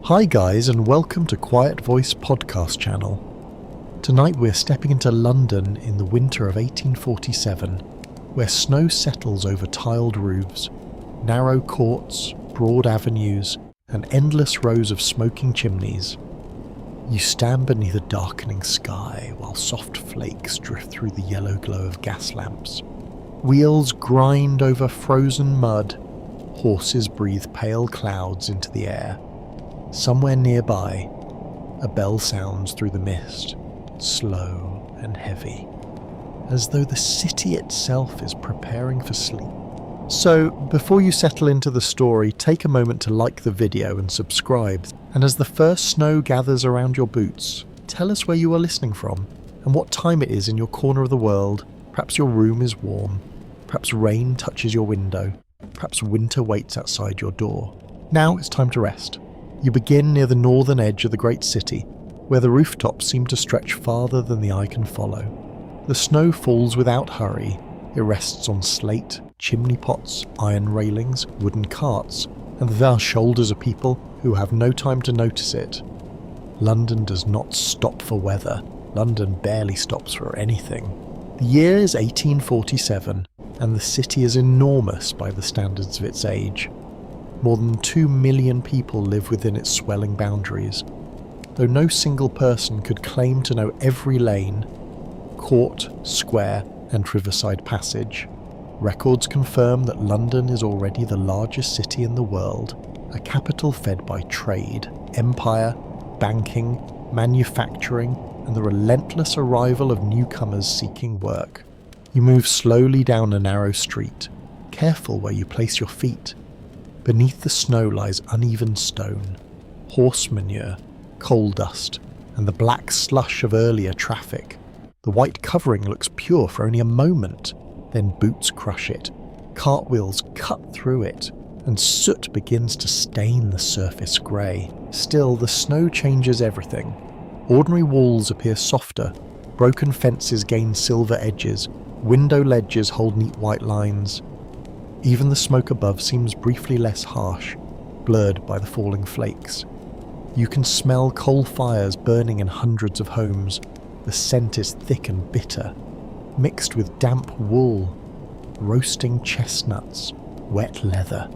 Hi guys, and welcome to Quiet Voice podcast channel. Tonight we're stepping into London in the winter of 1847, where snow settles over tiled roofs, narrow courts, broad avenues, and endless rows of smoking chimneys. You stand beneath a darkening sky while soft flakes drift through the yellow glow of gas lamps. Wheels grind over frozen mud, horses breathe pale clouds into the air. Somewhere nearby, a bell sounds through the mist, slow and heavy, as though the city itself is preparing for sleep. So, before you settle into the story, take a moment to like the video and subscribe. And as the first snow gathers around your boots, tell us where you are listening from and what time it is in your corner of the world. Perhaps your room is warm, perhaps rain touches your window, perhaps winter waits outside your door. Now it's time to rest. You begin near the northern edge of the great city, where the rooftops seem to stretch farther than the eye can follow. The snow falls without hurry. It rests on slate, chimney pots, iron railings, wooden carts, and the vast shoulders of people who have no time to notice it. London does not stop for weather. London barely stops for anything. The year is 1847, and the city is enormous by the standards of its age. More than 2 million people live within its swelling boundaries, though no single person could claim to know every lane, court, square, and riverside passage. Records confirm that London is already the largest city in the world, a capital fed by trade, empire, banking, manufacturing, and the relentless arrival of newcomers seeking work. You move slowly down a narrow street, careful where you place your feet. Beneath the snow lies uneven stone, horse manure, coal dust, and the black slush of earlier traffic. The white covering looks pure for only a moment, then boots crush it, cartwheels cut through it, and soot begins to stain the surface grey. Still, the snow changes everything. Ordinary walls appear softer, broken fences gain silver edges, window ledges hold neat white lines. Even the smoke above seems briefly less harsh, blurred by the falling flakes. You can smell coal fires burning in hundreds of homes. The scent is thick and bitter, mixed with damp wool, roasting chestnuts, wet leather,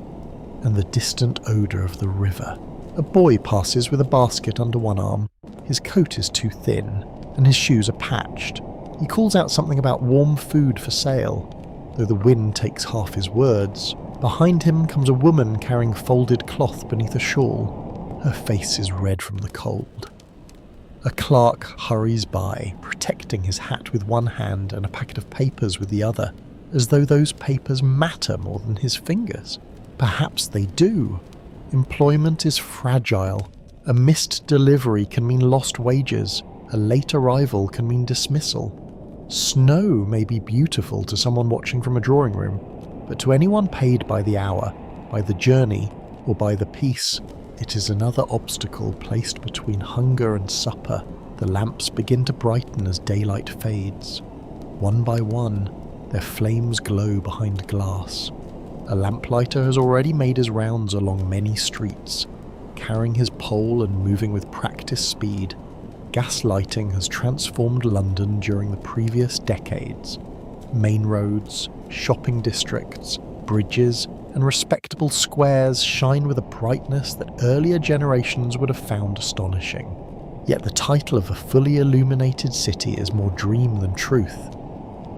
and the distant odour of the river. A boy passes with a basket under one arm. His coat is too thin, and his shoes are patched. He calls out something about warm food for sale, though the wind takes half his words. Behind him comes a woman carrying folded cloth beneath a shawl. Her face is red from the cold. A clerk hurries by, protecting his hat with one hand and a packet of papers with the other, as though those papers matter more than his fingers. Perhaps they do. Employment is fragile. A missed delivery can mean lost wages. A late arrival can mean dismissal. Snow may be beautiful to someone watching from a drawing room, but to anyone paid by the hour, by the journey, or by the piece, it is another obstacle placed between hunger and supper. The lamps begin to brighten as daylight fades. One by one, their flames glow behind glass. A lamplighter has already made his rounds along many streets, carrying his pole and moving with practiced speed. Gas lighting has transformed London during the previous decades. Main roads, shopping districts, bridges, and respectable squares shine with a brightness that earlier generations would have found astonishing. Yet the title of a fully illuminated city is more dream than truth.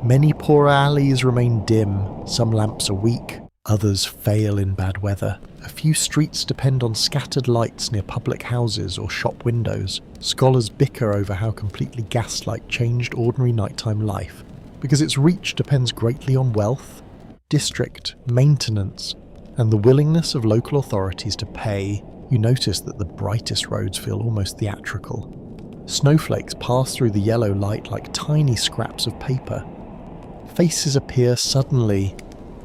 Many poor alleys remain dim, some lamps are weak, others fail in bad weather. A few streets depend on scattered lights near public houses or shop windows. Scholars bicker over how completely gaslight changed ordinary nighttime life, because its reach depends greatly on wealth, district, maintenance, and the willingness of local authorities to pay. You notice that the brightest roads feel almost theatrical. Snowflakes pass through the yellow light like tiny scraps of paper. Faces appear suddenly,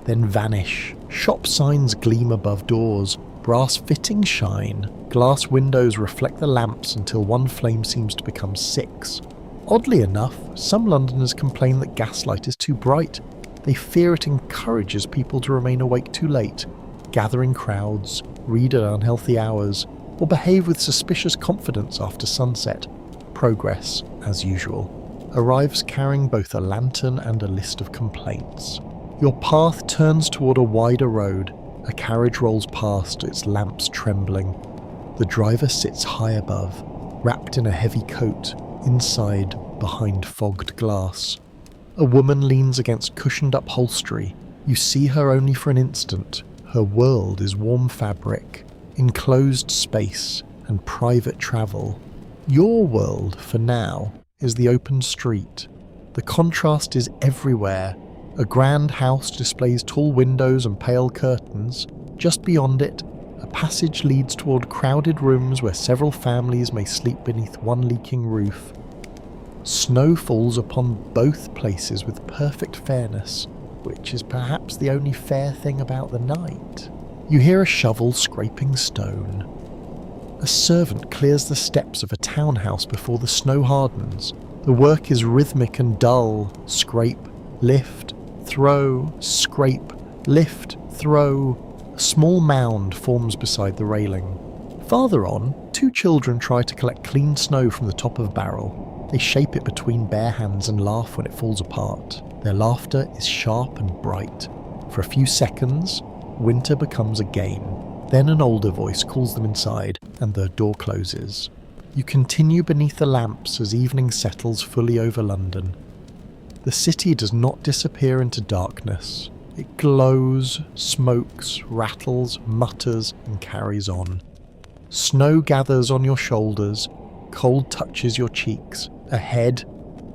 then vanish. Shop signs gleam above doors. Brass fittings shine. Glass windows reflect the lamps until one flame seems to become 6. Oddly enough, some Londoners complain that gaslight is too bright. They fear it encourages people to remain awake too late, gathering crowds, read at unhealthy hours, or behave with suspicious confidence after sunset, Progress, as usual, arrives carrying both a lantern and a list of complaints. Your path turns toward a wider road. A carriage rolls past, its lamps trembling. The driver sits high above, wrapped in a heavy coat, inside, behind fogged glass. A woman leans against cushioned upholstery. You see her only for an instant. Her world is warm fabric, enclosed space, and private travel. Your world, for now, is the open street. The contrast is everywhere. A grand house displays tall windows and pale curtains. Just beyond it, a passage leads toward crowded rooms where several families may sleep beneath one leaking roof. Snow falls upon both places with perfect fairness, which is perhaps the only fair thing about the night. You hear a shovel scraping stone. A servant clears the steps of a townhouse before the snow hardens. The work is rhythmic and dull. Scrape, lift, throw, scrape, lift, throw. A small mound forms beside the railing. Farther on, two children try to collect clean snow from the top of a barrel. They shape it between bare hands and laugh when it falls apart. Their laughter is sharp and bright. For a few seconds, winter becomes a game. Then an older voice calls them inside, and the door closes. You continue beneath the lamps as evening settles fully over London. The city does not disappear into darkness. It glows, smokes, rattles, mutters, and carries on. Snow gathers on your shoulders, cold touches your cheeks. Ahead,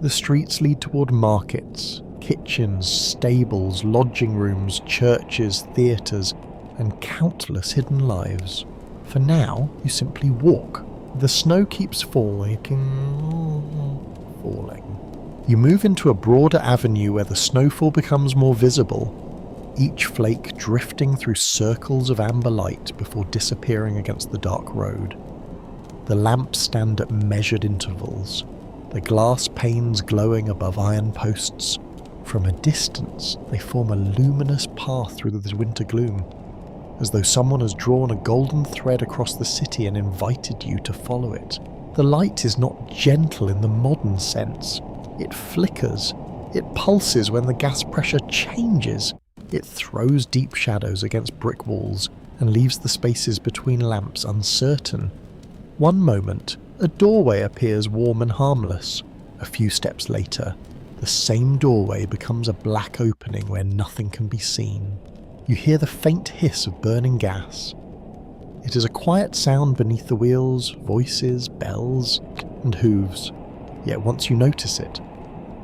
the streets lead toward markets, kitchens, stables, lodging rooms, churches, theatres, and countless hidden lives. For now, you simply walk. The snow keeps falling. You move into a broader avenue where the snowfall becomes more visible, each flake drifting through circles of amber light before disappearing against the dark road. The lamps stand at measured intervals, the glass panes glowing above iron posts. From a distance, they form a luminous path through the winter gloom, as though someone has drawn a golden thread across the city and invited you to follow it. The light is not gentle in the modern sense. It flickers. It pulses when the gas pressure changes. It throws deep shadows against brick walls and leaves the spaces between lamps uncertain. One moment, a doorway appears warm and harmless. A few steps later, the same doorway becomes a black opening where nothing can be seen. You hear the faint hiss of burning gas. It is a quiet sound beneath the wheels, voices, bells, and hooves. Yet once you notice it,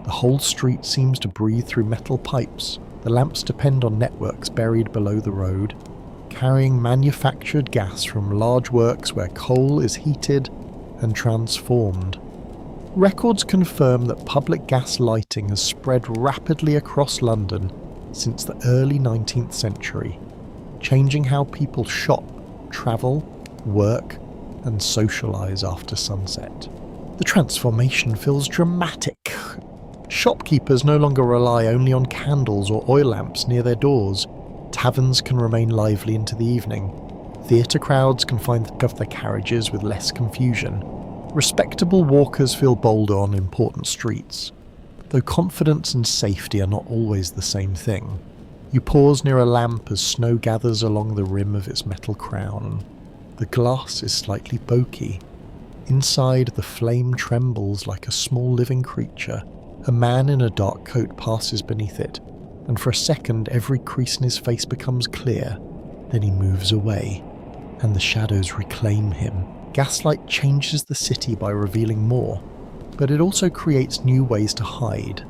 the whole street seems to breathe through metal pipes. The lamps depend on networks buried below the road, carrying manufactured gas from large works where coal is heated and transformed. Records confirm that public gas lighting has spread rapidly across London since the early 19th century, changing how people shop, travel, work, and socialise after sunset. The transformation feels dramatic. Shopkeepers no longer rely only on candles or oil lamps near their doors. Taverns can remain lively into the evening. Theatre crowds can find their carriages with less confusion. Respectable walkers feel bolder on important streets, though confidence and safety are not always the same thing. You pause near a lamp as snow gathers along the rim of its metal crown. The glass is slightly bokeh. Inside, the flame trembles like a small living creature. A man in a dark coat passes beneath it, and for a second every crease in his face becomes clear. Then he moves away, and the shadows reclaim him. Gaslight changes the city by revealing more, but it also creates new ways to hide.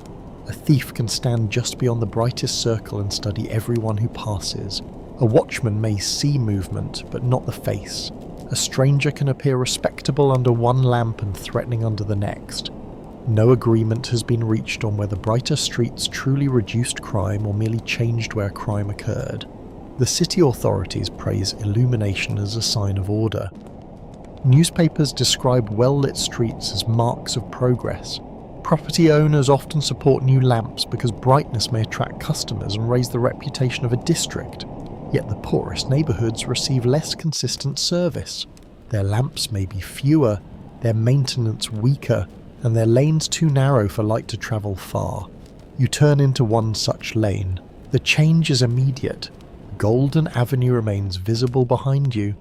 A thief can stand just beyond the brightest circle and study everyone who passes. A watchman may see movement, but not the face. A stranger can appear respectable under one lamp and threatening under the next. No agreement has been reached on whether brighter streets truly reduced crime or merely changed where crime occurred. The city authorities praise illumination as a sign of order. Newspapers describe well-lit streets as marks of progress. Property owners often support new lamps because brightness may attract customers and raise the reputation of a district. Yet the poorest neighbourhoods receive less consistent service. Their lamps may be fewer, their maintenance weaker, and their lanes too narrow for light to travel far. You turn into one such lane. The change is immediate. Golden Avenue remains visible behind you.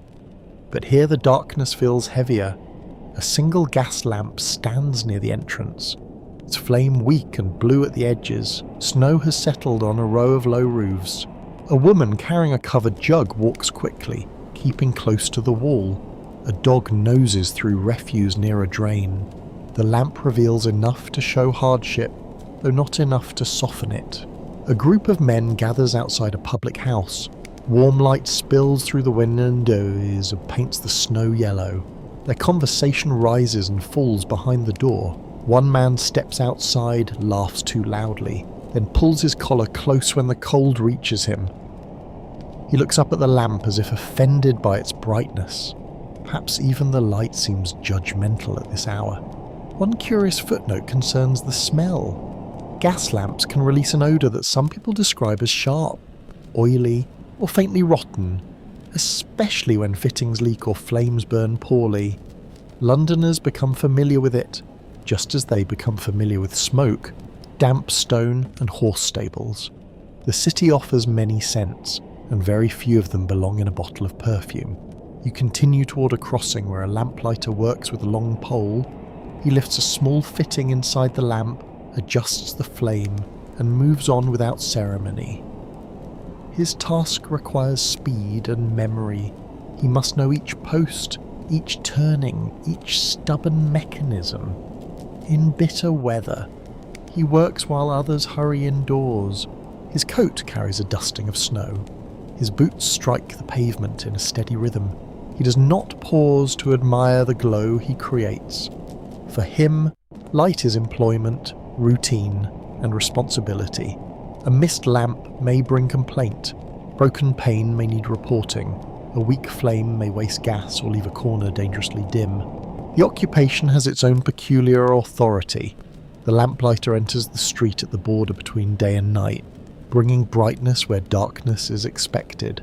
But here the darkness feels heavier. A single gas lamp stands near the entrance. Its flame weak and blue at the edges. Snow has settled on a row of low roofs. A woman carrying a covered jug walks quickly, keeping close to the wall. A dog noses through refuse near a drain. The lamp reveals enough to show hardship, though not enough to soften it. A group of men gathers outside a public house. Warm light spills through the windows and paints the snow yellow. Their conversation rises and falls behind the door. One man steps outside, laughs too loudly, then pulls his collar close when the cold reaches him. He looks up at the lamp as if offended by its brightness. Perhaps even the light seems judgmental at this hour. One curious footnote concerns the smell. Gas lamps can release an odour that some people describe as sharp, oily, or faintly rotten, especially when fittings leak or flames burn poorly. Londoners become familiar with it, just as they become familiar with smoke, damp stone, and horse stables. The city offers many scents, and very few of them belong in a bottle of perfume. You continue toward a crossing where a lamplighter works with a long pole. He lifts a small fitting inside the lamp, adjusts the flame, and moves on without ceremony. His task requires speed and memory. He must know each post, each turning, each stubborn mechanism. In bitter weather, he works while others hurry indoors. His coat carries a dusting of snow. His boots strike the pavement in a steady rhythm. He does not pause to admire the glow he creates. For him, light is employment, routine, and responsibility. A missed lamp may bring complaint. Broken pane may need reporting. A weak flame may waste gas or leave a corner dangerously dim. The occupation has its own peculiar authority. The lamplighter enters the street at the border between day and night, bringing brightness where darkness is expected.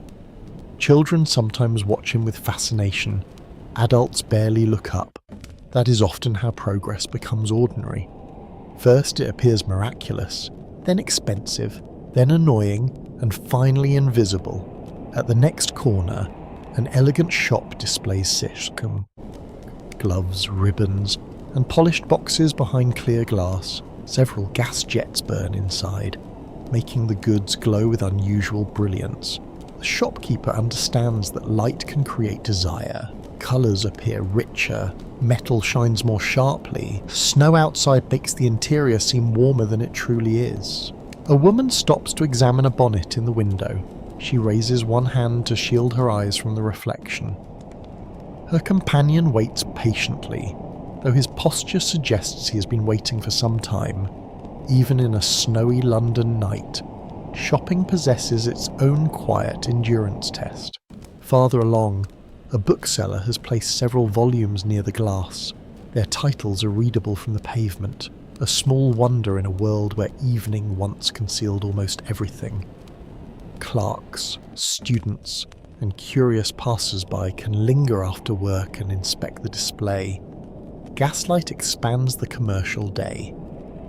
Children sometimes watch him with fascination. Adults barely look up. That is often how progress becomes ordinary. First it appears miraculous, then expensive, then annoying, and finally invisible. At the next corner, an elegant shop displays sitcom, gloves, ribbons, and polished boxes behind clear glass. Several gas jets burn inside, making the goods glow with unusual brilliance. The shopkeeper understands that light can create desire. Colours appear richer, metal shines more sharply, snow outside makes the interior seem warmer than it truly is. A woman stops to examine a bonnet in the window. She raises one hand to shield her eyes from the reflection. Her companion waits patiently, though his posture suggests he has been waiting for some time. Even in a snowy London night, shopping possesses its own quiet endurance test. Farther along, a bookseller has placed several volumes near the glass. Their titles are readable from the pavement, a small wonder in a world where evening once concealed almost everything. Clerks, students, and curious passers-by can linger after work and inspect the display. Gaslight expands the commercial day,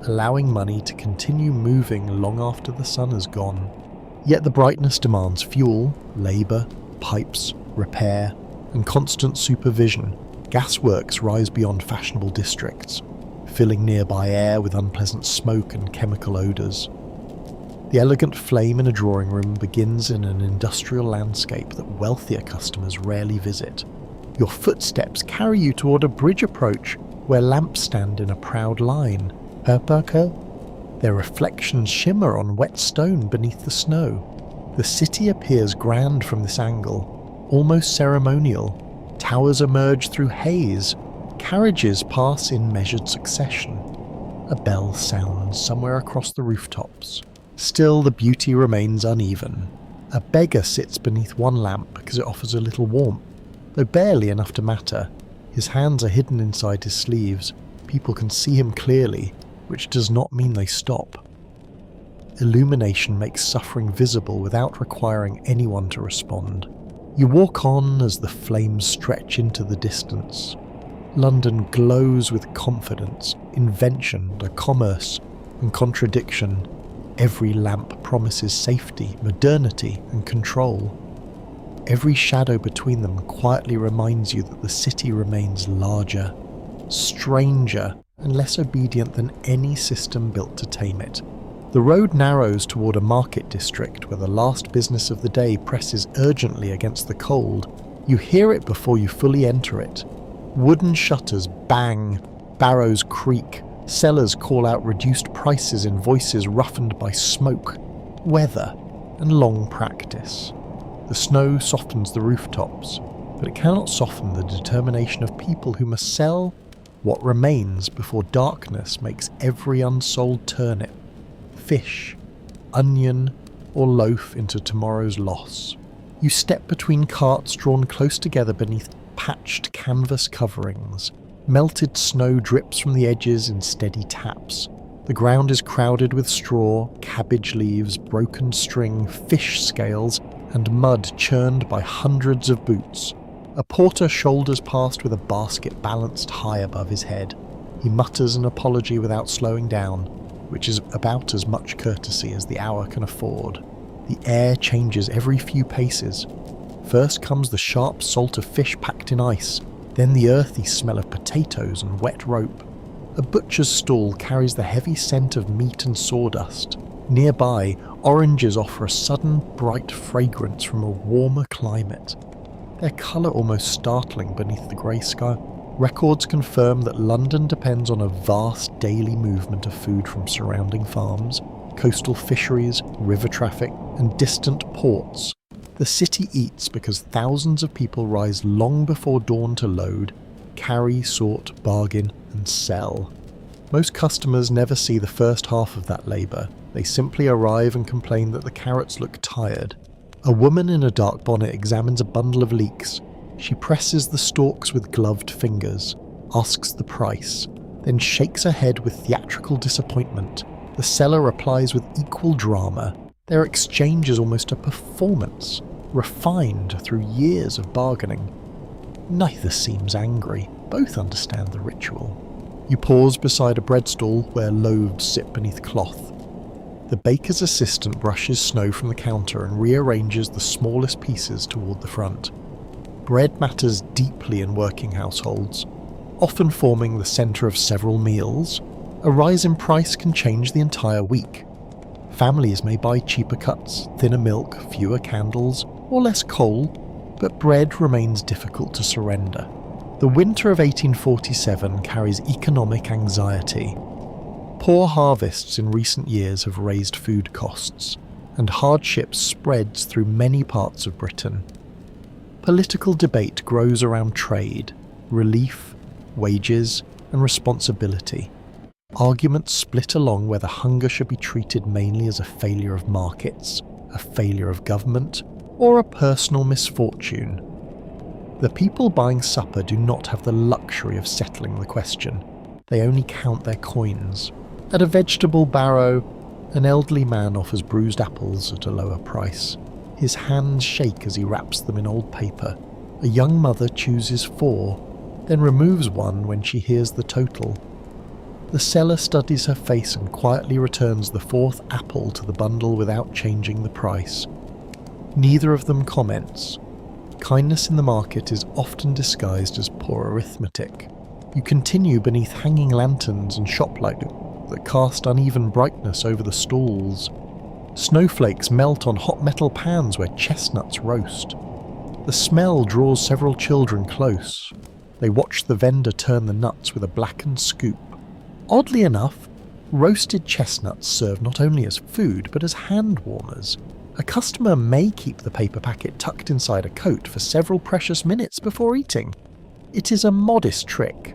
allowing money to continue moving long after the sun has gone. Yet the brightness demands fuel, labour, pipes, repair, and constant supervision. Gasworks rise beyond fashionable districts, filling nearby air with unpleasant smoke and chemical odours. The elegant flame in a drawing room begins in an industrial landscape that wealthier customers rarely visit. Your footsteps carry you toward a bridge approach where lamps stand in a proud line. Purple. Their reflections shimmer on wet stone beneath the snow. The city appears grand from this angle, almost ceremonial. Towers emerge through haze. Carriages pass in measured succession. A bell sounds somewhere across the rooftops. Still, the beauty remains uneven. A beggar sits beneath one lamp because it offers a little warmth, though barely enough to matter. His hands are hidden inside his sleeves. People can see him clearly, which does not mean they stop. Illumination makes suffering visible without requiring anyone to respond. You walk on as the flames stretch into the distance. London glows with confidence, invention, commerce, and contradiction. Every lamp promises safety, modernity, and control. Every shadow between them quietly reminds you that the city remains larger, stranger, and less obedient than any system built to tame it. The road narrows toward a market district where the last business of the day presses urgently against the cold. You hear it before you fully enter it. Wooden shutters bang, barrows creak, sellers call out reduced prices in voices roughened by smoke, weather, and long practice. The snow softens the rooftops, but it cannot soften the determination of people who must sell what remains before darkness makes every unsold turnip, fish, onion, or loaf into tomorrow's loss. You step between carts drawn close together beneath patched canvas coverings. Melted snow drips from the edges in steady taps. The ground is crowded with straw, cabbage leaves, broken string, fish scales, and mud churned by hundreds of boots. A porter shoulders past with a basket balanced high above his head. He mutters an apology without slowing down, which is about as much courtesy as the hour can afford. The air changes every few paces. First comes the sharp salt of fish packed in ice, then the earthy smell of potatoes and wet rope. A butcher's stall carries the heavy scent of meat and sawdust. Nearby, oranges offer a sudden bright fragrance from a warmer climate, their colour almost startling beneath the grey sky. Records confirm that London depends on a vast daily movement of food from surrounding farms, coastal fisheries, river traffic, and distant ports. The city eats because thousands of people rise long before dawn to load, carry, sort, bargain, and sell. Most customers never see the first half of that labour. They simply arrive and complain that the carrots look tired. A woman in a dark bonnet examines a bundle of leeks. She presses the stalks with gloved fingers, asks the price, then shakes her head with theatrical disappointment. The seller replies with equal drama. Their exchange is almost a performance, refined through years of bargaining. Neither seems angry. Both understand the ritual. You pause beside a bread stall where loaves sit beneath cloth. The baker's assistant brushes snow from the counter and rearranges the smallest pieces toward the front. Bread matters deeply in working households, often forming the centre of several meals. A rise in price can change the entire week. Families may buy cheaper cuts, thinner milk, fewer candles, or less coal, but bread remains difficult to surrender. The winter of 1847 carries economic anxiety. Poor harvests in recent years have raised food costs, and hardship spreads through many parts of Britain. Political debate grows around trade, relief, wages, and responsibility. Arguments split along whether hunger should be treated mainly as a failure of markets, a failure of government, or a personal misfortune. The people buying supper do not have the luxury of settling the question. They only count their coins. At a vegetable barrow, an elderly man offers bruised apples at a lower price. His hands shake as he wraps them in old paper. A young mother chooses 4, then removes one when she hears the total. The seller studies her face and quietly returns the 4th apple to the bundle without changing the price. Neither of them comments. Kindness in the market is often disguised as poor arithmetic. You continue beneath hanging lanterns and shop lights that cast uneven brightness over the stalls. Snowflakes melt on hot metal pans where chestnuts roast. The smell draws several children close. They watch the vendor turn the nuts with a blackened scoop. Oddly enough, roasted chestnuts serve not only as food but as hand warmers. A customer may keep the paper packet tucked inside a coat for several precious minutes before eating. It is a modest trick,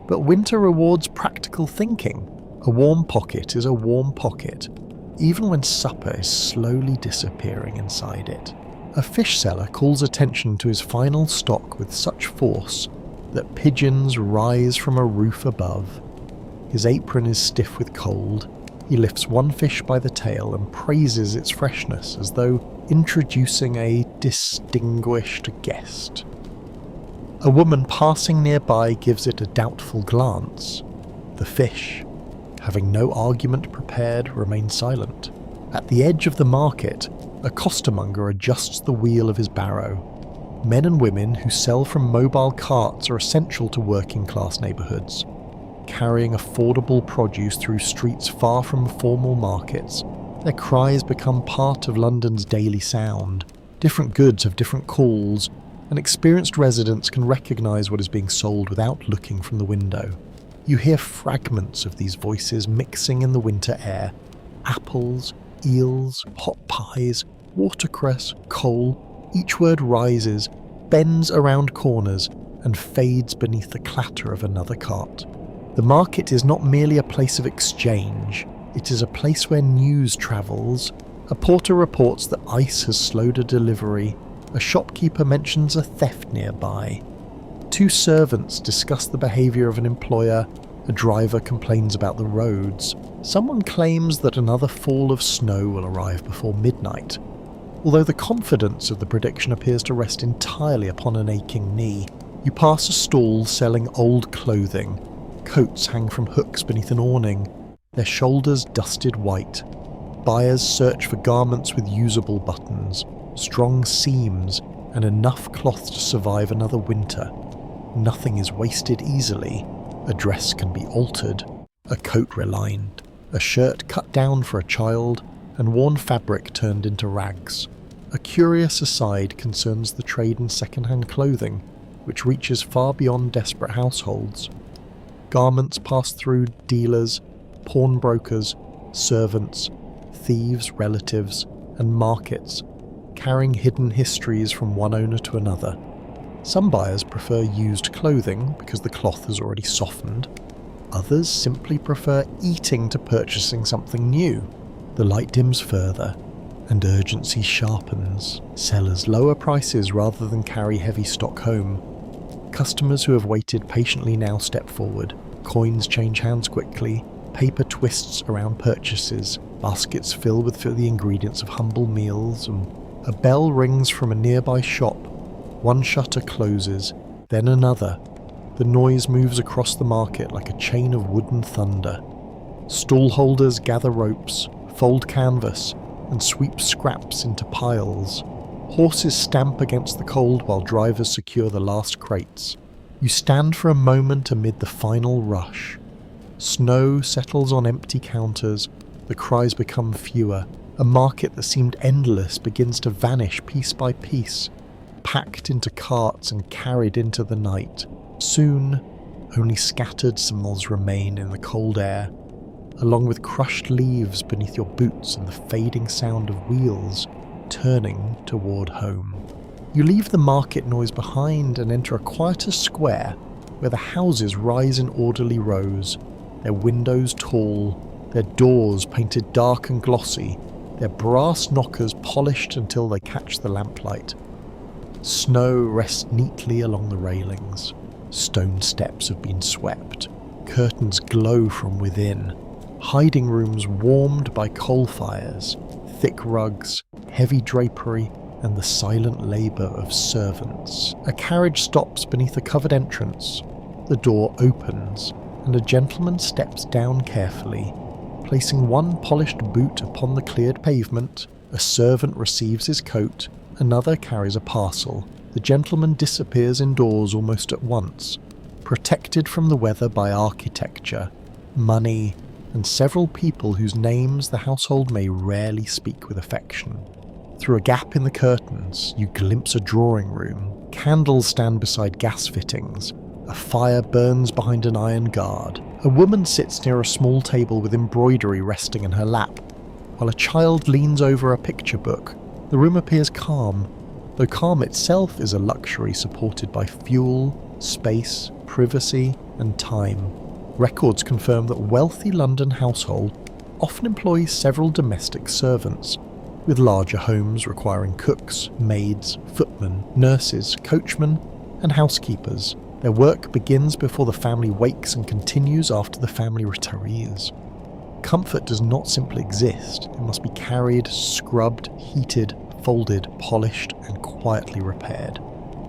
but winter rewards practical thinking. A warm pocket is a warm pocket, even when supper is slowly disappearing inside it. A fish seller calls attention to his final stock with such force that pigeons rise from a roof above. His apron is stiff with cold. He lifts one fish by the tail and praises its freshness as though introducing a distinguished guest. A woman passing nearby gives it a doubtful glance. The fish, having no argument prepared, remains silent. At the edge of the market, a costermonger adjusts the wheel of his barrow. Men and women who sell from mobile carts are essential to working-class neighbourhoods. Carrying affordable produce through streets far from formal markets, their cries become part of London's daily sound. Different goods have different calls, and experienced residents can recognise what is being sold without looking from the window. You hear fragments of these voices mixing in the winter air. Apples, eels, hot pies, watercress, coal. Each word rises, bends around corners, and fades beneath the clatter of another cart. The market is not merely a place of exchange, it is a place where news travels. A porter reports that ice has slowed a delivery. A shopkeeper mentions a theft nearby. Two servants discuss the behaviour of an employer. A driver complains about the roads. Someone claims that another fall of snow will arrive before midnight. Although the confidence of the prediction appears to rest entirely upon an aching knee, you pass a stall selling old clothing. Coats hang from hooks beneath an awning, their shoulders dusted white. Buyers search for garments with usable buttons, strong seams, and enough cloth to survive another winter. Nothing is wasted easily. A dress can be altered, a coat relined, a shirt cut down for a child, and worn fabric turned into rags. A curious aside concerns the trade in second-hand clothing, which reaches far beyond desperate households. Garments pass through dealers, pawnbrokers, servants, thieves' relatives, and markets, carrying hidden histories from one owner to another. Some buyers prefer used clothing because the cloth has already softened. Others simply prefer eating to purchasing something new. The light dims further, and urgency sharpens. Sellers lower prices rather than carry heavy stock home. Customers who have waited patiently now step forward. Coins change hands quickly. Paper twists around purchases. Baskets fill with the ingredients of humble meals, and a bell rings from a nearby shop. One shutter closes, then another. The noise moves across the market like a chain of wooden thunder. Stall holders gather ropes, fold canvas, and sweep scraps into piles. Horses stamp against the cold while drivers secure the last crates. You stand for a moment amid the final rush. Snow settles on empty counters, the cries become fewer. A market that seemed endless begins to vanish piece by piece, packed into carts and carried into the night. Soon, only scattered symbols remain in the cold air, along with crushed leaves beneath your boots and the fading sound of wheels turning toward home. You leave the market noise behind and enter a quieter square where the houses rise in orderly rows, their windows tall, their doors painted dark and glossy, their brass knockers polished until they catch the lamplight. Snow rests neatly along the railings. Stone steps have been swept. Curtains glow from within. Hiding rooms warmed by coal fires. Thick rugs, heavy drapery, and the silent labour of servants. A carriage stops beneath a covered entrance. The door opens, and a gentleman steps down carefully. Placing one polished boot upon the cleared pavement, a servant receives his coat, another carries a parcel. The gentleman disappears indoors almost at once, protected from the weather by architecture, money, and several people whose names the household may rarely speak with affection. Through a gap in the curtains, you glimpse a drawing room. Candles stand beside gas fittings. A fire burns behind an iron guard. A woman sits near a small table with embroidery resting in her lap, while a child leans over a picture book. The room appears calm, though calm itself is a luxury supported by fuel, space, privacy, and time. Records confirm that wealthy London household often employs several domestic servants, with larger homes requiring cooks, maids, footmen, nurses, coachmen, and housekeepers. Their work begins before the family wakes and continues after the family retires. comfort does not simply exist. It must be carried, scrubbed, heated, folded, polished, and quietly repaired.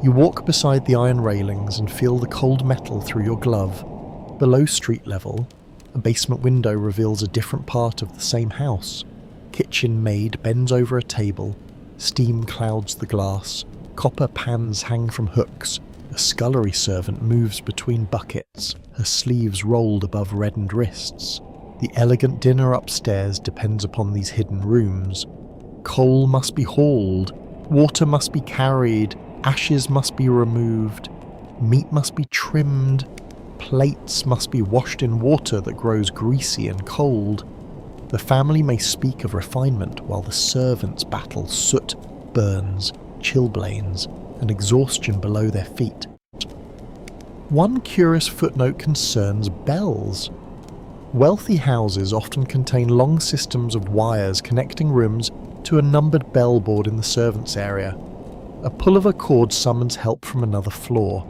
You walk beside the iron railings and feel the cold metal through your glove. Below street level, a basement window reveals a different part of the same house. Kitchen maid bends over a table, steam clouds the glass, copper pans hang from hooks, a scullery servant moves between buckets, her sleeves rolled above reddened wrists. The elegant dinner upstairs depends upon these hidden rooms. Coal must be hauled, water must be carried, ashes must be removed, meat must be trimmed, plates must be washed in water that grows greasy and cold. The family may speak of refinement while the servants battle soot, burns, chilblains, and exhaustion below their feet. One curious footnote concerns bells. Wealthy houses often contain long systems of wires connecting rooms to a numbered bell board in the servants' area. A pull of a cord summons help from another floor.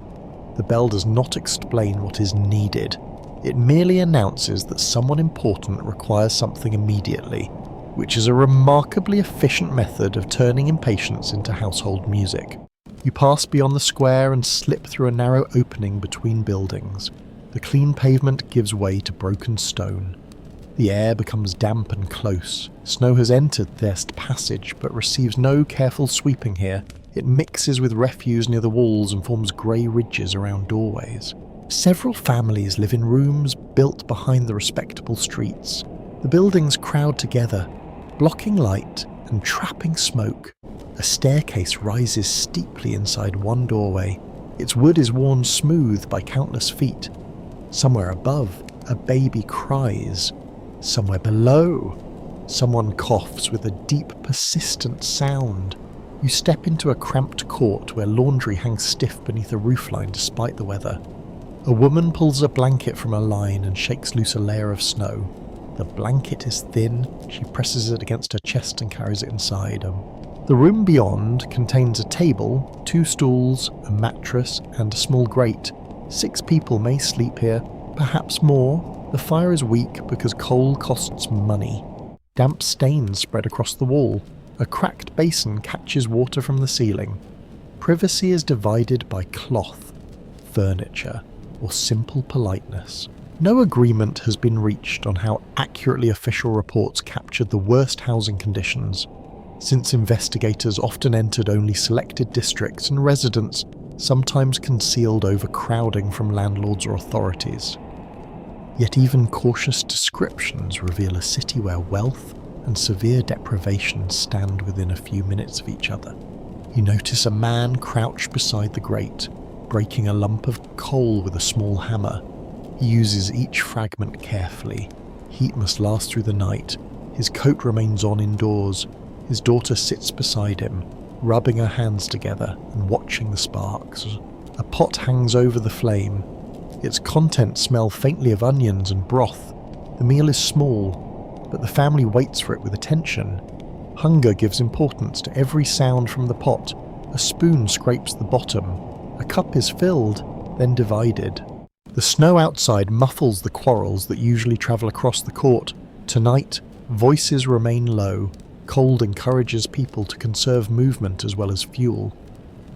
The bell does not explain what is needed. It merely announces that someone important requires something immediately, which is a remarkably efficient method of turning impatience into household music. You pass beyond the square and slip through a narrow opening between buildings. The clean pavement gives way to broken stone. The air becomes damp and close. Snow has entered their passage, but receives no careful sweeping here. It mixes with refuse near the walls and forms grey ridges around doorways. Several families live in rooms built behind the respectable streets. The buildings crowd together, blocking light and trapping smoke. A staircase rises steeply inside one doorway. Its wood is worn smooth by countless feet. Somewhere above, a baby cries. Somewhere below, someone coughs with a deep, persistent sound. You step into a cramped court where laundry hangs stiff beneath a roofline despite the weather. A woman pulls a blanket from a line and shakes loose a layer of snow. The blanket is thin, she presses it against her chest and carries it inside. The room beyond contains a table, 2 stools, a mattress, and a small grate. 6 people may sleep here, perhaps more. The fire is weak because coal costs money. Damp stains spread across the wall. A cracked basin catches water from the ceiling. Privacy is divided by cloth, furniture, or simple politeness. No agreement has been reached on how accurately official reports captured the worst housing conditions, since investigators often entered only selected districts and residents sometimes concealed overcrowding from landlords or authorities. Yet even cautious descriptions reveal a city where wealth and severe deprivation stand within a few minutes of each other. You notice a man crouched beside the grate, breaking a lump of coal with a small hammer. He uses each fragment carefully. Heat must last through the night. His coat remains on indoors. His daughter sits beside him, rubbing her hands together and watching the sparks. A pot hangs over the flame. Its contents smell faintly of onions and broth. The meal is small, but the family waits for it with attention. Hunger gives importance to every sound from the pot. A spoon scrapes the bottom. A cup is filled, then divided. The snow outside muffles the quarrels that usually travel across the court. Tonight, voices remain low. Cold encourages people to conserve movement as well as fuel.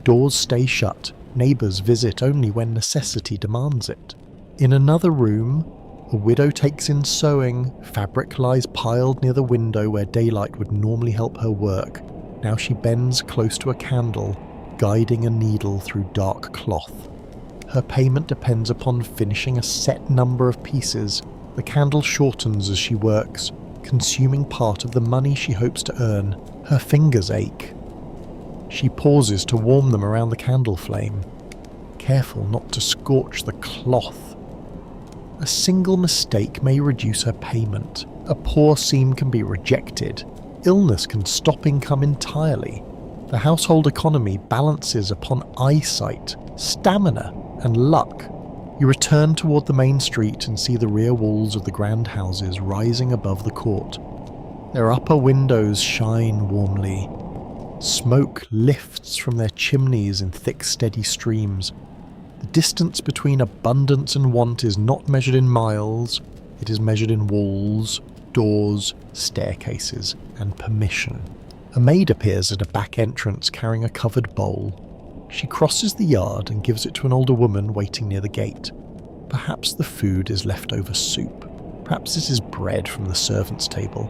Doors stay shut. Neighbours visit only when necessity demands it. In another room, a widow takes in sewing. Fabric lies piled near the window where daylight would normally help her work. Now she bends close to a candle, guiding a needle through dark cloth. Her payment depends upon finishing a set number of pieces. The candle shortens as she works, consuming part of the money she hopes to earn. Her fingers ache. She pauses to warm them around the candle flame, careful not to scorch the cloth. A single mistake may reduce her payment. A poor seam can be rejected. Illness can stop income entirely. The household economy balances upon eyesight, stamina, and luck. You return toward the main street and see the rear walls of the grand houses rising above the court. Their upper windows shine warmly. Smoke lifts from their chimneys in thick, steady streams. The distance between abundance and want is not measured in miles, it is measured in walls, doors, staircases, and permission. A maid appears at a back entrance carrying a covered bowl. She crosses the yard and gives it to an older woman waiting near the gate. Perhaps the food is leftover soup. Perhaps it is bread from the servants' table.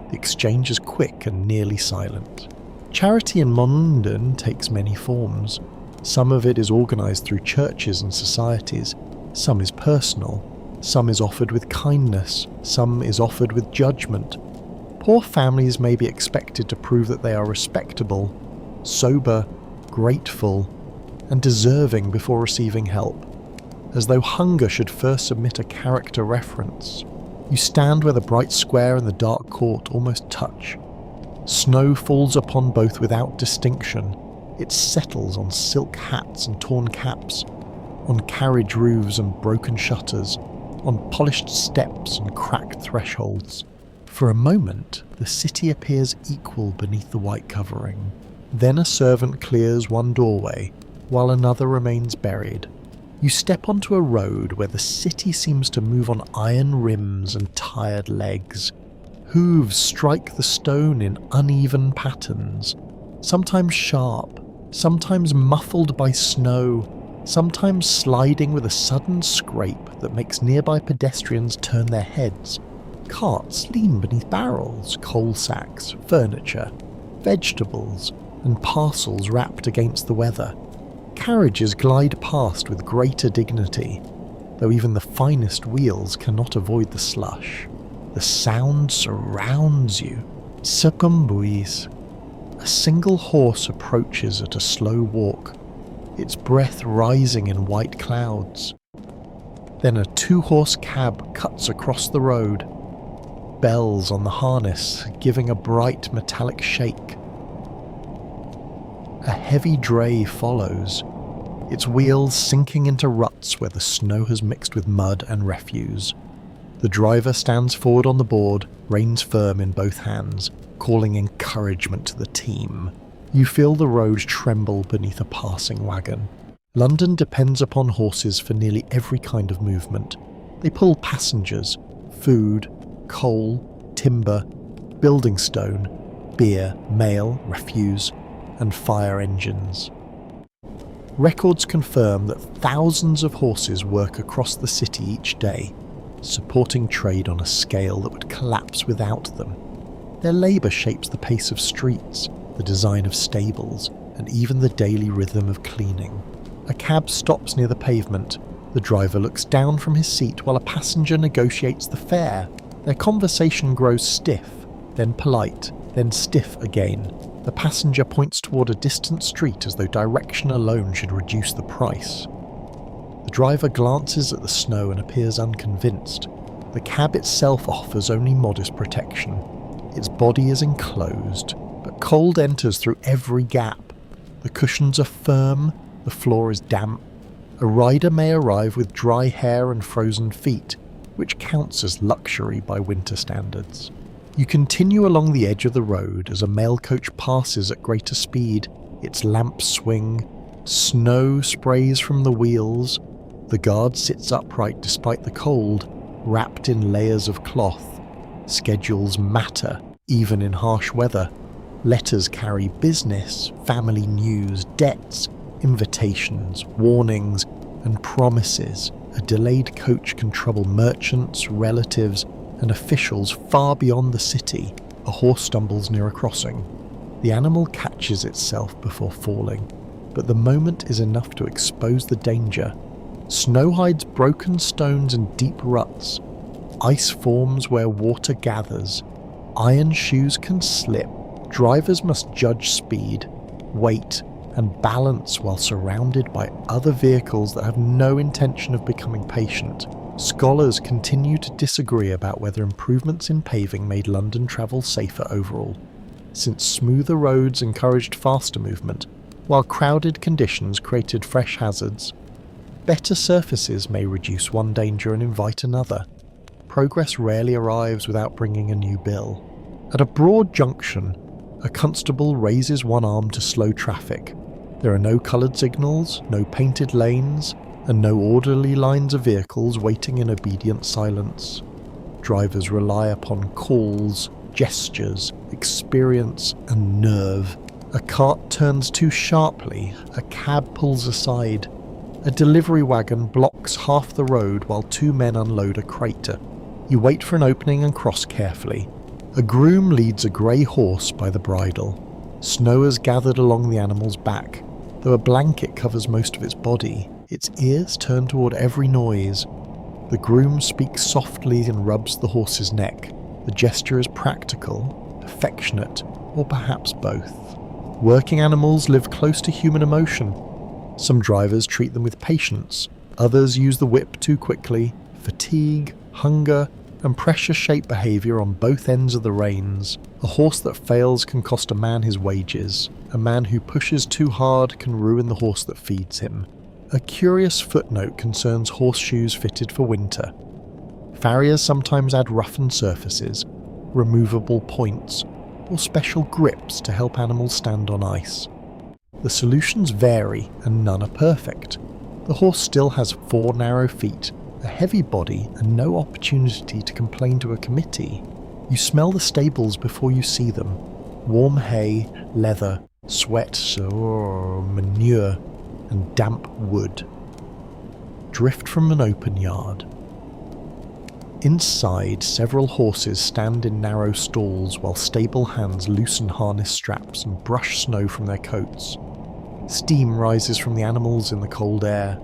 The exchange is quick and nearly silent. Charity in London takes many forms. Some of it is organised through churches and societies. Some is personal. Some is offered with kindness. Some is offered with judgment. Poor families may be expected to prove that they are respectable, sober, grateful, and deserving before receiving help, as though hunger should first submit a character reference. You stand where the bright square and the dark court almost touch. Snow falls upon both without distinction. It settles on silk hats and torn caps, on carriage roofs and broken shutters, on polished steps and cracked thresholds. For a moment, the city appears equal beneath the white covering. Then a servant clears one doorway, while another remains buried. You step onto a road where the city seems to move on iron rims and tired legs. Hooves strike the stone in uneven patterns, sometimes sharp, sometimes muffled by snow, sometimes sliding with a sudden scrape that makes nearby pedestrians turn their heads. Carts lean beneath barrels, coal sacks, furniture, vegetables, and parcels wrapped against the weather. Carriages glide past with greater dignity, though even the finest wheels cannot avoid the slush. The sound surrounds you. Circumbuis. A single horse approaches at a slow walk, its breath rising in white clouds. Then a 2-horse cab cuts across the road, bells on the harness giving a bright metallic shake. A heavy dray follows, its wheels sinking into ruts where the snow has mixed with mud and refuse. The driver stands forward on the board, reins firm in both hands, calling encouragement to the team. You feel the road tremble beneath a passing wagon. London depends upon horses for nearly every kind of movement. They pull passengers, food, coal, timber, building stone, beer, mail, refuse, and fire engines. Records confirm that thousands of horses work across the city each day, supporting trade on a scale that would collapse without them. Their labour shapes the pace of streets, the design of stables, and even the daily rhythm of cleaning. A cab stops near the pavement. The driver looks down from his seat while a passenger negotiates the fare. Their conversation grows stiff, then polite, then stiff again. The passenger points toward a distant street as though direction alone should reduce the price. The driver glances at the snow and appears unconvinced. The cab itself offers only modest protection. Its body is enclosed, but cold enters through every gap. The cushions are firm, the floor is damp. A rider may arrive with dry hair and frozen feet, which counts as luxury by winter standards. You continue along the edge of the road as a mail coach passes at greater speed. Its lamps swing, snow sprays from the wheels. The guard sits upright despite the cold, wrapped in layers of cloth. Schedules matter, even in harsh weather. Letters carry business, family news, debts, invitations, warnings, and promises. A delayed coach can trouble merchants, relatives, and officials far beyond the city. A horse stumbles near a crossing. The animal catches itself before falling, but the moment is enough to expose the danger. Snow hides broken stones and deep ruts. Ice forms where water gathers. Iron shoes can slip. Drivers must judge speed, weight, and balance while surrounded by other vehicles that have no intention of becoming patient. Scholars continue to disagree about whether improvements in paving made London travel safer overall, since smoother roads encouraged faster movement, while crowded conditions created fresh hazards. Better surfaces may reduce one danger and invite another. Progress rarely arrives without bringing a new bill. At a broad junction, a constable raises one arm to slow traffic. There are no coloured signals, no painted lanes, and no orderly lines of vehicles waiting in obedient silence. drivers rely upon calls, gestures, experience, and nerve. A cart turns too sharply, a cab pulls aside. A delivery wagon blocks half the road while two men unload a crater. You wait for an opening and cross carefully. A groom leads a grey horse by the bridle. Snow has gathered along the animal's back. Though a blanket covers most of its body, its ears turn toward every noise. The groom speaks softly and rubs the horse's neck. The gesture is practical, affectionate, or perhaps both. Working animals live close to human emotion. Some drivers treat them with patience, others use the whip too quickly. Fatigue, hunger, and pressure-shape behaviour on both ends of the reins. A horse that fails can cost a man his wages. A man who pushes too hard can ruin the horse that feeds him. A curious footnote concerns horseshoes fitted for winter. Farriers sometimes add roughened surfaces, removable points, or special grips to help animals stand on ice. The solutions vary and none are perfect. The horse still has 4 narrow feet, a heavy body, and no opportunity to complain to a committee. You smell the stables before you see them. Warm hay, leather, sweat, manure, and damp wood. Drift from an open yard. Inside, several horses stand in narrow stalls while stable hands loosen harness straps and brush snow from their coats. Steam rises from the animals in the cold air.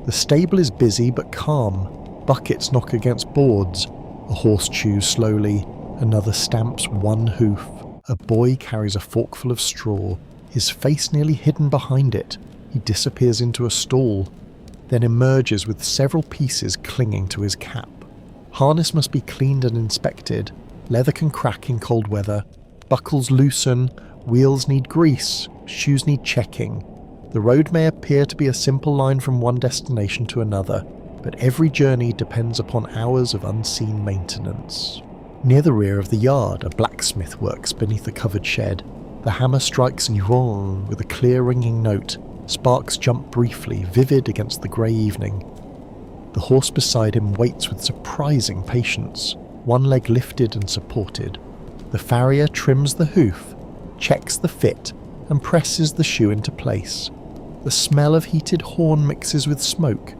The stable is busy but calm. Buckets knock against boards. A horse chews slowly. Another stamps one hoof. A boy carries a forkful of straw, his face nearly hidden behind it. He disappears into a stall, then emerges with several pieces clinging to his cap. Harness must be cleaned and inspected. Leather can crack in cold weather. Buckles loosen. Wheels need grease. Shoes need checking. The road may appear to be a simple line from one destination to another, but every journey depends upon hours of unseen maintenance. Near the rear of the yard, a blacksmith works beneath a covered shed. The hammer strikes "yvonne" with a clear ringing note. Sparks jump briefly, vivid against the grey evening. The horse beside him waits with surprising patience, one leg lifted and supported. The farrier trims the hoof, checks the fit, and presses the shoe into place. The smell of heated horn mixes with smoke.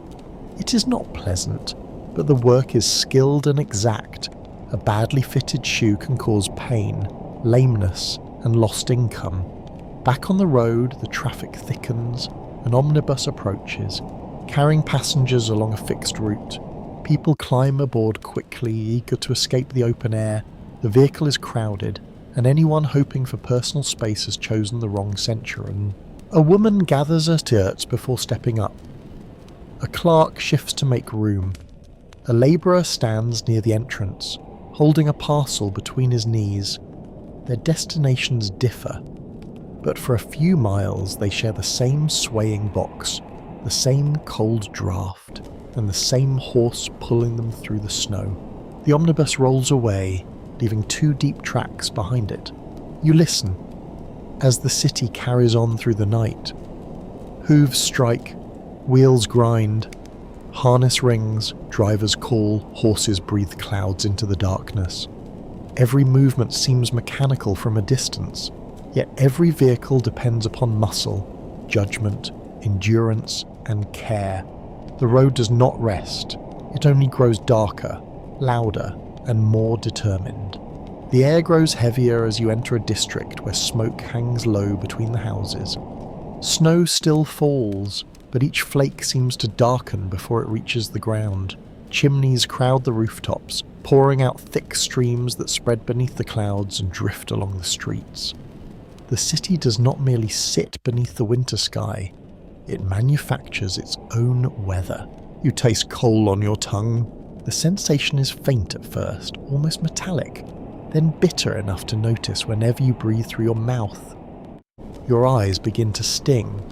It is not pleasant, but the work is skilled and exact. A badly fitted shoe can cause pain, lameness, and lost income. Back on the road, the traffic thickens. An omnibus approaches, carrying passengers along a fixed route. People climb aboard quickly, eager to escape the open air. The vehicle is crowded, and anyone hoping for personal space has chosen the wrong century. A woman gathers her skirts before stepping up. A clerk shifts to make room. A labourer stands near the entrance, holding a parcel between his knees. Their destinations differ, but for a few miles they share the same swaying box, the same cold draft, and the same horse pulling them through the snow. The omnibus rolls away, leaving 2 deep tracks behind it. You listen, as the city carries on through the night. Hooves strike, wheels grind, harness rings, drivers call, horses breathe clouds into the darkness. Every movement seems mechanical from a distance, yet every vehicle depends upon muscle, judgment, endurance, and care. The road does not rest, it only grows darker, louder, and more determined. The air grows heavier as you enter a district where smoke hangs low between the houses. Snow still falls, but each flake seems to darken before it reaches the ground. Chimneys crowd the rooftops, pouring out thick streams that spread beneath the clouds and drift along the streets. The city does not merely sit beneath the winter sky, it manufactures its own weather. You taste coal on your tongue. The sensation is faint at first, almost metallic, then bitter enough to notice whenever you breathe through your mouth. Your eyes begin to sting.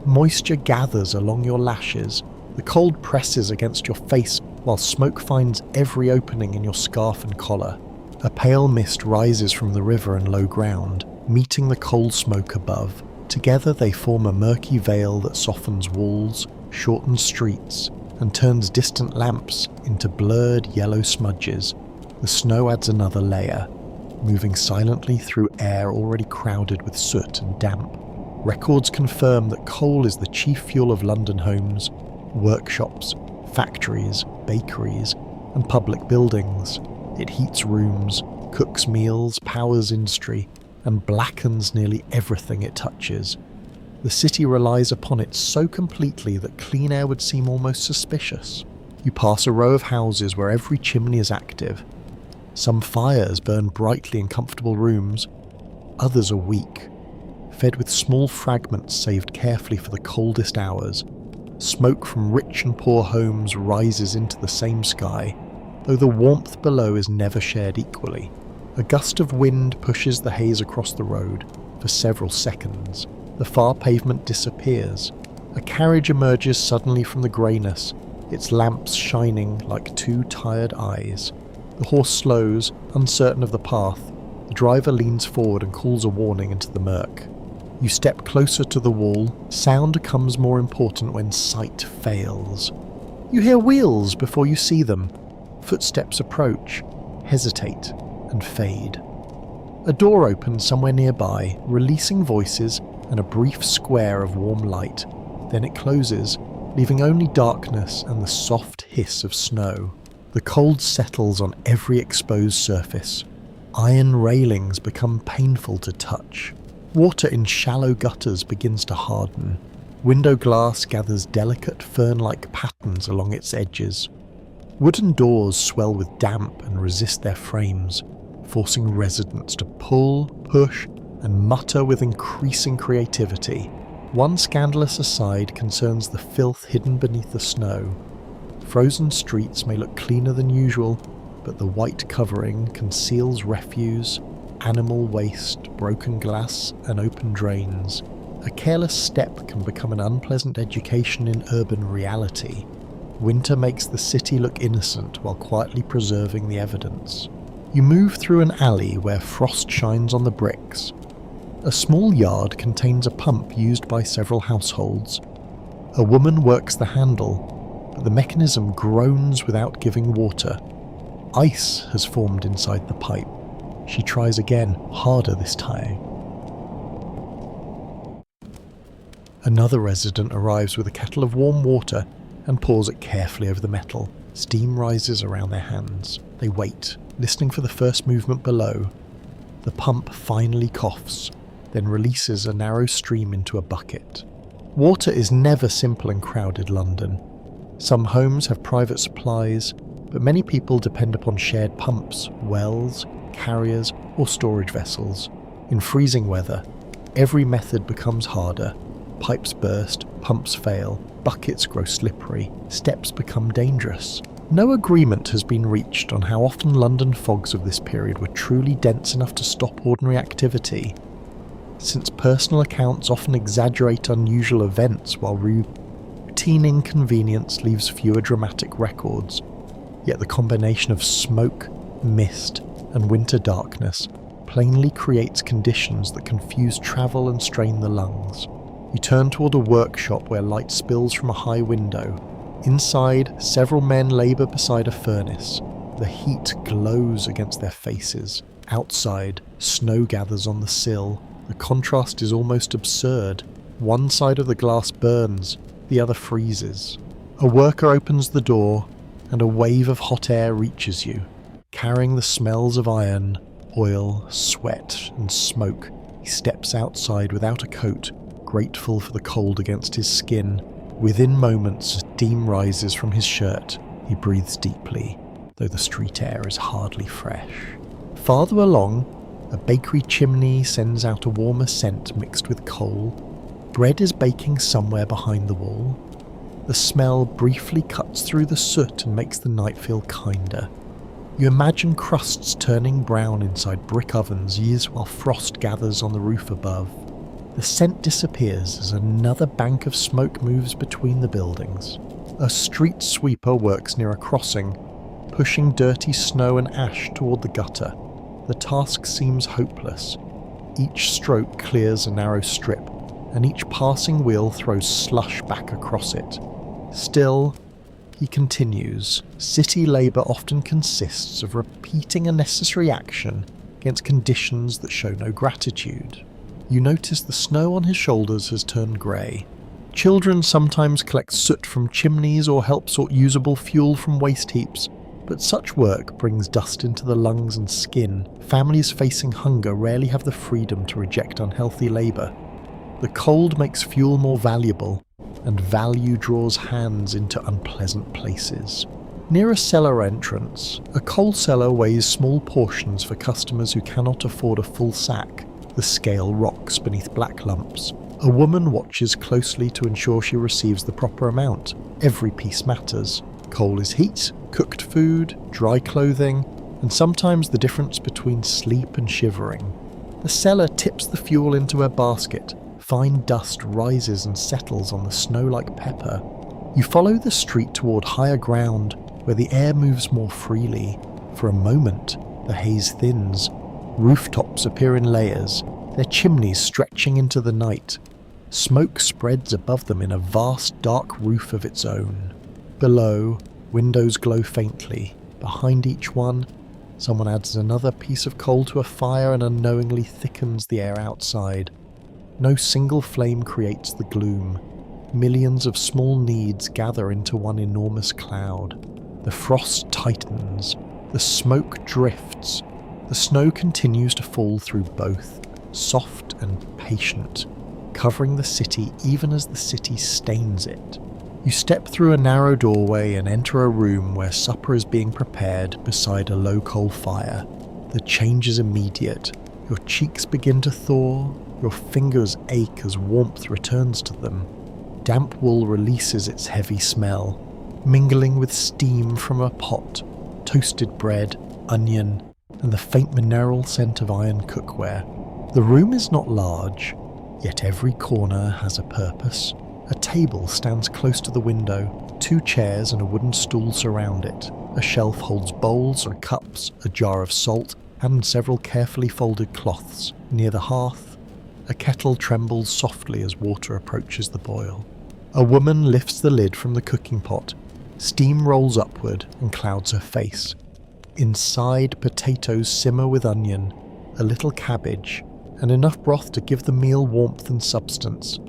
Moisture gathers along your lashes. The cold presses against your face while smoke finds every opening in your scarf and collar. A pale mist rises from the river and low ground, meeting the cold smoke above. Together they form a murky veil that softens walls, shortens streets, and turns distant lamps into blurred yellow smudges. The snow adds another layer, moving silently through air already crowded with soot and damp. Records confirm that coal is the chief fuel of London homes, workshops, factories, bakeries, and public buildings. It heats rooms, cooks meals, powers industry, and blackens nearly everything it touches. The city relies upon it so completely that clean air would seem almost suspicious. You pass a row of houses where every chimney is active. Some fires burn brightly in comfortable rooms, others are weak, fed with small fragments saved carefully for the coldest hours. Smoke from rich and poor homes rises into the same sky, though the warmth below is never shared equally. A gust of wind pushes the haze across the road. For several seconds, the far pavement disappears. A carriage emerges suddenly from the greyness, its lamps shining like two tired eyes. The horse slows, uncertain of the path. The driver leans forward and calls a warning into the murk. You step closer to the wall. Sound becomes more important when sight fails. You hear wheels before you see them. Footsteps approach, hesitate, and fade. A door opens somewhere nearby, releasing voices and a brief square of warm light. Then it closes, leaving only darkness and the soft hiss of snow. The cold settles on every exposed surface. Iron railings become painful to touch. Water in shallow gutters begins to harden. Window glass gathers delicate fern-like patterns along its edges. Wooden doors swell with damp and resist their frames, forcing residents to pull, push, and mutter with increasing creativity. One scandalous aside concerns the filth hidden beneath the snow. Frozen streets may look cleaner than usual, but the white covering conceals refuse, animal waste, broken glass, and open drains. A careless step can become an unpleasant education in urban reality. Winter makes the city look innocent while quietly preserving the evidence. You move through an alley where frost shines on the bricks. A small yard contains a pump used by several households. A woman works the handle, but the mechanism groans without giving water. Ice has formed inside the pipe. She tries again, harder this time. Another resident arrives with a kettle of warm water and pours it carefully over the metal. Steam rises around their hands. They wait, listening for the first movement below. The pump finally coughs, then releases a narrow stream into a bucket. Water is never simple in crowded London. Some homes have private supplies, but many people depend upon shared pumps, wells, carriers, or storage vessels. In freezing weather, every method becomes harder. Pipes burst, pumps fail, buckets grow slippery, steps become dangerous. No agreement has been reached on how often London fogs of this period were truly dense enough to stop ordinary activity. Since personal accounts often exaggerate unusual events while routine inconvenience leaves fewer dramatic records, yet the combination of smoke, mist, and winter darkness plainly creates conditions that confuse travel and strain the lungs. You turn toward a workshop where light spills from a high window. Inside, several men labour beside a furnace. The heat glows against their faces. Outside, snow gathers on the sill. The contrast is almost absurd. One side of the glass burns, the other freezes. A worker opens the door, and a wave of hot air reaches you. Carrying the smells of iron, oil, sweat, and smoke, he steps outside without a coat, grateful for the cold against his skin. Within moments, steam rises from his shirt. He breathes deeply, though the street air is hardly fresh. Farther along, a bakery chimney sends out a warmer scent mixed with coal. Bread is baking somewhere behind the wall. The smell briefly cuts through the soot and makes the night feel kinder. You imagine crusts turning brown inside brick ovens years while frost gathers on the roof above. The scent disappears as another bank of smoke moves between the buildings. A street sweeper works near a crossing, pushing dirty snow and ash toward the gutter. The task seems hopeless. Each stroke clears a narrow strip, and each passing wheel throws slush back across it. Still, He continues, city labour often consists of repeating a necessary action against conditions that show no gratitude. You notice the snow on his shoulders has turned grey. Children sometimes collect soot from chimneys or help sort usable fuel from waste heaps, but such work brings dust into the lungs and skin. Families facing hunger rarely have the freedom to reject unhealthy labour. The cold makes fuel more valuable, and value draws hands into unpleasant places. Near a cellar entrance, a coal cellar weighs small portions for customers who cannot afford a full sack. The scale rocks beneath black lumps. A woman watches closely to ensure she receives the proper amount. Every piece matters. Coal is heat, cooked food, dry clothing, and sometimes the difference between sleep and shivering. The seller tips the fuel into her basket. Fine dust rises and settles on the snow like pepper. You follow the street toward higher ground, where the air moves more freely. For a moment, the haze thins. Rooftops appear in layers, their chimneys stretching into the night. Smoke spreads above them in a vast dark roof of its own. Below, windows glow faintly. Behind each one, someone adds another piece of coal to a fire and unknowingly thickens the air outside. No single flame creates the gloom. Millions of small needs gather into one enormous cloud. The frost tightens. The smoke drifts. The snow continues to fall through both, soft and patient, covering the city even as the city stains it. You step through a narrow doorway and enter a room where supper is being prepared beside a low coal fire. The change is immediate. Your cheeks begin to thaw. Your fingers ache as warmth returns to them. Damp wool releases its heavy smell, mingling with steam from a pot, toasted bread, onion, and the faint mineral scent of iron cookware. The room is not large, yet every corner has a purpose. A table stands close to the window. 2 chairs and a wooden stool surround it. A shelf holds bowls and cups, a jar of salt, and several carefully folded cloths. Near the hearth, a kettle trembles softly as water approaches the boil. A woman lifts the lid from the cooking pot. Steam rolls upward and clouds her face. Inside, potatoes simmer with onion, a little cabbage, and enough broth to give the meal warmth and substance.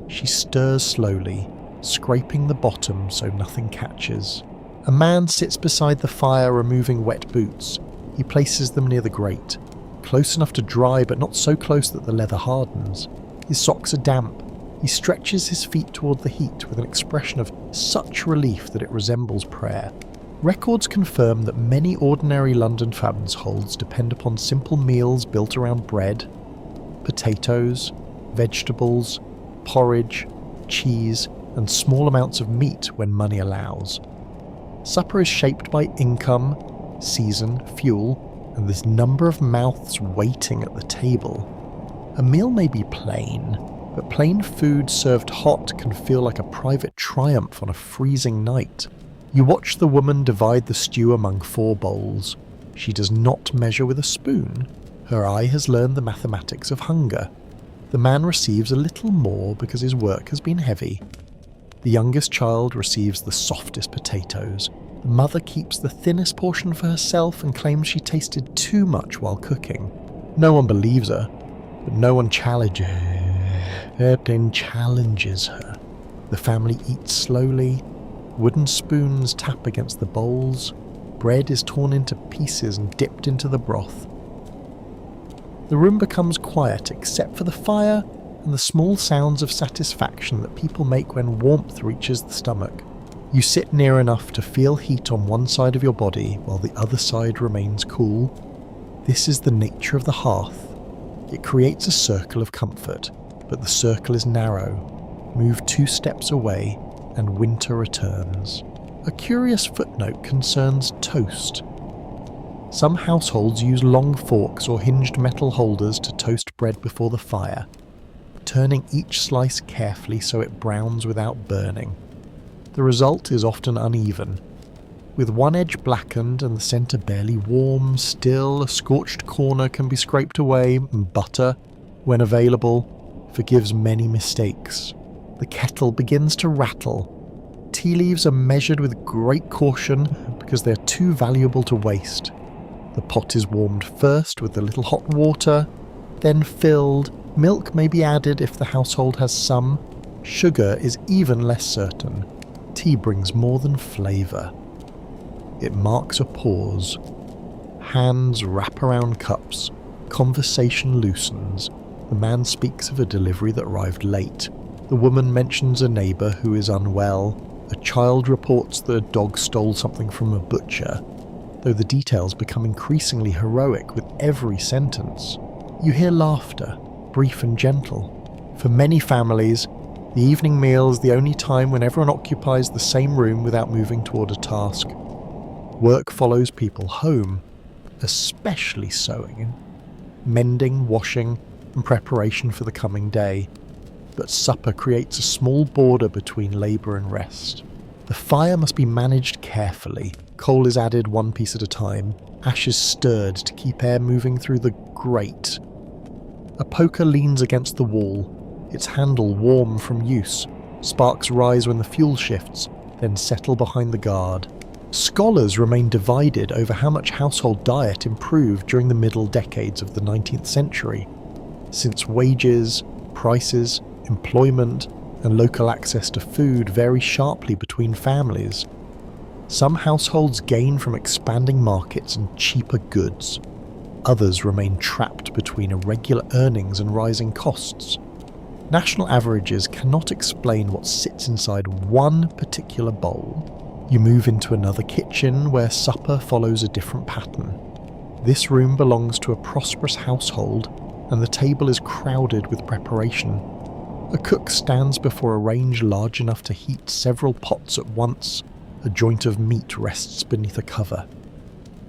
She stirs slowly, scraping the bottom so nothing catches. A man sits beside the fire removing wet boots. He places them near the grate, close enough to dry but not so close that the leather hardens. His socks are damp. He stretches his feet toward the heat with an expression of such relief that it resembles prayer. Records confirm that many ordinary London households depend upon simple meals built around bread, potatoes, vegetables, porridge, cheese, and small amounts of meat when money allows. Supper is shaped by income, season, fuel, and this number of mouths waiting at the table. A meal may be plain, but plain food served hot can feel like a private triumph on a freezing night. You watch the woman divide the stew among 4 bowls. She does not measure with a spoon. Her eye has learned the mathematics of hunger. The man receives a little more because his work has been heavy. The youngest child receives the softest potatoes. The mother keeps the thinnest portion for herself and claims she tasted too much while cooking. No one believes her, but no one challenges her. The family eats slowly. Wooden spoons tap against the bowls. Bread is torn into pieces and dipped into the broth. The room becomes quiet except for the fire and the small sounds of satisfaction that people make when warmth reaches the stomach. You sit near enough to feel heat on one side of your body while the other side remains cool. This is the nature of the hearth. It creates a circle of comfort, but the circle is narrow. Move 2 steps away and winter returns. A curious footnote concerns toast. Some households use long forks or hinged metal holders to toast bread before the fire, turning each slice carefully so it browns without burning. The result is often uneven. With one edge blackened and the centre barely warm, still a scorched corner can be scraped away, and butter, when available, forgives many mistakes. The kettle begins to rattle. tea leaves are measured with great caution because they're too valuable to waste. The pot is warmed first with a little hot water, then filled. Milk may be added if the household has some. Sugar is even less certain. Tea brings more than flavour. It marks a pause. Hands wrap around cups. Conversation loosens. The man speaks of a delivery that arrived late. The woman mentions a neighbour who is unwell. A child reports that a dog stole something from a butcher, though the details become increasingly heroic with every sentence. You hear laughter, brief and gentle. For many families, the evening meal is the only time when everyone occupies the same room without moving toward a task. Work follows people home, especially sewing, mending, washing, and preparation for the coming day. But supper creates a small border between labour and rest. The fire must be managed carefully. Coal is added one piece at a time, ashes stirred to keep air moving through the grate. A poker leans against the wall, its handle warm from use. Sparks rise when the fuel shifts, then settle behind the guard. Scholars remain divided over how much household diet improved during the middle decades of the 19th century, since wages, prices, employment, and local access to food vary sharply between families. Some households gain from expanding markets and cheaper goods. Others remain trapped between irregular earnings and rising costs. National averages cannot explain what sits inside one particular bowl. You move into another kitchen where supper follows a different pattern. This room belongs to a prosperous household, and the table is crowded with preparation. A cook stands before a range large enough to heat several pots at once. A joint of meat rests beneath a cover.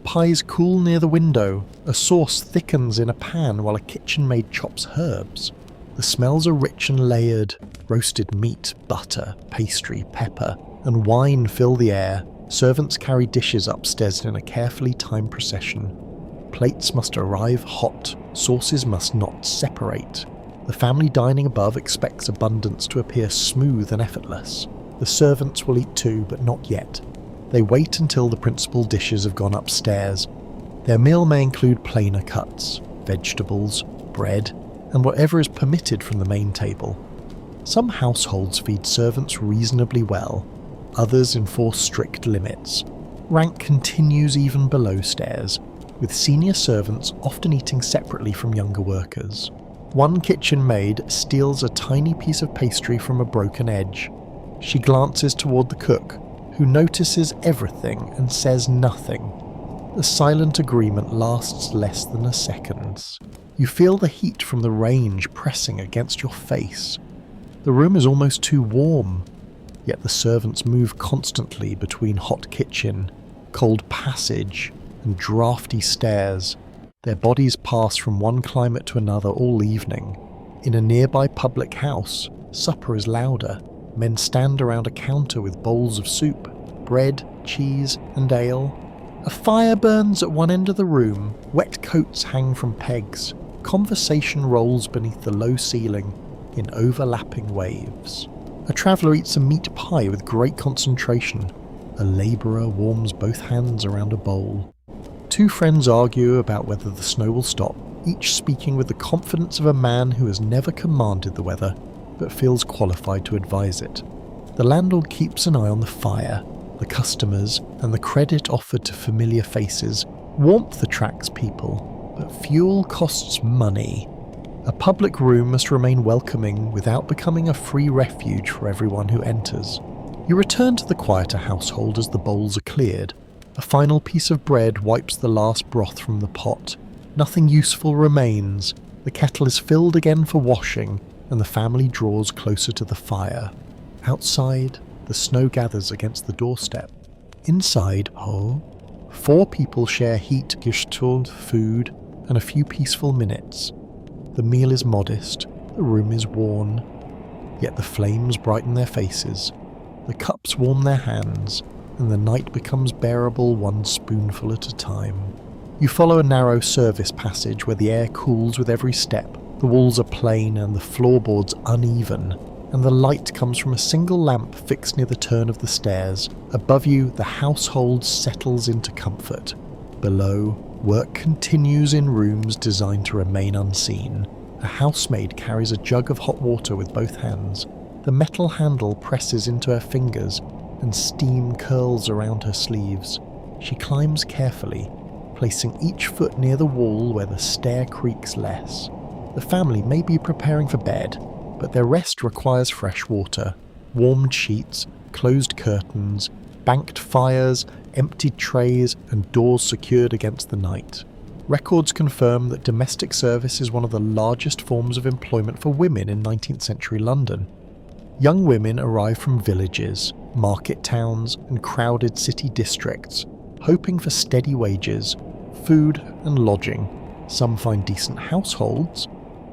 Pies cool near the window. A sauce thickens in a pan while a kitchen maid chops herbs. The smells are rich and layered. Roasted meat, butter, pastry, pepper, and wine fill the air. Servants carry dishes upstairs in a carefully timed procession. Plates must arrive hot. Sauces must not separate. The family dining above expects abundance to appear smooth and effortless. The servants will eat too, but not yet. They wait until the principal dishes have gone upstairs. Their meal may include plainer cuts, vegetables, bread, and whatever is permitted from the main table. Some households feed servants reasonably well, others enforce strict limits. Rank continues even below stairs, with senior servants often eating separately from younger workers. One kitchen maid steals a tiny piece of pastry from a broken edge. She glances toward the cook, who notices everything and says nothing. The silent agreement lasts less than a second. You feel the heat from the range pressing against your face. The room is almost too warm, yet the servants move constantly between hot kitchen, cold passage, and drafty stairs. Their bodies pass from one climate to another all evening. In a nearby public house, supper is louder. Men stand around a counter with bowls of soup, bread, cheese, and ale. A fire burns at one end of the room. Wet coats hang from pegs. Conversation rolls beneath the low ceiling in overlapping waves. A traveller eats a meat pie with great concentration. A labourer warms both hands around a bowl. Two friends argue about whether the snow will stop, each speaking with the confidence of a man who has never commanded the weather, but feels qualified to advise it. The landlord keeps an eye on the fire, the customers, and the credit offered to familiar faces. Warmth attracts people, but fuel costs money. A public room must remain welcoming without becoming a free refuge for everyone who enters. You return to the quieter household as the bowls are cleared. A final piece of bread wipes the last broth from the pot. Nothing useful remains. The kettle is filled again for washing, and the family draws closer to the fire. Outside, the snow gathers against the doorstep. Inside, 4 people share heat, gestalt, food, and a few peaceful minutes. The meal is modest, the room is worn, yet the flames brighten their faces. The cups warm their hands, and the night becomes bearable one spoonful at a time. You follow a narrow service passage where the air cools with every step. The walls are plain and the floorboards uneven. and the light comes from a single lamp fixed near the turn of the stairs. Above you, the household settles into comfort. Below, work continues in rooms designed to remain unseen. A housemaid carries a jug of hot water with both hands. The metal handle presses into her fingers, and steam curls around her sleeves. She climbs carefully, placing each foot near the wall where the stair creaks less. The family may be preparing for bed, but their rest requires fresh water, warmed sheets, closed curtains, banked fires, emptied trays, and doors secured against the night. Records confirm that domestic service is one of the largest forms of employment for women in 19th century London. Young women arrive from villages, market towns, and crowded city districts, hoping for steady wages, food, and lodging. Some find decent households.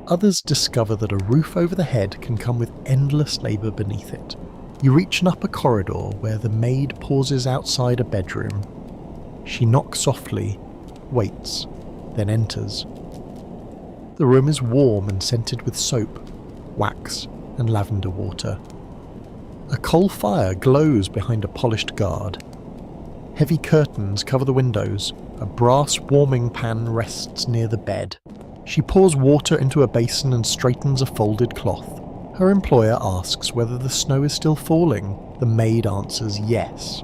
Others discover that a roof over the head can come with endless labour beneath it. You reach an upper corridor where the maid pauses outside a bedroom. She knocks softly, waits, then enters. The room is warm and scented with soap, wax, and lavender water. A coal fire glows behind a polished guard. Heavy curtains cover the windows. A brass warming pan rests near the bed. She pours water into a basin and straightens a folded cloth. Her employer asks whether the snow is still falling. The maid answers yes.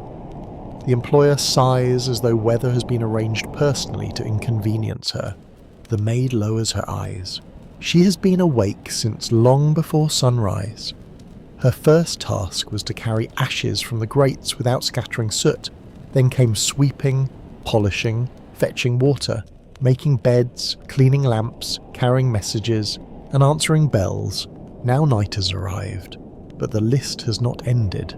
The employer sighs as though weather has been arranged personally to inconvenience her. The maid lowers her eyes. She has been awake since long before sunrise. Her first task was to carry ashes from the grates without scattering soot. Then came sweeping, polishing, fetching water, making beds, cleaning lamps, carrying messages, and answering bells. Now night has arrived, but the list has not ended.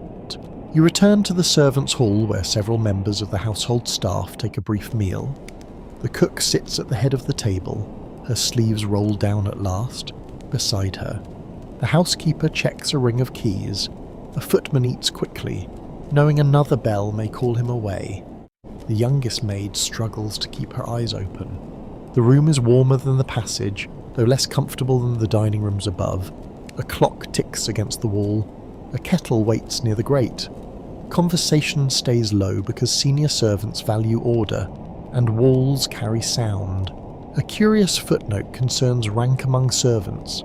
You return to the servants' hall where several members of the household staff take a brief meal. The cook sits at the head of the table, her sleeves rolled down at last, beside her. The housekeeper checks a ring of keys. A footman eats quickly, knowing another bell may call him away. The youngest maid struggles to keep her eyes open. The room is warmer than the passage, though less comfortable than the dining rooms above. A clock ticks against the wall. A kettle waits near the grate. Conversation stays low because senior servants value order, and walls carry sound. A curious footnote concerns rank among servants.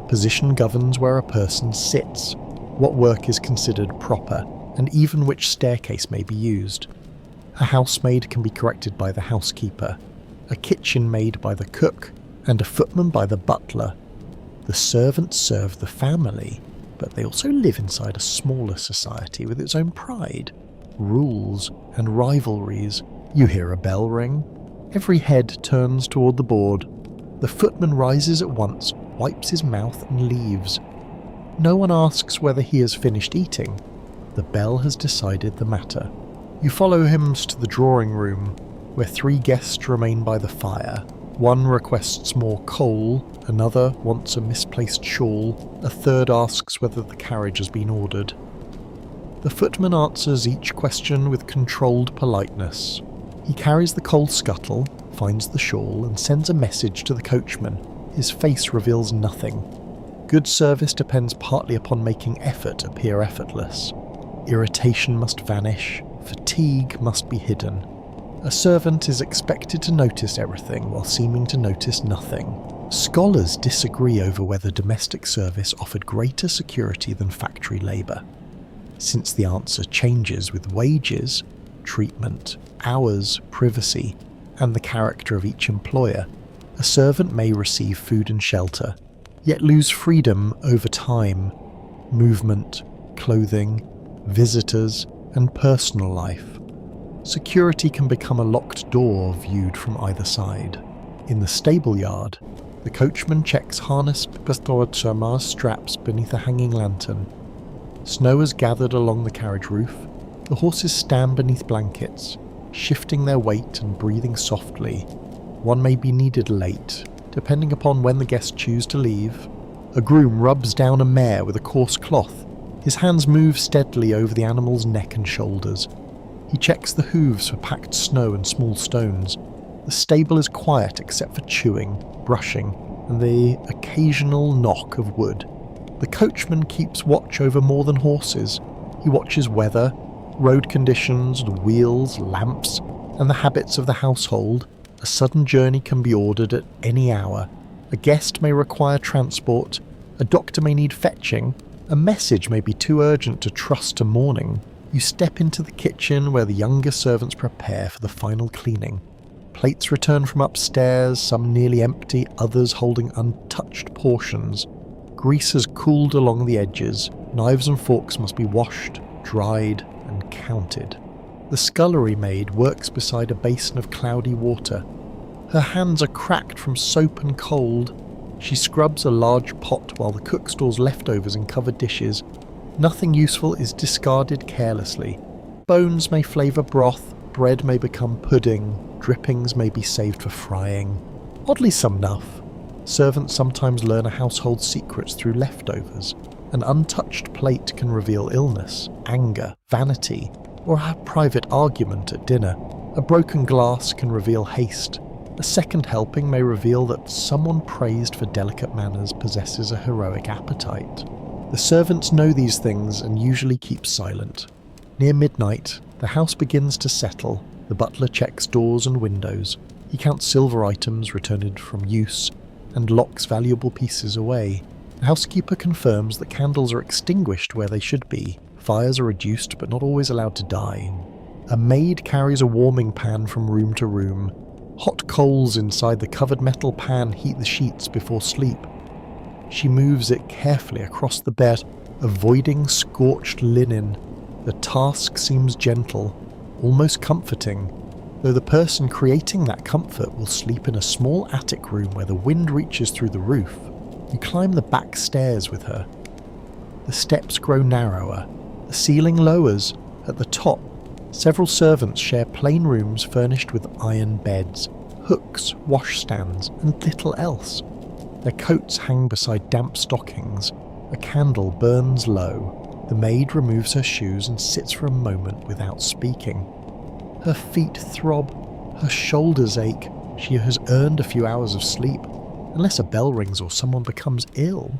Position governs where a person sits, what work is considered proper, and even which staircase may be used. A housemaid can be corrected by the housekeeper, a kitchen maid by the cook, and a footman by the butler. The servants serve the family, but they also live inside a smaller society with its own pride, rules, and rivalries. You hear a bell ring. Every head turns toward the board. The footman rises at once, wipes his mouth, and leaves. No one asks whether he has finished eating. The bell has decided the matter. You follow him to the drawing room, where 3 guests remain by the fire. One requests more coal, another wants a misplaced shawl, a third asks whether the carriage has been ordered. The footman answers each question with controlled politeness. He carries the coal scuttle, finds the shawl, and sends a message to the coachman. His face reveals nothing. Good service depends partly upon making effort appear effortless. Irritation must vanish, fatigue must be hidden. A servant is expected to notice everything while seeming to notice nothing. Scholars disagree over whether domestic service offered greater security than factory labour. Since the answer changes with wages, treatment, hours, privacy, and the character of each employer, a servant may receive food and shelter, yet lose freedom over time, movement, clothing, visitors, and personal life. Security can become a locked door viewed from either side. In the stable yard, the coachman checks harness Pipistrello straps beneath a hanging lantern. Snow has gathered along the carriage roof. The horses stand beneath blankets, shifting their weight and breathing softly. One may be needed late, depending upon when the guests choose to leave. A groom rubs down a mare with a coarse cloth. His hands move steadily over the animal's neck and shoulders. He checks the hooves for packed snow and small stones. The stable is quiet except for chewing, brushing, and the occasional knock of wood. The coachman keeps watch over more than horses. He watches weather, road conditions, the wheels, lamps, and the habits of the household. A sudden journey can be ordered at any hour. A guest may require transport. A doctor may need fetching. A message may be too urgent to trust to morning. You step into the kitchen where the younger servants prepare for the final cleaning. Plates return from upstairs, some nearly empty, others holding untouched portions. Grease has cooled along the edges. Knives and forks must be washed, dried, and counted. The scullery maid works beside a basin of cloudy water. Her hands are cracked from soap and cold. She scrubs a large pot while the cook stores leftovers in covered dishes. Nothing useful is discarded carelessly. Bones may flavour broth, bread may become pudding, drippings may be saved for frying. Oddly enough, servants sometimes learn a household's secrets through leftovers. An untouched plate can reveal illness, anger, vanity, or a private argument at dinner. A broken glass can reveal haste. A second helping may reveal that someone praised for delicate manners possesses a heroic appetite. The servants know these things and usually keep silent. Near midnight, the house begins to settle. The butler checks doors and windows. He counts silver items returned from use and locks valuable pieces away. The housekeeper confirms that candles are extinguished where they should be. Fires are reduced but not always allowed to die. A maid carries a warming pan from room to room. Hot coals inside the covered metal pan heat the sheets before sleep. She moves it carefully across the bed, avoiding scorched linen. The task seems gentle, almost comforting, though the person creating that comfort will sleep in a small attic room where the wind reaches through the roof. You climb the back stairs with her. The steps grow narrower. The ceiling lowers. At the top, several servants share plain rooms furnished with iron beds, hooks, washstands, and little else. Their coats hang beside damp stockings. A candle burns low. The maid removes her shoes and sits for a moment without speaking. Her feet throb. Her shoulders ache. She has earned a few hours of sleep, unless a bell rings or someone becomes ill.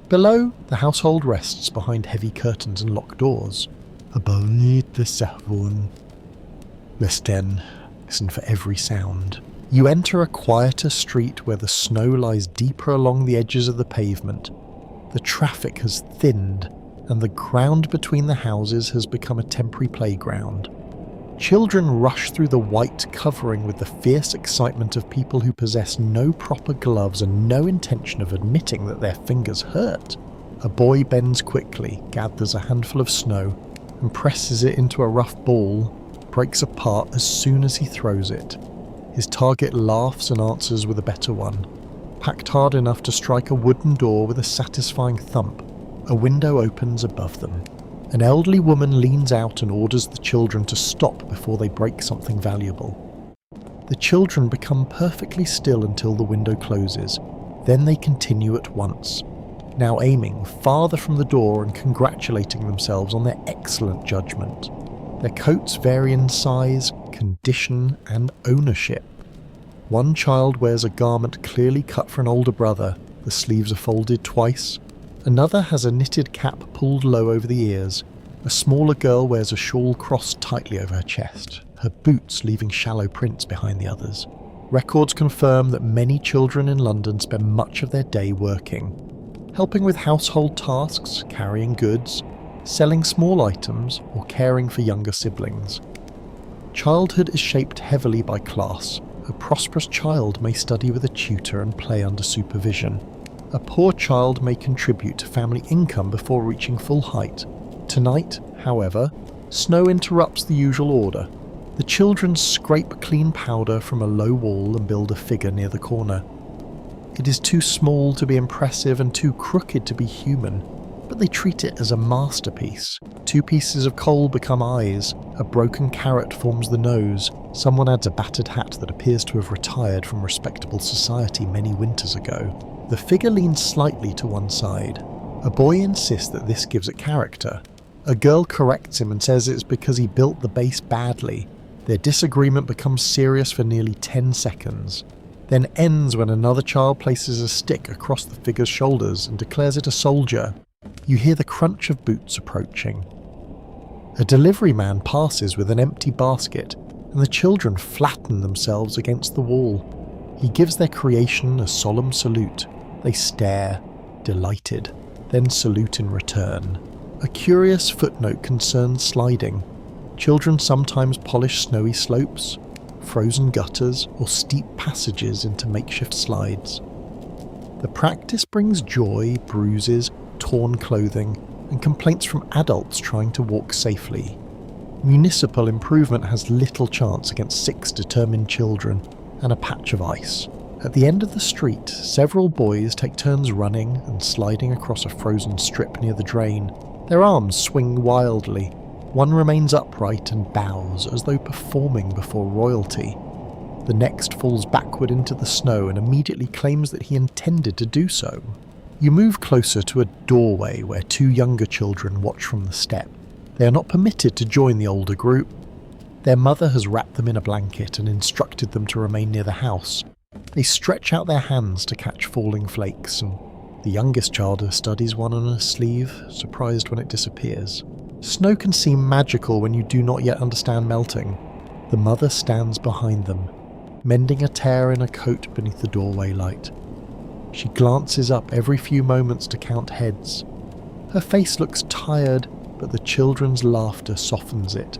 Below, the household rests behind heavy curtains and locked doors. Abonit the savon. Listen for every sound. You enter a quieter street where the snow lies deeper along the edges of the pavement. The traffic has thinned, and the ground between the houses has become a temporary playground. Children rush through the white covering with the fierce excitement of people who possess no proper gloves and no intention of admitting that their fingers hurt. A boy bends quickly, gathers a handful of snow, and presses it into a rough ball, breaks apart as soon as he throws it. His target laughs and answers with a better one, packed hard enough to strike a wooden door with a satisfying thump. A window opens above them. An elderly woman leans out and orders the children to stop before they break something valuable. The children become perfectly still until the window closes. Then they continue at once, now aiming farther from the door and congratulating themselves on their excellent judgment. Their coats vary in size, condition, and ownership. One child wears a garment clearly cut for an older brother. The sleeves are folded twice. Another has a knitted cap pulled low over the ears. A smaller girl wears a shawl crossed tightly over her chest, her boots leaving shallow prints behind the others. Records confirm that many children in London spend much of their day working, helping with household tasks, carrying goods, selling small items, or caring for younger siblings. Childhood is shaped heavily by class. A prosperous child may study with a tutor and play under supervision. A poor child may contribute to family income before reaching full height. Tonight, however, snow interrupts the usual order. The children scrape clean powder from a low wall and build a figure near the corner. It is too small to be impressive and too crooked to be human, but they treat it as a masterpiece. 2 pieces of coal become eyes, a broken carrot forms the nose, someone adds a battered hat that appears to have retired from respectable society many winters ago. The figure leans slightly to one side. A boy insists that this gives it character. A girl corrects him and says it's because he built the base badly. Their disagreement becomes serious for nearly 10 seconds, then ends when another child places a stick across the figure's shoulders and declares it a soldier. You hear the crunch of boots approaching. A delivery man passes with an empty basket, and the children flatten themselves against the wall. He gives their creation a solemn salute. They stare, delighted, then salute in return. A curious footnote concerns sliding. Children sometimes polish snowy slopes, frozen gutters, or steep passages into makeshift slides. The practice brings joy, bruises, torn clothing, and complaints from adults trying to walk safely. Municipal improvement has little chance against 6 determined children and a patch of ice. At the end of the street, several boys take turns running and sliding across a frozen strip near the drain. Their arms swing wildly. One remains upright and bows as though performing before royalty. The next falls backward into the snow and immediately claims that he intended to do so. You move closer to a doorway where 2 younger children watch from the step. They are not permitted to join the older group. Their mother has wrapped them in a blanket and instructed them to remain near the house. They stretch out their hands to catch falling flakes, and the youngest child studies one on her sleeve, surprised when it disappears. Snow can seem magical when you do not yet understand melting. The mother stands behind them, mending a tear in a coat beneath the doorway light. She glances up every few moments to count heads. Her face looks tired, but the children's laughter softens it.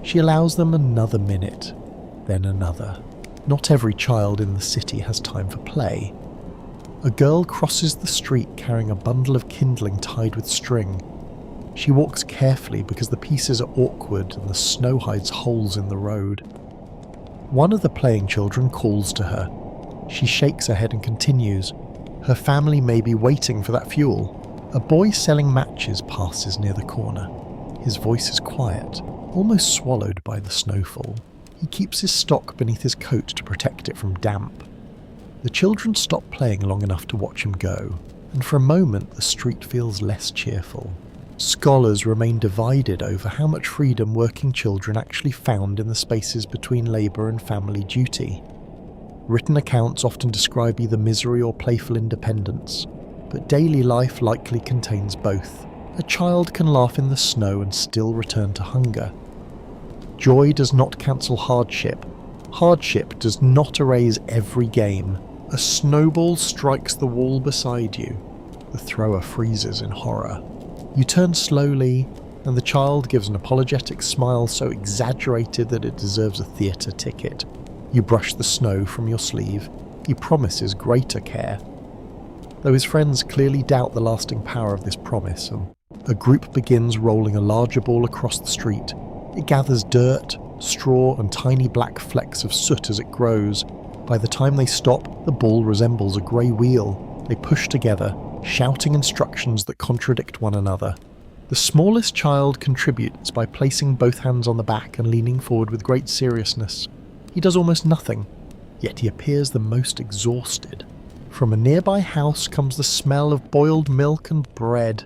She allows them another minute, then another. Not every child in the city has time for play. A girl crosses the street carrying a bundle of kindling tied with string. She walks carefully because the pieces are awkward and the snow hides holes in the road. One of the playing children calls to her. She shakes her head and continues. Her family may be waiting for that fuel. A boy selling matches passes near the corner. His voice is quiet, almost swallowed by the snowfall. He keeps his stock beneath his coat to protect it from damp. The children stop playing long enough to watch him go, and for a moment the street feels less cheerful. Scholars remain divided over how much freedom working children actually found in the spaces between labour and family duty. Written accounts often describe either misery or playful independence, but daily life likely contains both. A child can laugh in the snow and still return to hunger. Joy does not cancel hardship. Hardship does not erase every game. A snowball strikes the wall beside you. The thrower freezes in horror. You turn slowly, and the child gives an apologetic smile so exaggerated that it deserves a theatre ticket. You brush the snow from your sleeve. He promises greater care. Though his friends clearly doubt the lasting power of this promise, a group begins rolling a larger ball across the street. It gathers dirt, straw, and tiny black flecks of soot as it grows. By the time they stop, the ball resembles a grey wheel. They push together, shouting instructions that contradict one another. The smallest child contributes by placing both hands on the back and leaning forward with great seriousness. He does almost nothing, yet he appears the most exhausted. From a nearby house comes the smell of boiled milk and bread.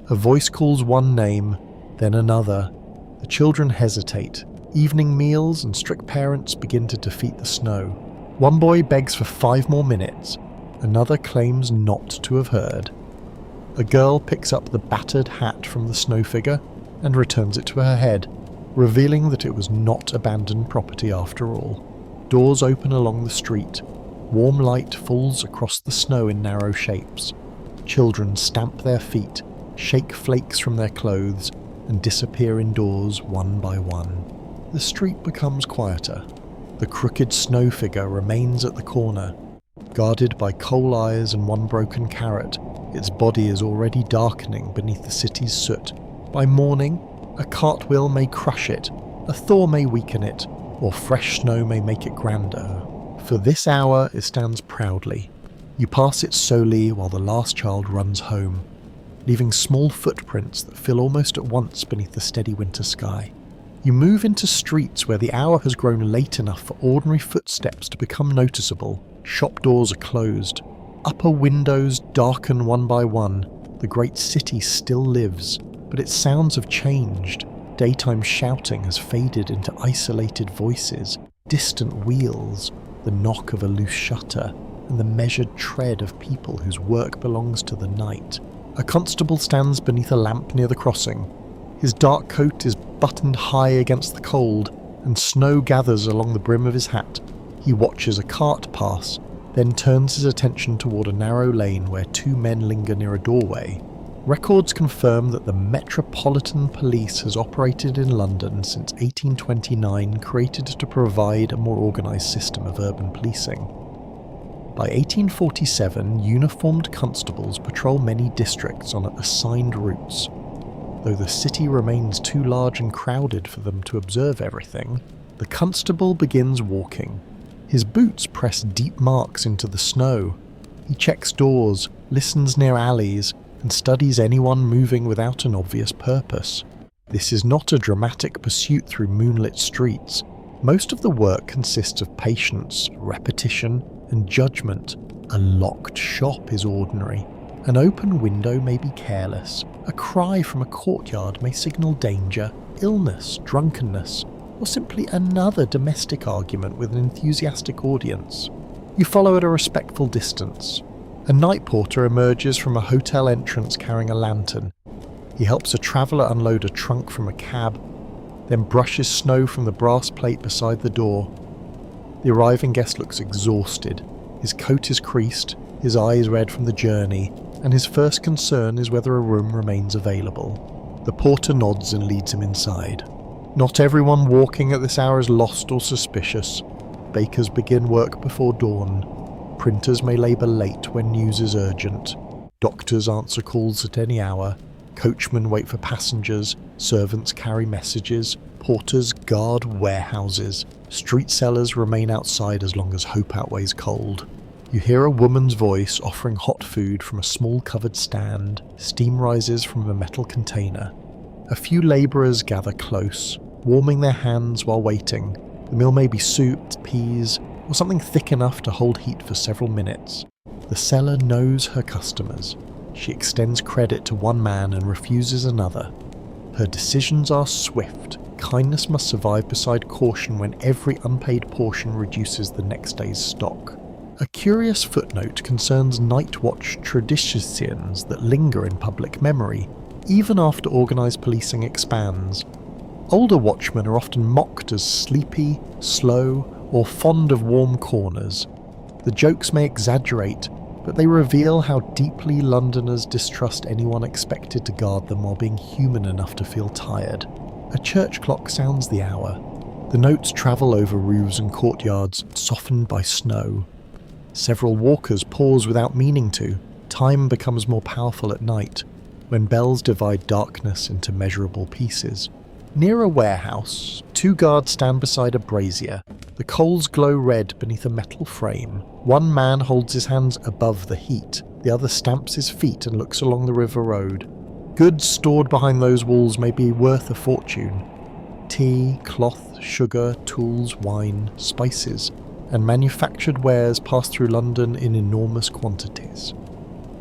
A voice calls one name, then another. The children hesitate. Evening meals and strict parents begin to defeat the snow. One boy begs for 5 more minutes. Another claims not to have heard. A girl picks up the battered hat from the snow figure and returns it to her head, revealing that it was not abandoned property after all. Doors open along the street. Warm light falls across the snow in narrow shapes. Children stamp their feet, shake flakes from their clothes, and disappear indoors one by one. The street becomes quieter. The crooked snow figure remains at the corner. Guarded by coal eyes and one broken carrot, its body is already darkening beneath the city's soot. By morning, a cartwheel may crush it, a thaw may weaken it, or fresh snow may make it grander. For this hour it stands proudly. You pass it solely while the last child runs home, leaving small footprints that fill almost at once beneath the steady winter sky. You move into streets where the hour has grown late enough for ordinary footsteps to become noticeable. Shop doors are closed. Upper windows darken one by one. The great city still lives, but its sounds have changed. Daytime shouting has faded into isolated voices, distant wheels, the knock of a loose shutter, and the measured tread of people whose work belongs to the night. A constable stands beneath a lamp near the crossing. His dark coat is buttoned high against the cold, and snow gathers along the brim of his hat. He watches a cart pass, then turns his attention toward a narrow lane where two men linger near a doorway. Records confirm that the Metropolitan Police has operated in London since 1829, created to provide a more organised system of urban policing. By 1847, uniformed constables patrol many districts on assigned routes. Though the city remains too large and crowded for them to observe everything, the constable begins walking. His boots press deep marks into the snow. He checks doors, listens near alleys, and studies anyone moving without an obvious purpose. This is not a dramatic pursuit through moonlit streets. Most of the work consists of patience, repetition, and judgment. A locked shop is ordinary. An open window may be careless. A cry from a courtyard may signal danger, illness, drunkenness, or simply another domestic argument with an enthusiastic audience. You follow at a respectful distance. A night porter emerges from a hotel entrance carrying a lantern. He helps a traveller unload a trunk from a cab, then brushes snow from the brass plate beside the door. The arriving guest looks exhausted. His coat is creased, his eyes red from the journey, and his first concern is whether a room remains available. The porter nods and leads him inside. Not everyone walking at this hour is lost or suspicious. Bakers begin work before dawn. Printers may labour late when news is urgent. Doctors answer calls at any hour. Coachmen wait for passengers. Servants carry messages. Porters guard warehouses. Street sellers remain outside as long as hope outweighs cold. You hear a woman's voice offering hot food from a small covered stand. Steam rises from a metal container. A few labourers gather close, warming their hands while waiting. The meal may be soup, peas, or something thick enough to hold heat for several minutes. The seller knows her customers. She extends credit to one man and refuses another. Her decisions are swift. Kindness must survive beside caution when every unpaid portion reduces the next day's stock. A curious footnote concerns night watch traditions that linger in public memory, even after organised policing expands. Older watchmen are often mocked as sleepy, slow, or fond of warm corners. The jokes may exaggerate, but they reveal how deeply Londoners distrust anyone expected to guard them while being human enough to feel tired. A church clock sounds the hour. The notes travel over roofs and courtyards, softened by snow. Several walkers pause without meaning to. Time becomes more powerful at night, when bells divide darkness into measurable pieces. Near a warehouse, two guards stand beside a brazier. The coals glow red beneath a metal frame. One man holds his hands above the heat. The other stamps his feet and looks along the river road. Goods stored behind those walls may be worth a fortune. Tea, cloth, sugar, tools, wine, spices, and manufactured wares pass through London in enormous quantities.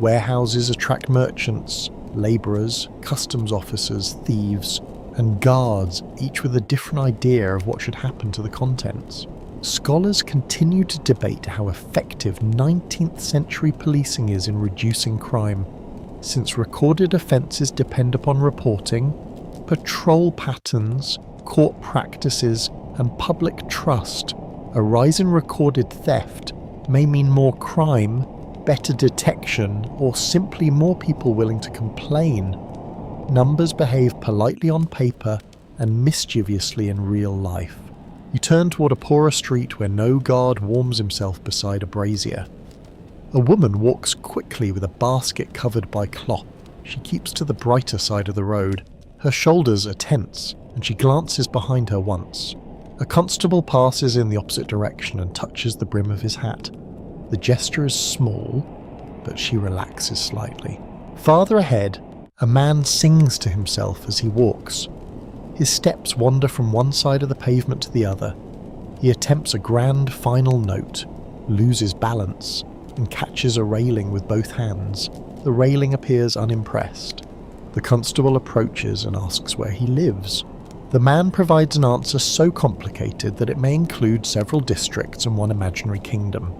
Warehouses attract merchants, labourers, customs officers, thieves, and guards, each with a different idea of what should happen to the contents. Scholars continue to debate how effective 19th century policing is in reducing crime, since recorded offences depend upon reporting, patrol patterns, court practices, and public trust. A rise in recorded theft may mean more crime, better detection, or simply more people willing to complain. Numbers behave politely on paper and mischievously in real life. You turn toward a poorer street where no guard warms himself beside a brazier. A woman walks quickly with a basket covered by cloth. She keeps to the brighter side of the road. Her shoulders are tense, and she glances behind her once. A constable passes in the opposite direction and touches the brim of his hat. The gesture is small, but she relaxes slightly. Farther ahead, a man sings to himself as he walks. His steps wander from one side of the pavement to the other. He attempts a grand final note, loses balance, and catches a railing with both hands. The railing appears unimpressed. The constable approaches and asks where he lives. The man provides an answer so complicated that it may include several districts and one imaginary kingdom.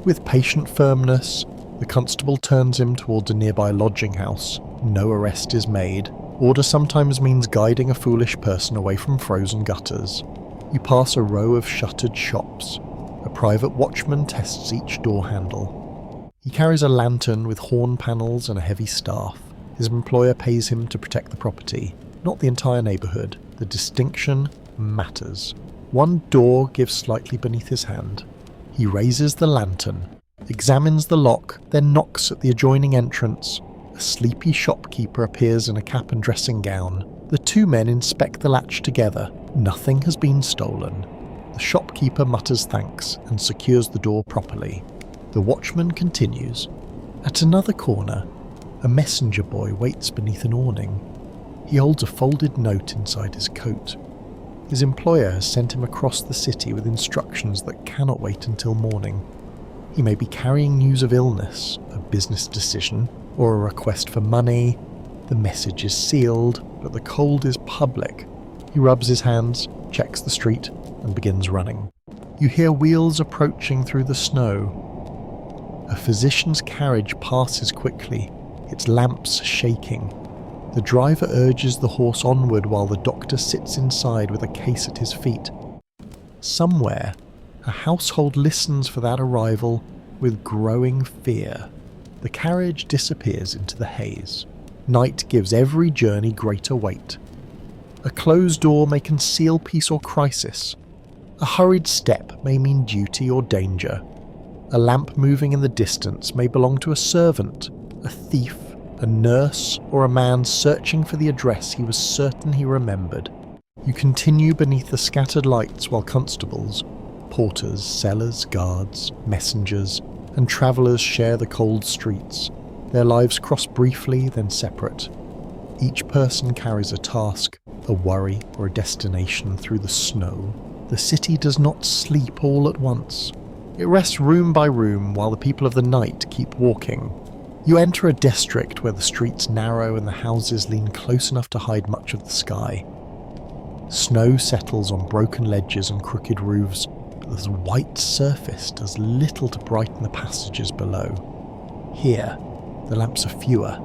With patient firmness, The constable turns him towards a nearby lodging house. No arrest is made. Order sometimes means guiding a foolish person away from frozen gutters. You pass a row of shuttered shops. A private watchman tests each door handle. He carries a lantern with horn panels and a heavy staff. His employer pays him to protect the property, not the entire neighbourhood. The distinction matters. One door gives slightly beneath his hand. He raises the lantern, examines the lock, then knocks at the adjoining entrance. A sleepy shopkeeper appears in a cap and dressing gown. The two men inspect the latch together. Nothing has been stolen. The shopkeeper mutters thanks and secures the door properly. The watchman continues. At another corner, a messenger boy waits beneath an awning. He holds a folded note inside his coat. His employer has sent him across the city with instructions that cannot wait until morning. He may be carrying news of illness, a business decision, or a request for money. The message is sealed, but the cold is public. He rubs his hands, checks the street, and begins running. You hear wheels approaching through the snow. A physician's carriage passes quickly, its lamps shaking. The driver urges the horse onward while the doctor sits inside with a case at his feet. Somewhere, a household listens for that arrival with growing fear. The carriage disappears into the haze. Night gives every journey greater weight. A closed door may conceal peace or crisis. A hurried step may mean duty or danger. A lamp moving in the distance may belong to a servant, a thief, a nurse, or a man searching for the address he was certain he remembered. You continue beneath the scattered lights while constables, porters, sellers, guards, messengers, and travellers share the cold streets. Their lives cross briefly, then separate. Each person carries a task, a worry, or a destination through the snow. The city does not sleep all at once. It rests room by room while the people of the night keep walking. You enter a district where the streets narrow and the houses lean close enough to hide much of the sky. Snow settles on broken ledges and crooked roofs, but the white surface does little to brighten the passages below. Here, the lamps are fewer,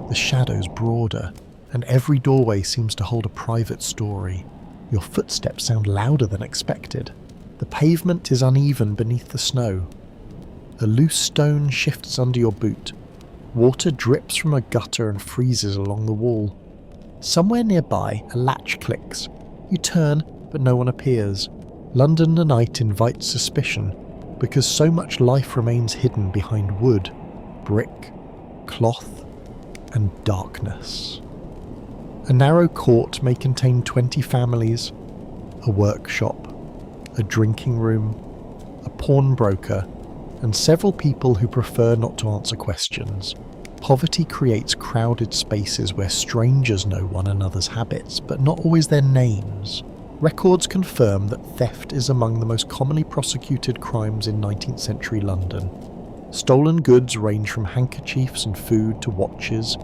the shadows broader, and every doorway seems to hold a private story. Your footsteps sound louder than expected. The pavement is uneven beneath the snow. A loose stone shifts under your boot. Water drips from a gutter and freezes along the wall. Somewhere nearby, a latch clicks. You turn, but no one appears. London tonight invites suspicion, because so much life remains hidden behind wood, brick, cloth, and darkness. A narrow court may contain 20 families, a workshop, a drinking room, a pawnbroker, and several people who prefer not to answer questions. Poverty creates crowded spaces where strangers know one another's habits, but not always their names. Records confirm that theft is among the most commonly prosecuted crimes in 19th century London. Stolen goods range from handkerchiefs and food to watches,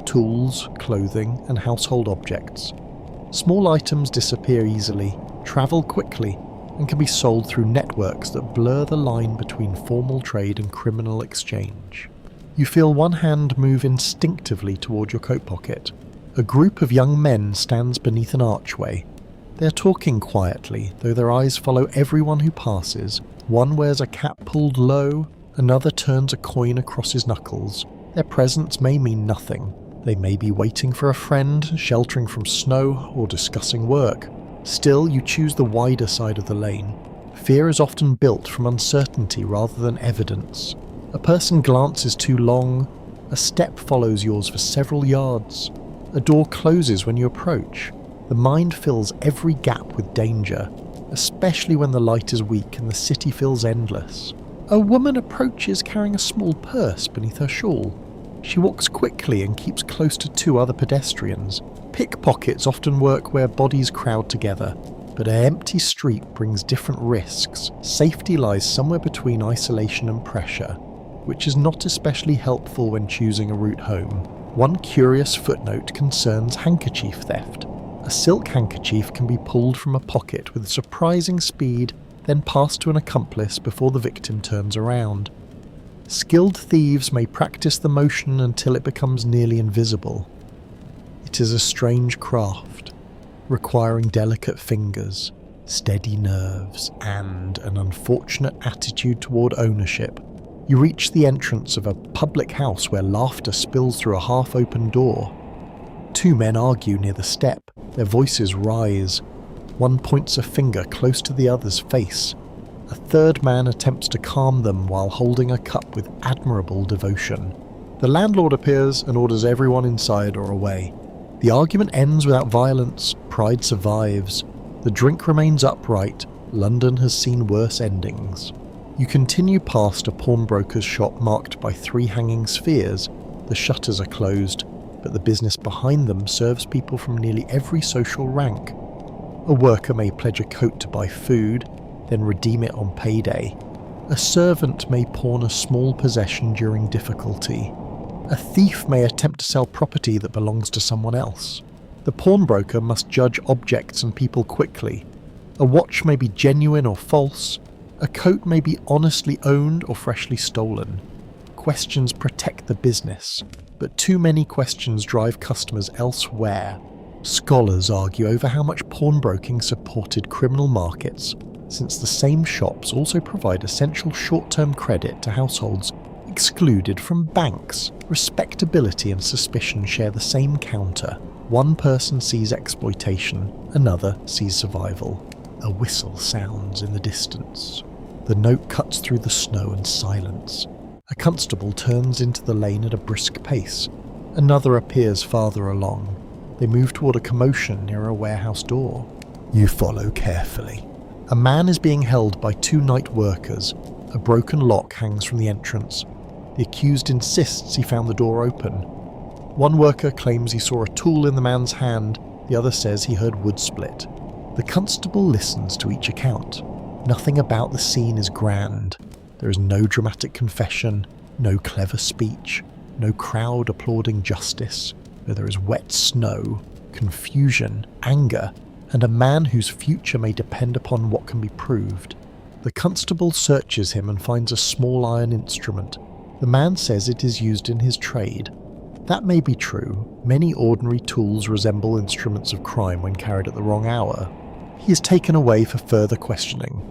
tools, clothing, and household objects. Small items disappear easily, travel quickly, and can be sold through networks that blur the line between formal trade and criminal exchange. You feel one hand move instinctively toward your coat pocket. A group of young men stands beneath an archway. They are talking quietly, though their eyes follow everyone who passes. One wears a cap pulled low, another turns a coin across his knuckles. Their presence may mean nothing. They may be waiting for a friend, sheltering from snow, or discussing work. Still, you choose the wider side of the lane. Fear is often built from uncertainty rather than evidence. A person glances too long, a step follows yours for several yards. A door closes when you approach. The mind fills every gap with danger, especially when the light is weak and the city feels endless. A woman approaches carrying a small purse beneath her shawl. She walks quickly and keeps close to two other pedestrians. Pickpockets often work where bodies crowd together, but an empty street brings different risks. Safety lies somewhere between isolation and pressure, which is not especially helpful when choosing a route home. One curious footnote concerns handkerchief theft. A silk handkerchief can be pulled from a pocket with surprising speed, then passed to an accomplice before the victim turns around. Skilled thieves may practice the motion until it becomes nearly invisible. It is a strange craft, requiring delicate fingers, steady nerves, and an unfortunate attitude toward ownership. You reach the entrance of a public house where laughter spills through a half-open door. Two men argue near the step, their voices rise. One points a finger close to the other's face. A third man attempts to calm them while holding a cup with admirable devotion. The landlord appears and orders everyone inside or away. The argument ends without violence, pride survives. The drink remains upright. London has seen worse endings. You continue past a pawnbroker's shop marked by 3 hanging spheres. The shutters are closed, but the business behind them serves people from nearly every social rank. A worker may pledge a coat to buy food, then redeem it on payday. A servant may pawn a small possession during difficulty. A thief may attempt to sell property that belongs to someone else. The pawnbroker must judge objects and people quickly. A watch may be genuine or false. A coat may be honestly owned or freshly stolen. Questions protect the business, but too many questions drive customers elsewhere. Scholars argue over how much pawnbroking supported criminal markets, since the same shops also provide essential short-term credit to households excluded from banks. Respectability and suspicion share the same counter. One person sees exploitation, another sees survival. A whistle sounds in the distance. The note cuts through the snow and silence. A constable turns into the lane at a brisk pace. Another appears farther along. They move toward a commotion near a warehouse door. You follow carefully. A man is being held by 2 night workers. A broken lock hangs from the entrance. The accused insists he found the door open. One worker claims he saw a tool in the man's hand. The other says he heard wood split. The constable listens to each account. Nothing about the scene is grand. There is no dramatic confession, no clever speech, no crowd applauding justice. But there is wet snow, confusion, anger, and a man whose future may depend upon what can be proved. The constable searches him and finds a small iron instrument. The man says it is used in his trade. That may be true. Many ordinary tools resemble instruments of crime when carried at the wrong hour. He is taken away for further questioning.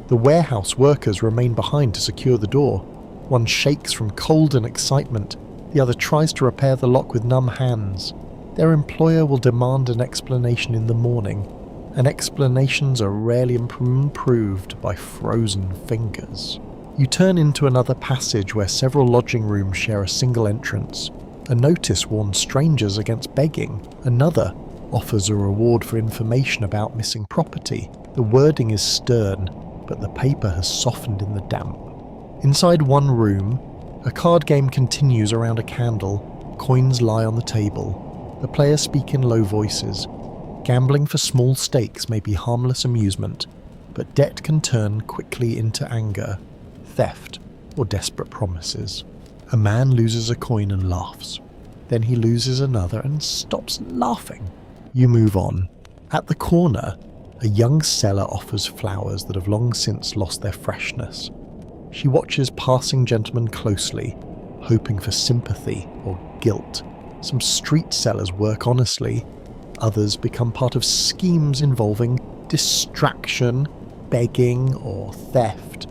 The warehouse workers remain behind to secure the door. One shakes from cold and excitement. The other tries to repair the lock with numb hands. Their employer will demand an explanation in the morning, and explanations are rarely improved by frozen fingers. You turn into another passage where several lodging rooms share a single entrance. A notice warns strangers against begging. Another offers a reward for information about missing property. The wording is stern, but the paper has softened in the damp. Inside one room, a card game continues around a candle. Coins lie on the table. The players speak in low voices. Gambling for small stakes may be harmless amusement, but debt can turn quickly into anger, theft, or desperate promises. A man loses a coin and laughs. Then he loses another and stops laughing. You move on. At the corner, a young seller offers flowers that have long since lost their freshness. She watches passing gentlemen closely, hoping for sympathy or guilt. Some street sellers work honestly. Others become part of schemes involving distraction, begging, or theft.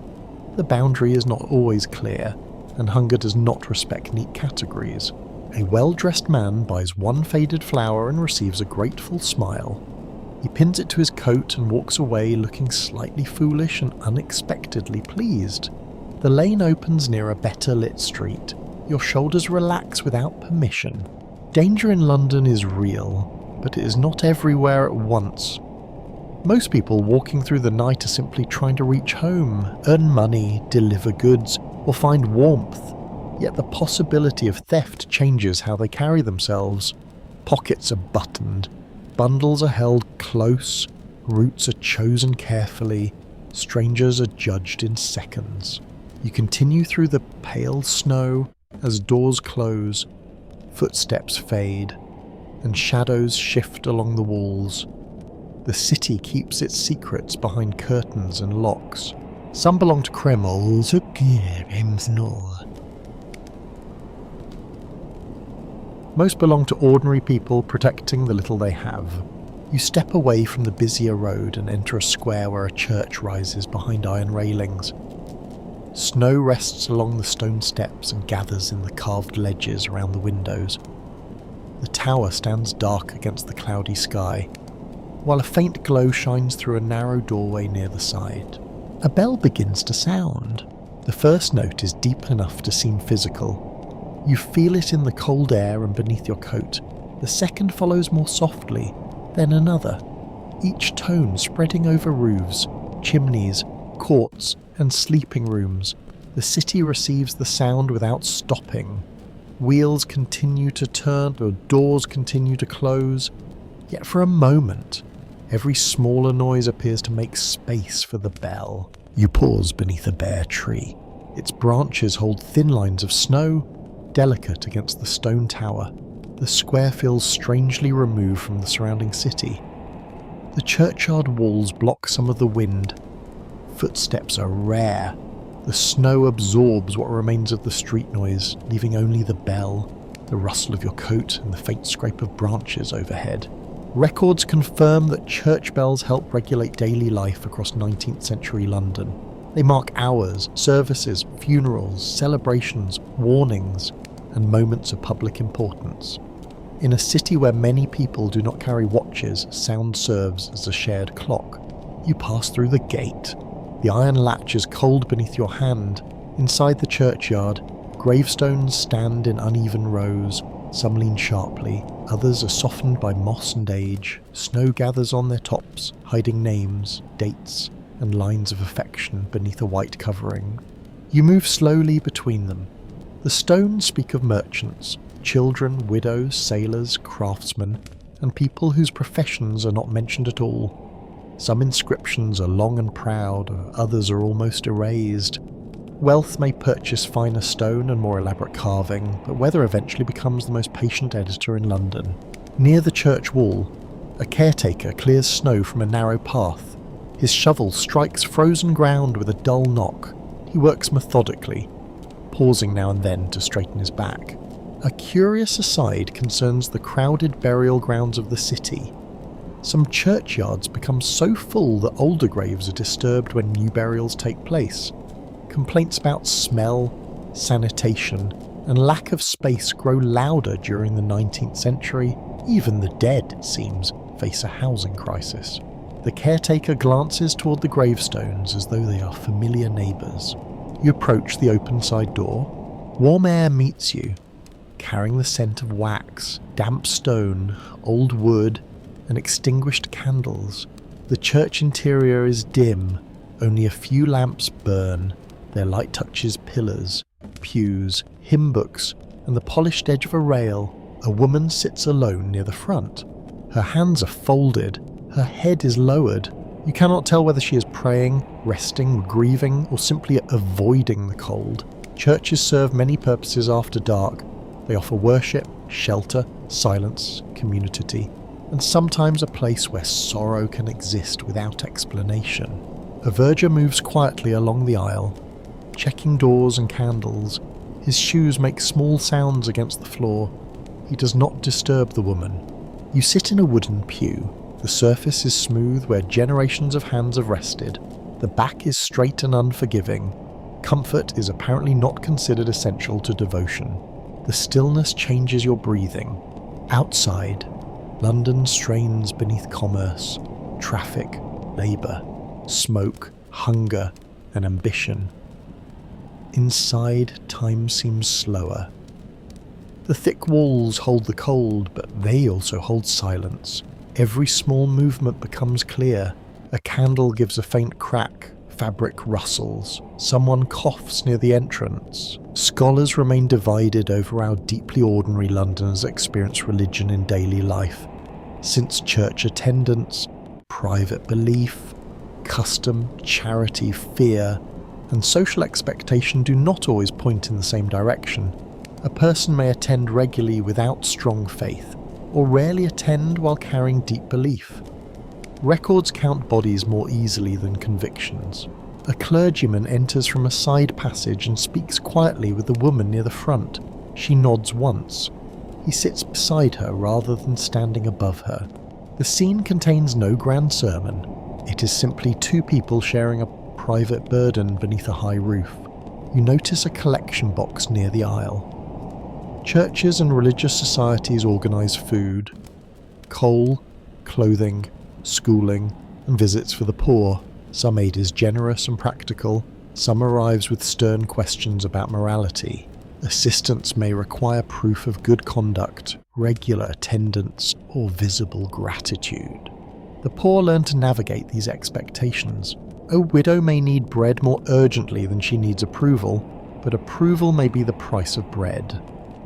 The boundary is not always clear, and hunger does not respect neat categories. A well-dressed man buys one faded flower and receives a grateful smile. He pins it to his coat and walks away looking slightly foolish and unexpectedly pleased. The lane opens near a better lit street. Your shoulders relax without permission. Danger in London is real, but it is not everywhere at once. Most people walking through the night are simply trying to reach home, earn money, deliver goods, or find warmth. Yet the possibility of theft changes how they carry themselves. Pockets are buttoned, bundles are held close, routes are chosen carefully, strangers are judged in seconds. You continue through the pale snow as doors close, footsteps fade, and shadows shift along the walls. The city keeps its secrets behind curtains and locks. Some belong to Kreml, Most belong to ordinary people protecting the little they have. You step away from the busier road and enter a square where a church rises behind iron railings. Snow rests along the stone steps and gathers in the carved ledges around the windows. The tower stands dark against the cloudy sky, while a faint glow shines through a narrow doorway near the side. A bell begins to sound. The first note is deep enough to seem physical. You feel it in the cold air and beneath your coat. The second follows more softly, then another, each tone spreading over roofs, chimneys, courts, and sleeping rooms. The city receives the sound without stopping. Wheels continue to turn, or doors continue to close. Yet for a moment, every smaller noise appears to make space for the bell. You pause beneath a bare tree. Its branches hold thin lines of snow, delicate against the stone tower. The square feels strangely removed from the surrounding city. The churchyard walls block some of the wind. Footsteps are rare. The snow absorbs what remains of the street noise, leaving only the bell, the rustle of your coat, and the faint scrape of branches overhead. Records confirm that church bells help regulate daily life across 19th century London. They mark hours, services, funerals, celebrations, warnings, and moments of public importance. In a city where many people do not carry watches, sound serves as a shared clock. You pass through the gate. The iron latch is cold beneath your hand. Inside the churchyard, gravestones stand in uneven rows. Some lean sharply, others are softened by moss and age. Snow gathers on their tops, hiding names, dates, and lines of affection beneath a white covering. You move slowly between them. The stones speak of merchants, children, widows, sailors, craftsmen, and people whose professions are not mentioned at all. Some inscriptions are long and proud, others are almost erased. Wealth may purchase finer stone and more elaborate carving, but weather eventually becomes the most patient editor in London. Near the church wall, a caretaker clears snow from a narrow path. His shovel strikes frozen ground with a dull knock. He works methodically, pausing now and then to straighten his back. A curious aside concerns the crowded burial grounds of the city. Some churchyards become so full that older graves are disturbed when new burials take place. Complaints about smell, sanitation, and lack of space grow louder during the 19th century. Even the dead, it seems, face a housing crisis. The caretaker glances toward the gravestones as though they are familiar neighbours. You approach the open side door. Warm air meets you, carrying the scent of wax, damp stone, old wood, and extinguished candles. The church interior is dim. Only a few lamps burn. Their light touches pillars, pews, hymn books, and the polished edge of a rail. A woman sits alone near the front. Her hands are folded. Her head is lowered. You cannot tell whether she is praying, resting, grieving, or simply avoiding the cold. Churches serve many purposes after dark. They offer worship, shelter, silence, community, and sometimes a place where sorrow can exist without explanation. A verger moves quietly along the aisle, checking doors and candles. His shoes make small sounds against the floor. He does not disturb the woman. You sit in a wooden pew. The surface is smooth where generations of hands have rested. The back is straight and unforgiving. Comfort is apparently not considered essential to devotion. The stillness changes your breathing. Outside, London strains beneath commerce, traffic, labour, smoke, hunger, and ambition. Inside, time seems slower. The thick walls hold the cold, but they also hold silence. Every small movement becomes clear. A candle gives a faint crack. Fabric rustles. Someone coughs near the entrance. Scholars remain divided over how deeply ordinary Londoners experience religion in daily life, since church attendance, private belief, custom, charity, fear, and social expectation do not always point in the same direction. A person may attend regularly without strong faith, or rarely attend while carrying deep belief. Records count bodies more easily than convictions. A clergyman enters from a side passage and speaks quietly with the woman near the front. She nods once. He sits beside her rather than standing above her. The scene contains no grand sermon. It is simply two people sharing a private burden beneath a high roof. You notice a collection box near the aisle. Churches and religious societies organise food, coal, clothing, schooling, and visits for the poor. Some aid is generous and practical, some arrives with stern questions about morality. Assistance may require proof of good conduct, regular attendance, or visible gratitude. The poor learn to navigate these expectations. A widow may need bread more urgently than she needs approval, but approval may be the price of bread.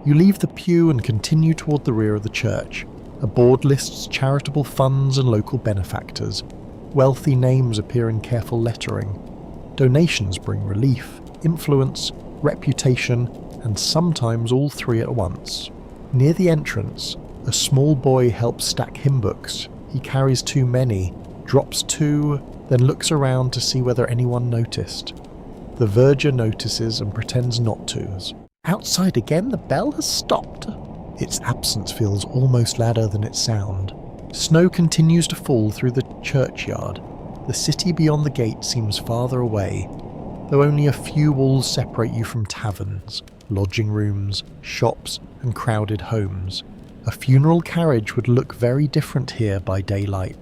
You leave the pew and continue toward the rear of the church. A board lists charitable funds and local benefactors. Wealthy names appear in careful lettering. Donations bring relief, influence, reputation, and sometimes all three at once. Near the entrance, a small boy helps stack hymn books. He carries too many, drops two, then looks around to see whether anyone noticed. The verger notices and pretends not to. Outside again, the bell has stopped. Its absence feels almost louder than its sound. Snow continues to fall through the churchyard. The city beyond the gate seems farther away, though only a few walls separate you from taverns, lodging rooms, shops, and crowded homes. A funeral carriage would look very different here by daylight.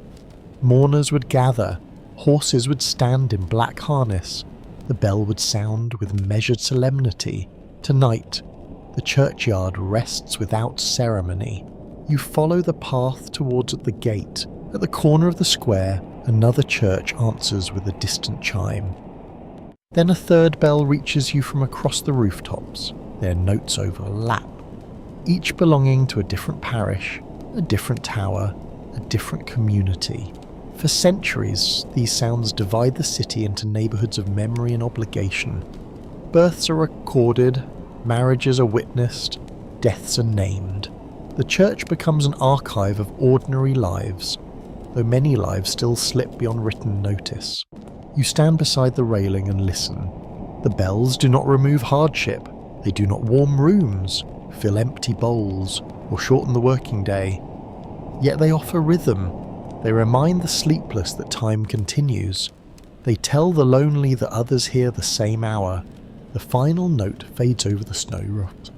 Mourners would gather, horses would stand in black harness, the bell would sound with measured solemnity. Tonight, the churchyard rests without ceremony. You follow the path towards the gate. At the corner of the square, another church answers with a distant chime. Then a third bell reaches you from across the rooftops. Their notes overlap, each belonging to a different parish, a different tower, a different community. For centuries, these sounds divide the city into neighbourhoods of memory and obligation. Births are recorded, marriages are witnessed, deaths are named. The church becomes an archive of ordinary lives, though many lives still slip beyond written notice. You stand beside the railing and listen. The bells do not remove hardship. They do not warm rooms, fill empty bowls, or shorten the working day. Yet they offer rhythm. They remind the sleepless that time continues. They tell the lonely that others hear the same hour. The final note fades over the snow rocks.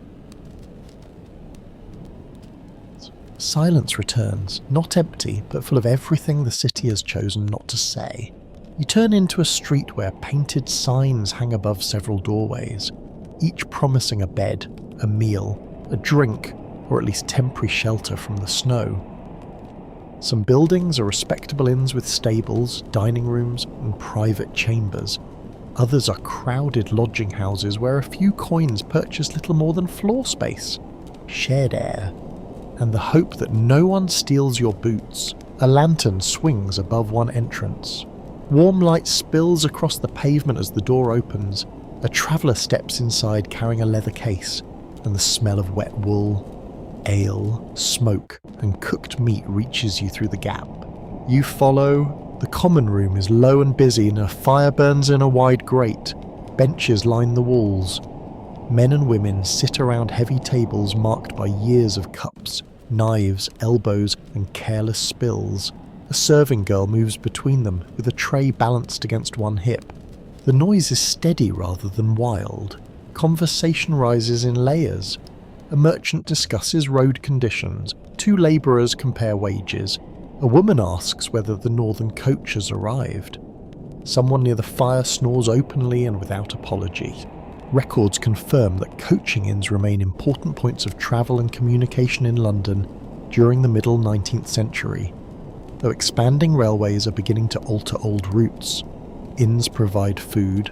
Silence returns, not empty, but full of everything the city has chosen not to say. You turn into a street where painted signs hang above several doorways, each promising a bed, a meal, a drink, or at least temporary shelter from the snow. Some buildings are respectable inns with stables, dining rooms, and private chambers. Others are crowded lodging houses where a few coins purchase little more than floor space, shared air, and the hope that no one steals your boots. A lantern swings above one entrance. Warm light spills across the pavement as the door opens. A traveller steps inside carrying a leather case, and the smell of wet wool, ale, smoke, and cooked meat reaches you through the gap. You follow. The common room is low and busy, and a fire burns in a wide grate. Benches line the walls. Men and women sit around heavy tables marked by years of cups, knives, elbows, and careless spills. A serving girl moves between them, with a tray balanced against one hip. The noise is steady rather than wild. Conversation rises in layers. A merchant discusses road conditions. Two labourers compare wages. A woman asks whether the northern coach has arrived. Someone near the fire snores openly and without apology. Records confirm that coaching inns remain important points of travel and communication in London during the middle 19th century. Though expanding railways are beginning to alter old routes, inns provide food,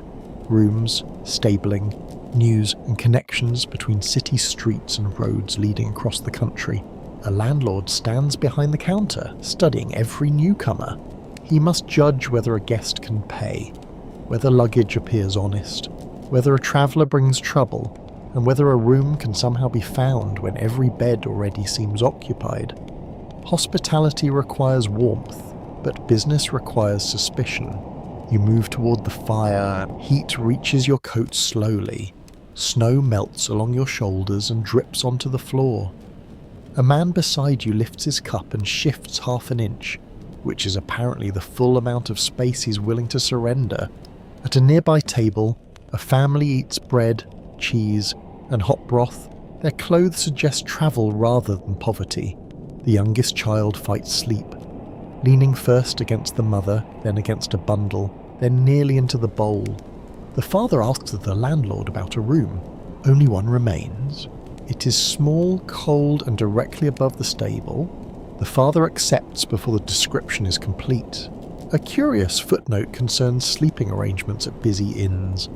rooms, stabling, news and connections between city streets and roads leading across the country. A landlord stands behind the counter, studying every newcomer. He must judge whether a guest can pay, whether luggage appears honest, whether a traveller brings trouble, and whether a room can somehow be found when every bed already seems occupied. Hospitality requires warmth, but business requires suspicion. You move toward the fire, heat reaches your coat slowly. Snow melts along your shoulders and drips onto the floor. A man beside you lifts his cup and shifts half an inch, which is apparently the full amount of space he's willing to surrender. At a nearby table, a family eats bread, cheese, and hot broth. Their clothes suggest travel rather than poverty. The youngest child fights sleep, leaning first against the mother, then against a bundle, then nearly into the bowl. The father asks the landlord about a room. Only one remains. It is small, cold, and directly above the stable. The father accepts before the description is complete. A curious footnote concerns sleeping arrangements at busy inns.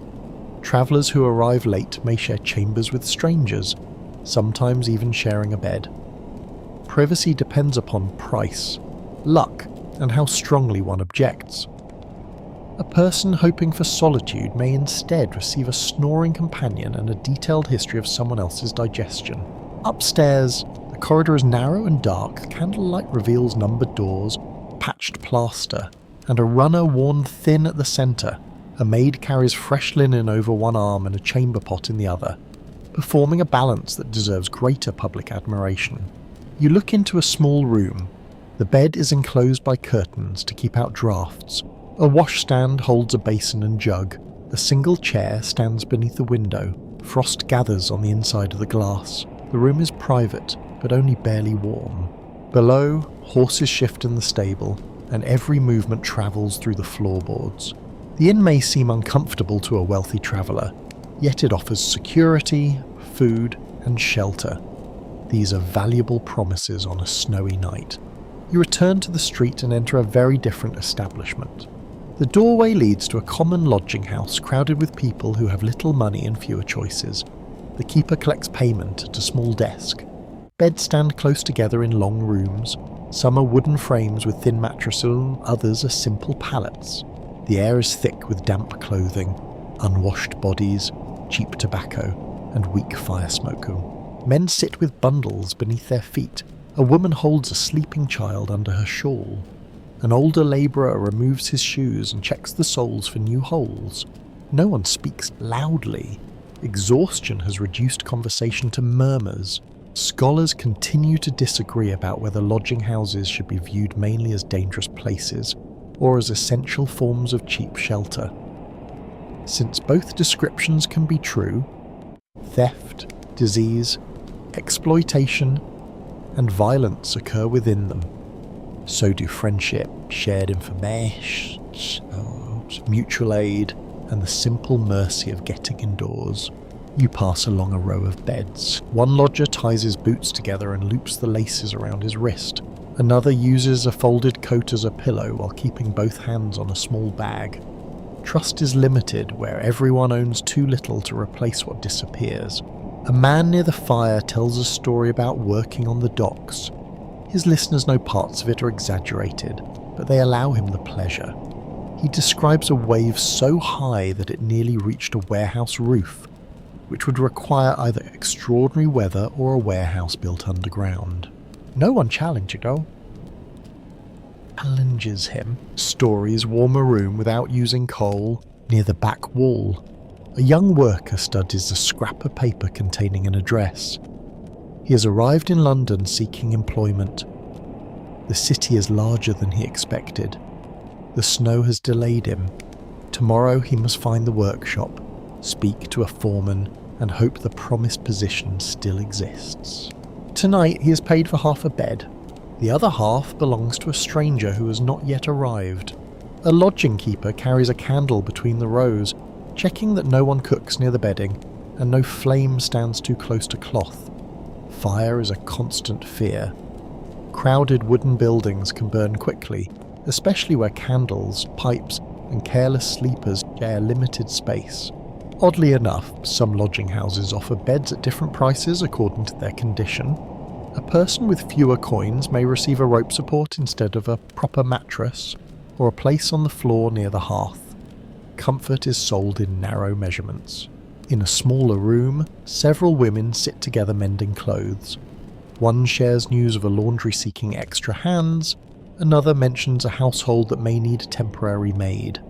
Travellers who arrive late may share chambers with strangers, sometimes even sharing a bed. Privacy depends upon price, luck, and how strongly one objects. A person hoping for solitude may instead receive a snoring companion and a detailed history of someone else's digestion. Upstairs, the corridor is narrow and dark. Candlelight reveals numbered doors, patched plaster, and a runner worn thin at the centre. A maid carries fresh linen over one arm and a chamber pot in the other, performing a balance that deserves greater public admiration. You look into a small room. The bed is enclosed by curtains to keep out draughts. A washstand holds a basin and jug. A single chair stands beneath the window. Frost gathers on the inside of the glass. The room is private, but only barely warm. Below, horses shift in the stable, and every movement travels through the floorboards. The inn may seem uncomfortable to a wealthy traveller, yet it offers security, food, and shelter. These are valuable promises on a snowy night. You return to the street and enter a very different establishment. The doorway leads to a common lodging house crowded with people who have little money and fewer choices. The keeper collects payment at a small desk. Beds stand close together in long rooms. Some are wooden frames with thin mattresses, others are simple pallets. The air is thick with damp clothing, unwashed bodies, cheap tobacco, and weak fire smoke. Men sit with bundles beneath their feet. A woman holds a sleeping child under her shawl. An older labourer removes his shoes and checks the soles for new holes. No one speaks loudly. Exhaustion has reduced conversation to murmurs. Scholars continue to disagree about whether lodging houses should be viewed mainly as dangerous places or as essential forms of cheap shelter. Since both descriptions can be true, theft, disease, exploitation, and violence occur within them. So do friendship, shared information, mutual aid, and the simple mercy of getting indoors. You pass along a row of beds. One lodger ties his boots together and loops the laces around his wrist. Another uses a folded coat as a pillow while keeping both hands on a small bag. Trust is limited where everyone owns too little to replace what disappears. A man near the fire tells a story about working on the docks. His listeners know parts of it are exaggerated, but they allow him the pleasure. He describes a wave so high that it nearly reached a warehouse roof, which would require either extraordinary weather or a warehouse built underground. No one challenges him. Stories warm a room without using coal near the back wall. A young worker studies a scrap of paper containing an address. He has arrived in London seeking employment. The city is larger than he expected. The snow has delayed him. Tomorrow he must find the workshop, speak to a foreman, and hope the promised position still exists. Tonight he is paid for half a bed. The other half belongs to a stranger who has not yet arrived. A lodging keeper carries a candle between the rows, checking that no one cooks near the bedding and no flame stands too close to cloth. Fire is a constant fear. Crowded wooden buildings can burn quickly, especially where candles, pipes, and careless sleepers share limited space. Oddly enough, some lodging houses offer beds at different prices according to their condition. A person with fewer coins may receive a rope support instead of a proper mattress, or a place on the floor near the hearth. Comfort is sold in narrow measurements. In a smaller room, several women sit together mending clothes. One shares news of a laundry seeking extra hands, another mentions a household that may need a temporary maid.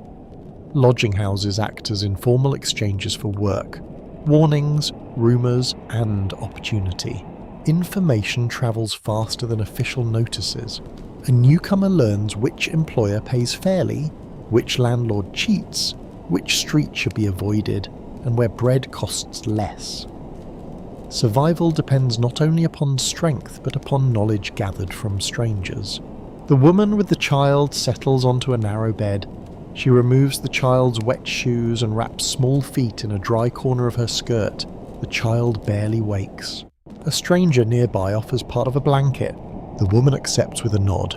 Lodging houses act as informal exchanges for work, warnings, rumours, and opportunity. Information travels faster than official notices. A newcomer learns which employer pays fairly, which landlord cheats, which street should be avoided, and where bread costs less. Survival depends not only upon strength but upon knowledge gathered from strangers. The woman with the child settles onto a narrow bed. She removes the child's wet shoes and wraps small feet in a dry corner of her skirt. The child barely wakes. A stranger nearby offers part of a blanket. The woman accepts with a nod.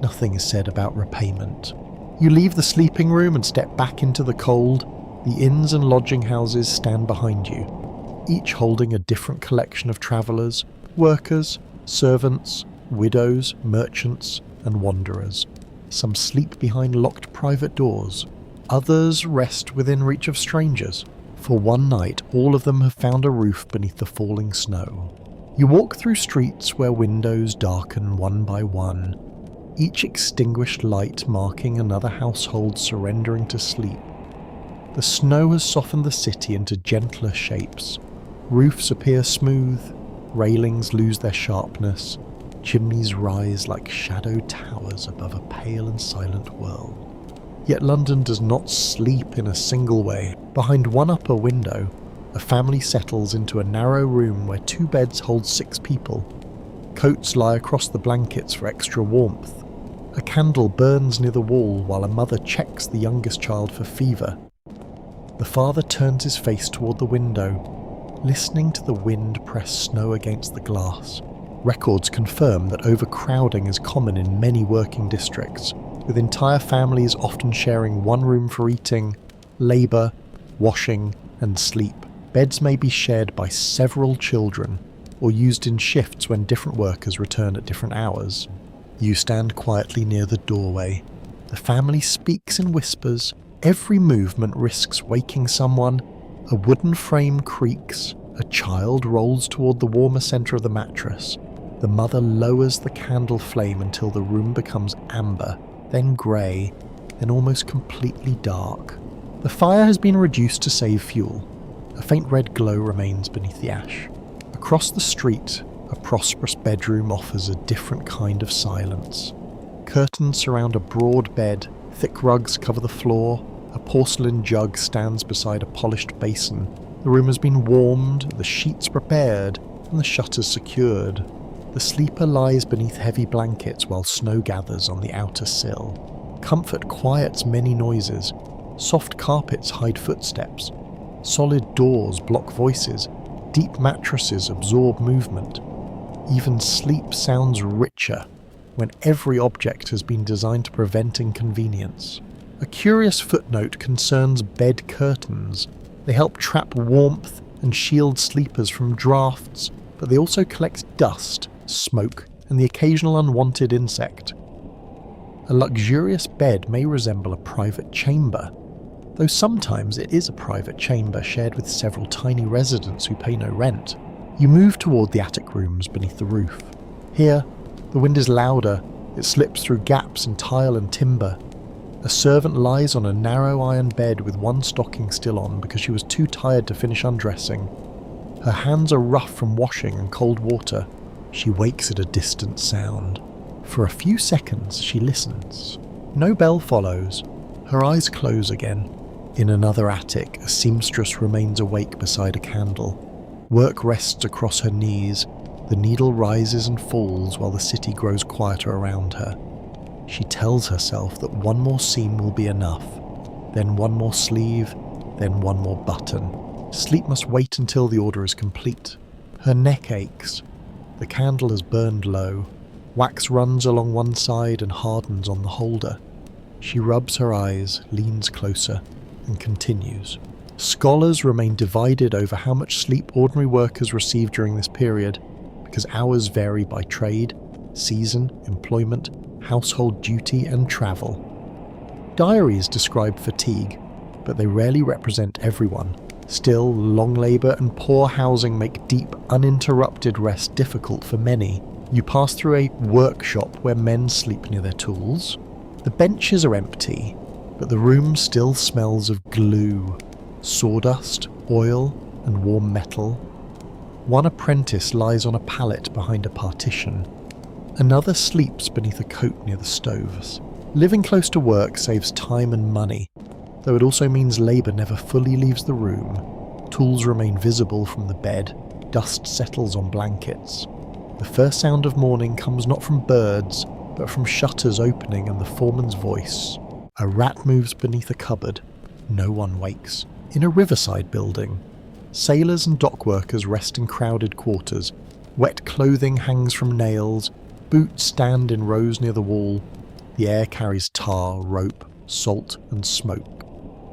Nothing is said about repayment. You leave the sleeping room and step back into the cold. The inns and lodging houses stand behind you, each holding a different collection of travellers, workers, servants, widows, merchants, and wanderers. Some sleep behind locked private doors. Others rest within reach of strangers. For one night, all of them have found a roof beneath the falling snow. You walk through streets where windows darken one by one, each extinguished light marking another household surrendering to sleep. The snow has softened the city into gentler shapes. Roofs appear smooth, railings lose their sharpness, chimneys rise like shadow towers above a pale and silent world. Yet London does not sleep in a single way. Behind one upper window, a family settles into a narrow room where 2 beds hold 6 people. Coats lie across the blankets for extra warmth. A candle burns near the wall while a mother checks the youngest child for fever. The father turns his face toward the window, listening to the wind press snow against the glass. Records confirm that overcrowding is common in many working districts, with entire families often sharing one room for eating, labour, washing, and sleep. Beds may be shared by several children, or used in shifts when different workers return at different hours. You stand quietly near the doorway. The family speaks in whispers. Every movement risks waking someone. A wooden frame creaks. A child rolls toward the warmer centre of the mattress. The mother lowers the candle flame until the room becomes amber, then grey, then almost completely dark. The fire has been reduced to save fuel. A faint red glow remains beneath the ash. Across the street, a prosperous bedroom offers a different kind of silence. Curtains surround a broad bed, thick rugs cover the floor, a porcelain jug stands beside a polished basin. The room has been warmed, the sheets prepared, and the shutters secured. The sleeper lies beneath heavy blankets while snow gathers on the outer sill. Comfort quiets many noises. Soft carpets hide footsteps. Solid doors block voices. Deep mattresses absorb movement. Even sleep sounds richer when every object has been designed to prevent inconvenience. A curious footnote concerns bed curtains. They help trap warmth and shield sleepers from drafts, but they also collect dust, smoke, and the occasional unwanted insect. A luxurious bed may resemble a private chamber, though sometimes it is a private chamber shared with several tiny residents who pay no rent. You move toward the attic rooms beneath the roof. Here, the wind is louder. It slips through gaps in tile and timber. A servant lies on a narrow iron bed with one stocking still on because she was too tired to finish undressing. Her hands are rough from washing and cold water. She wakes at a distant sound. For a few seconds, she listens. No bell follows. Her eyes close again. In another attic, a seamstress remains awake beside a candle. Work rests across her knees. The needle rises and falls while the city grows quieter around her. She tells herself that one more seam will be enough, then one more sleeve, then one more button. Sleep must wait until the order is complete. Her neck aches. The candle has burned low. Wax runs along one side and hardens on the holder. She rubs her eyes, leans closer, and continues. Scholars remain divided over how much sleep ordinary workers receive during this period, because hours vary by trade, season, employment, household duty, and travel. Diaries describe fatigue, but they rarely represent everyone. Still, long labour and poor housing make deep, uninterrupted rest difficult for many. You pass through a workshop where men sleep near their tools. The benches are empty, but the room still smells of glue, sawdust, oil, and warm metal. One apprentice lies on a pallet behind a partition. Another sleeps beneath a coat near the stoves. Living close to work saves time and money, though it also means labour never fully leaves the room. Tools remain visible from the bed, dust settles on blankets. The first sound of morning comes not from birds, but from shutters opening and the foreman's voice. A rat moves beneath a cupboard. No one wakes. In a riverside building, sailors and dock workers rest in crowded quarters. Wet clothing hangs from nails. Boots stand in rows near the wall. The air carries tar, rope, salt and smoke.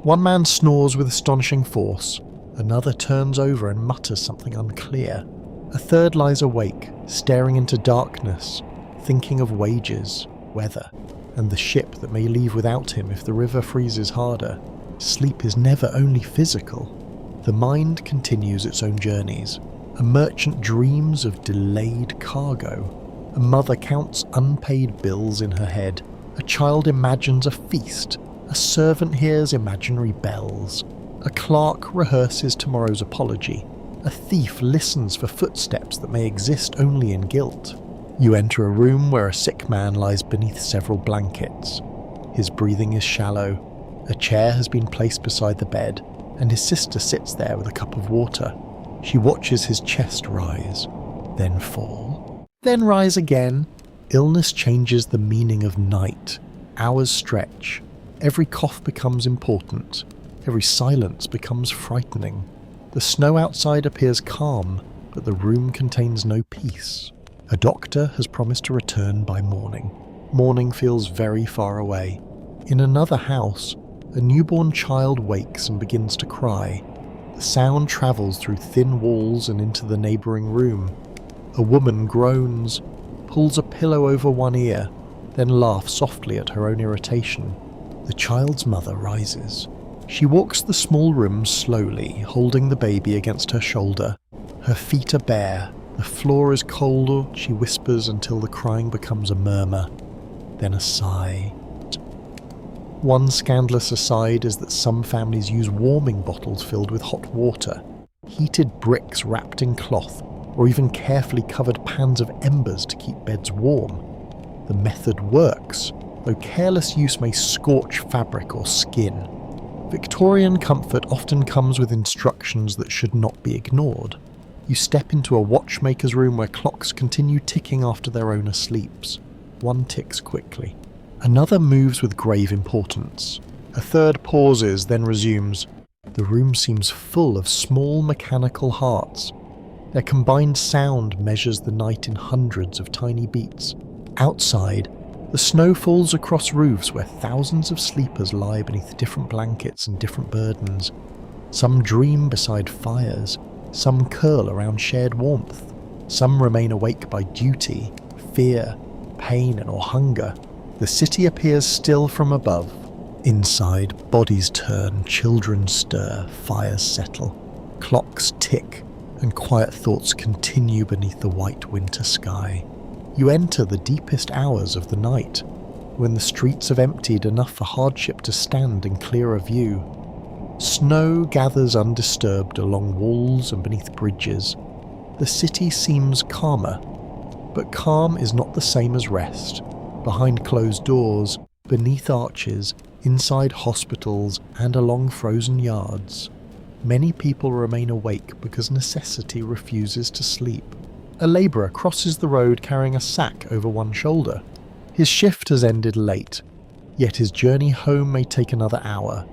One man snores with astonishing force. Another turns over and mutters something unclear. A third lies awake, staring into darkness, thinking of wages, weather, and the ship that may leave without him if the river freezes harder. Sleep is never only physical. The mind continues its own journeys. A merchant dreams of delayed cargo. A mother counts unpaid bills in her head. A child imagines a feast. A servant hears imaginary bells. A clerk rehearses tomorrow's apology. A thief listens for footsteps that may exist only in guilt. You enter a room where a sick man lies beneath several blankets. His breathing is shallow. A chair has been placed beside the bed, and his sister sits there with a cup of water. She watches his chest rise, then fall, then rise again. Illness changes the meaning of night. Hours stretch. Every cough becomes important. Every silence becomes frightening. The snow outside appears calm, but the room contains no peace. A doctor has promised to return by morning. Morning feels very far away. In another house, a newborn child wakes and begins to cry. The sound travels through thin walls and into the neighbouring room. A woman groans, pulls a pillow over one ear, then laughs softly at her own irritation. The child's mother rises. She walks the small room slowly, holding the baby against her shoulder. Her feet are bare. The floor is cold. She whispers until the crying becomes a murmur, then a sigh. One scandalous aside is that some families use warming bottles filled with hot water, heated bricks wrapped in cloth, or even carefully covered pans of embers to keep beds warm. The method works, though careless use may scorch fabric or skin. Victorian comfort often comes with instructions that should not be ignored. You step into a watchmaker's room where clocks continue ticking after their owner sleeps. One ticks quickly. Another moves with grave importance. A third pauses, then resumes. The room seems full of small mechanical hearts. Their combined sound measures the night in hundreds of tiny beats. Outside, the snow falls across roofs where thousands of sleepers lie beneath different blankets and different burdens. Some dream beside fires, some curl around shared warmth, some remain awake by duty, fear, pain, or hunger. The city appears still from above. Inside, bodies turn, children stir, fires settle, clocks tick, and quiet thoughts continue beneath the white winter sky. You enter the deepest hours of the night, when the streets have emptied enough for hardship to stand in clearer view. Snow gathers undisturbed along walls and beneath bridges. The city seems calmer, but calm is not the same as rest. Behind closed doors, beneath arches, inside hospitals, and along frozen yards, many people remain awake because necessity refuses to sleep. A labourer crosses the road carrying a sack over one shoulder. His shift has ended late, yet his journey home may take another hour.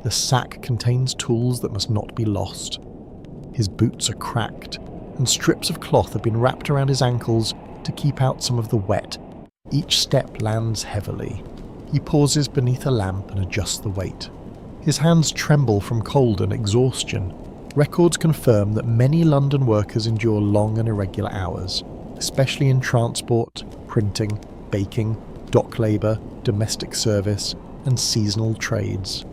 The sack contains tools that must not be lost. His boots are cracked, and strips of cloth have been wrapped around his ankles to keep out some of the wet. Each step lands heavily. He pauses beneath a lamp and adjusts the weight. His hands tremble from cold and exhaustion. Records confirm that many London workers endure long and irregular hours, especially in transport, printing, baking, dock labour, domestic service, and seasonal trades.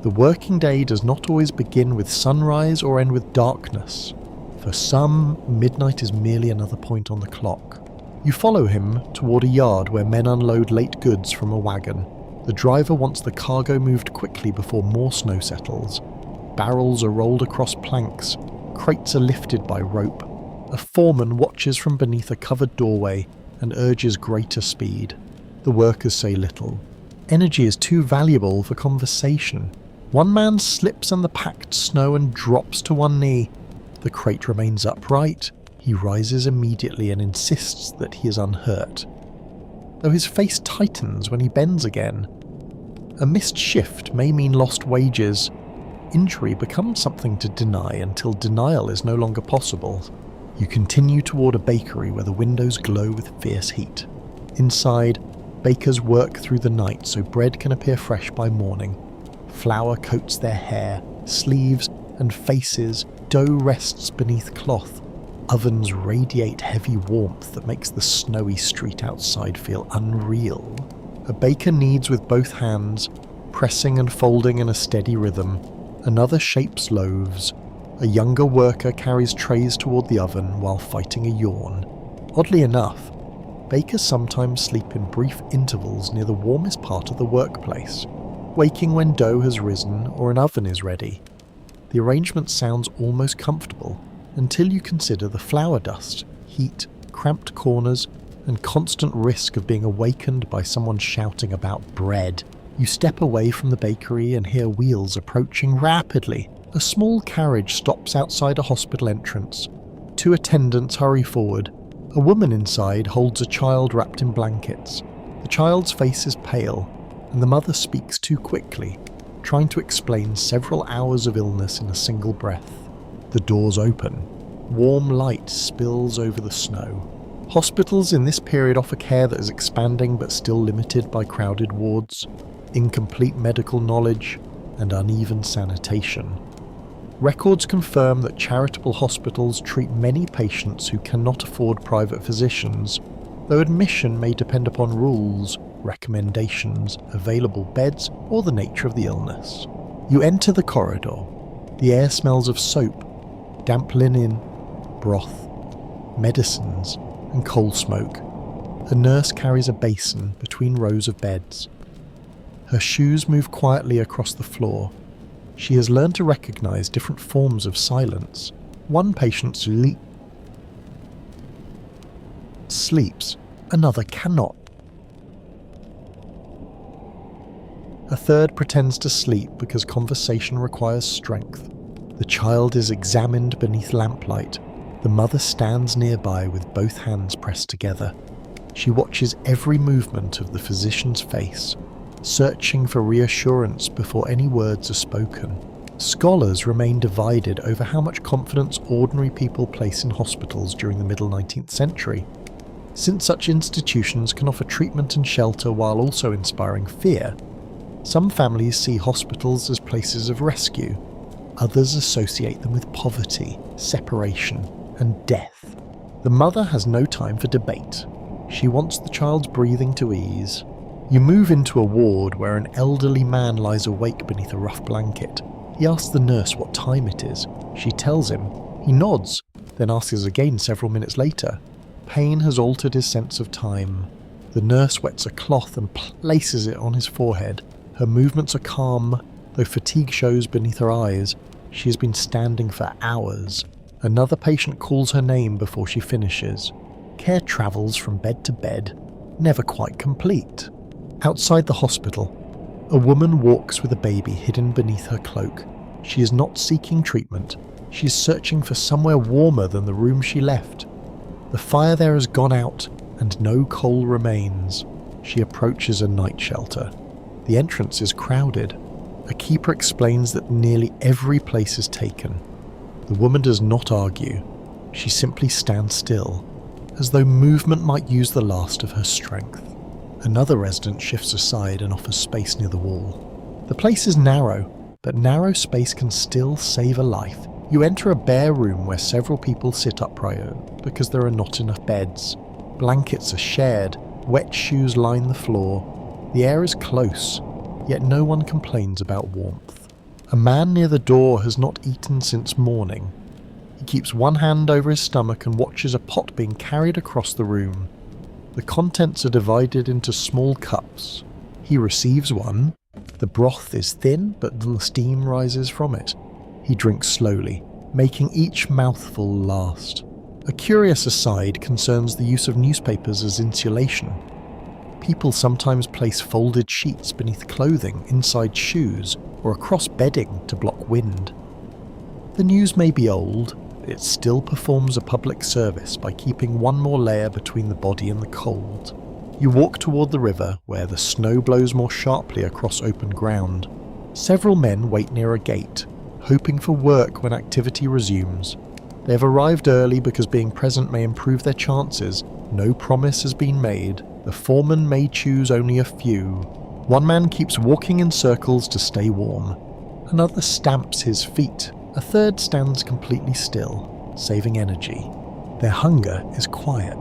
The working day does not always begin with sunrise or end with darkness. For some, midnight is merely another point on the clock. You follow him toward a yard where men unload late goods from a wagon. The driver wants the cargo moved quickly before more snow settles. Barrels are rolled across planks. Crates are lifted by rope. A foreman watches from beneath a covered doorway and urges greater speed. The workers say little. Energy is too valuable for conversation. One man slips on the packed snow and drops to one knee. The crate remains upright. He rises immediately and insists that he is unhurt, though his face tightens when he bends again. A missed shift may mean lost wages. Injury becomes something to deny until denial is no longer possible. You continue toward a bakery where the windows glow with fierce heat. Inside, bakers work through the night so bread can appear fresh by morning. Flour coats their hair, sleeves, and faces. Dough rests beneath cloth. Ovens radiate heavy warmth that makes the snowy street outside feel unreal. A baker kneads with both hands, pressing and folding in a steady rhythm. Another shapes loaves. A younger worker carries trays toward the oven while fighting a yawn. Oddly enough, bakers sometimes sleep in brief intervals near the warmest part of the workplace, waking when dough has risen or an oven is ready. The arrangement sounds almost comfortable until you consider the flour dust, heat, cramped corners, and constant risk of being awakened by someone shouting about bread. You step away from the bakery and hear wheels approaching rapidly. A small carriage stops outside a hospital entrance. Two attendants hurry forward. A woman inside holds a child wrapped in blankets. The child's face is pale, and the mother speaks too quickly, trying to explain several hours of illness in a single breath. The doors open. Warm light spills over the snow. Hospitals in this period offer care that is expanding but still limited by crowded wards, incomplete medical knowledge, and uneven sanitation. Records confirm that charitable hospitals treat many patients who cannot afford private physicians, though admission may depend upon rules, recommendations, available beds, or the nature of the illness. You enter the corridor. The air smells of soap, damp linen, broth, medicines, and coal smoke. A nurse carries a basin between rows of beds. Her shoes move quietly across the floor. She has learned to recognize different forms of silence. One patient sleeps, another cannot. A third pretends to sleep because conversation requires strength. The child is examined beneath lamplight. The mother stands nearby with both hands pressed together. She watches every movement of the physician's face, searching for reassurance before any words are spoken. Scholars remain divided over how much confidence ordinary people place in hospitals during the middle 19th century. Since such institutions can offer treatment and shelter while also inspiring fear, some families see hospitals as places of rescue. Others associate them with poverty, separation, and death. The mother has no time for debate. She wants the child's breathing to ease. You move into a ward where an elderly man lies awake beneath a rough blanket. He asks the nurse what time it is. She tells him. He nods, then asks again several minutes later. Pain has altered his sense of time. The nurse wets a cloth and places it on his forehead. Her movements are calm, though fatigue shows beneath her eyes. She has been standing for hours. Another patient calls her name before she finishes. Care travels from bed to bed, never quite complete. Outside the hospital, a woman walks with a baby hidden beneath her cloak. She is not seeking treatment. She is searching for somewhere warmer than the room she left. The fire there has gone out, and no coal remains. She approaches a night shelter. The entrance is crowded. A keeper explains that nearly every place is taken. The woman does not argue. She simply stands still, as though movement might use the last of her strength. Another resident shifts aside and offers space near the wall. The place is narrow, but narrow space can still save a life. You enter a bare room where several people sit upright because there are not enough beds. Blankets are shared, wet shoes line the floor. The air is close, yet no one complains about warmth. A man near the door has not eaten since morning. He keeps one hand over his stomach and watches a pot being carried across the room. The contents are divided into small cups. He receives one. The broth is thin, but the steam rises from it. He drinks slowly, making each mouthful last. A curious aside concerns the use of newspapers as insulation. People sometimes place folded sheets beneath clothing, inside shoes, or across bedding to block wind. The news may be old, but it still performs a public service by keeping one more layer between the body and the cold. You walk toward the river, where the snow blows more sharply across open ground. Several men wait near a gate, hoping for work when activity resumes. They have arrived early because being present may improve their chances. No promise has been made. The foreman may choose only a few. One man keeps walking in circles to stay warm. Another stamps his feet. A third stands completely still, saving energy. Their hunger is quiet.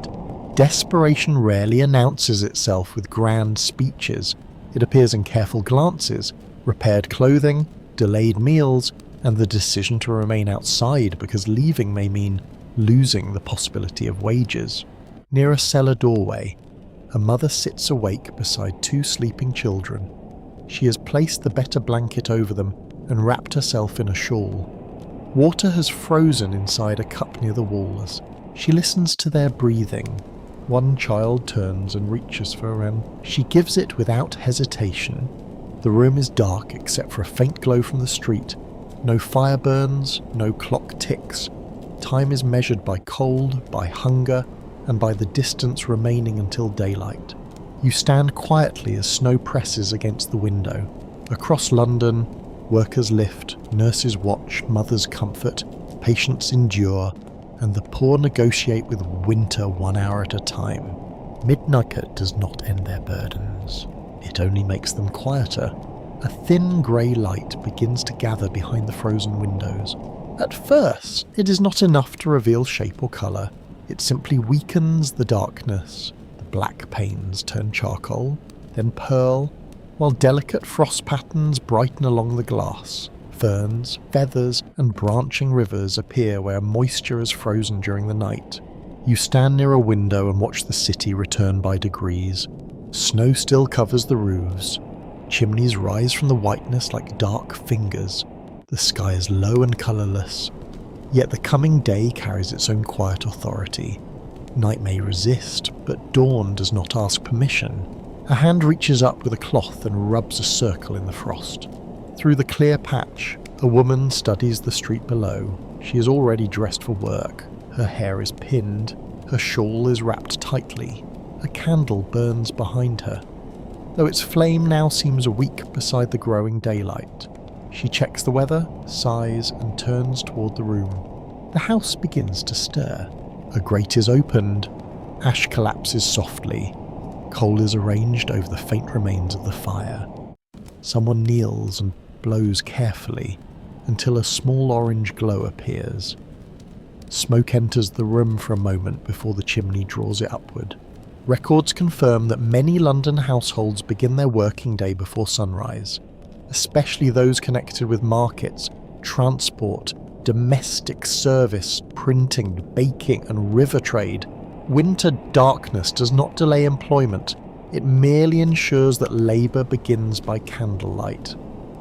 Desperation rarely announces itself with grand speeches. It appears in careful glances, repaired clothing, delayed meals, and the decision to remain outside because leaving may mean losing the possibility of wages. Near a cellar doorway, a mother sits awake beside two sleeping children. She has placed the better blanket over them and wrapped herself in a shawl. Water has frozen inside a cup near the walls. She listens to their breathing. One child turns and reaches for her, and she gives it without hesitation. The room is dark except for a faint glow from the street. No fire burns, no clock ticks. Time is measured by cold, by hunger, and by the distance remaining until daylight. You stand quietly as snow presses against the window. Across London, workers lift, nurses watch, mothers comfort, patients endure, and the poor negotiate with winter 1 hour at a time. Midnight does not end their burdens. It only makes them quieter. A thin grey light begins to gather behind the frozen windows. At first, it is not enough to reveal shape or colour. It simply weakens the darkness. The black panes turn charcoal, then pearl, while delicate frost patterns brighten along the glass. Ferns, feathers, and branching rivers appear where moisture is frozen during the night. You stand near a window and watch the city return by degrees. Snow still covers the roofs. Chimneys rise from the whiteness like dark fingers. The sky is low and colourless. Yet the coming day carries its own quiet authority. Night may resist, but dawn does not ask permission. A hand reaches up with a cloth and rubs a circle in the frost. Through the clear patch, a woman studies the street below. She is already dressed for work. Her hair is pinned. Her shawl is wrapped tightly. A candle burns behind her, though its flame now seems weak beside the growing daylight. She checks the weather, sighs, and turns toward the room. The house begins to stir. A grate is opened. Ash collapses softly. Coal is arranged over the faint remains of the fire. Someone kneels and blows carefully until a small orange glow appears. Smoke enters the room for a moment before the chimney draws it upward. Records confirm that many London households begin their working day before sunrise, especially those connected with markets, transport, domestic service, printing, baking, and river trade. Winter darkness does not delay employment. It merely ensures that labour begins by candlelight.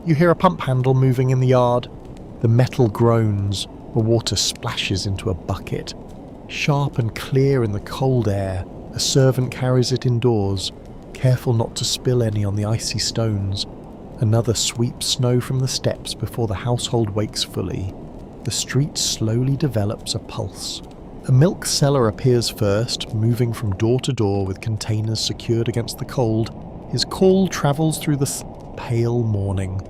You hear a pump handle moving in the yard. The metal groans. The water splashes into a bucket. Sharp and clear in the cold air, a servant carries it indoors, careful not to spill any on the icy stones. Another sweeps snow from the steps before the household wakes fully. The street slowly develops a pulse. A milk seller appears first, moving from door to door with containers secured against the cold. His call travels through the pale morning.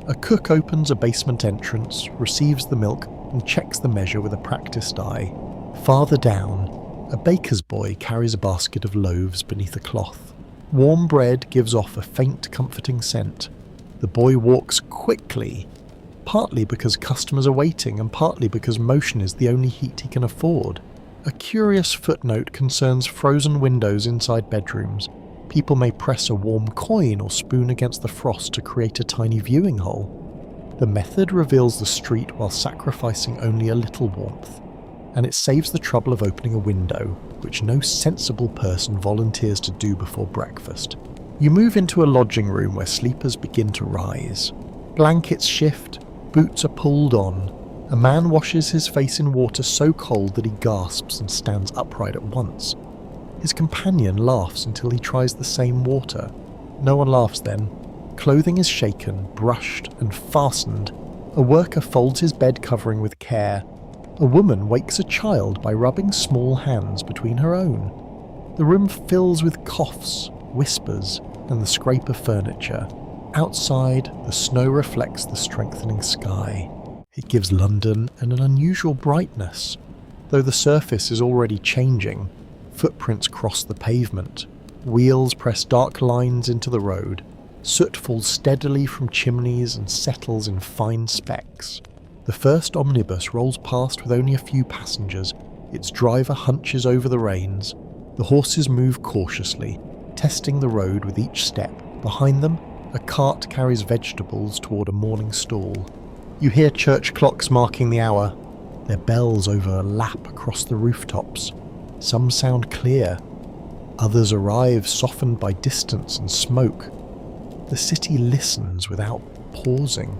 A cook opens a basement entrance, receives the milk, and checks the measure with a practiced eye. Farther down, a baker's boy carries a basket of loaves beneath a cloth. Warm bread gives off a faint, comforting scent. The boy walks quickly, partly because customers are waiting and partly because motion is the only heat he can afford. A curious footnote concerns frozen windows inside bedrooms. People may press a warm coin or spoon against the frost to create a tiny viewing hole. The method reveals the street while sacrificing only a little warmth, and it saves the trouble of opening a window, which no sensible person volunteers to do before breakfast. You move into a lodging room where sleepers begin to rise. Blankets shift, boots are pulled on. A man washes his face in water so cold that he gasps and stands upright at once. His companion laughs until he tries the same water. No one laughs then. Clothing is shaken, brushed, and fastened. A worker folds his bed covering with care. A woman wakes a child by rubbing small hands between her own. The room fills with coughs, whispers, and the scrape of furniture. Outside, the snow reflects the strengthening sky. It gives London an unusual brightness. Though the surface is already changing, footprints cross the pavement. Wheels press dark lines into the road. Soot falls steadily from chimneys and settles in fine specks. The first omnibus rolls past with only a few passengers. Its driver hunches over the reins. The horses move cautiously, testing the road with each step. Behind them, a cart carries vegetables toward a morning stall. You hear church clocks marking the hour. Their bells overlap across the rooftops. Some sound clear. Others arrive softened by distance and smoke. The city listens without pausing.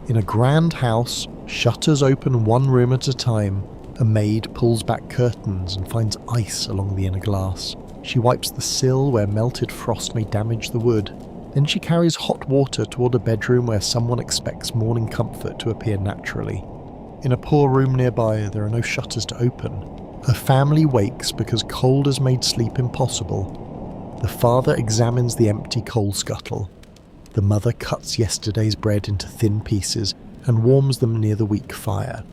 In a grand house, shutters open one room at a time. A maid pulls back curtains and finds ice along the inner glass. She wipes the sill where melted frost may damage the wood. Then she carries hot water toward a bedroom where someone expects morning comfort to appear naturally. In a poor room nearby, there are no shutters to open. Her family wakes because cold has made sleep impossible. The father examines the empty coal scuttle. The mother cuts yesterday's bread into thin pieces and warms them near the weak fire.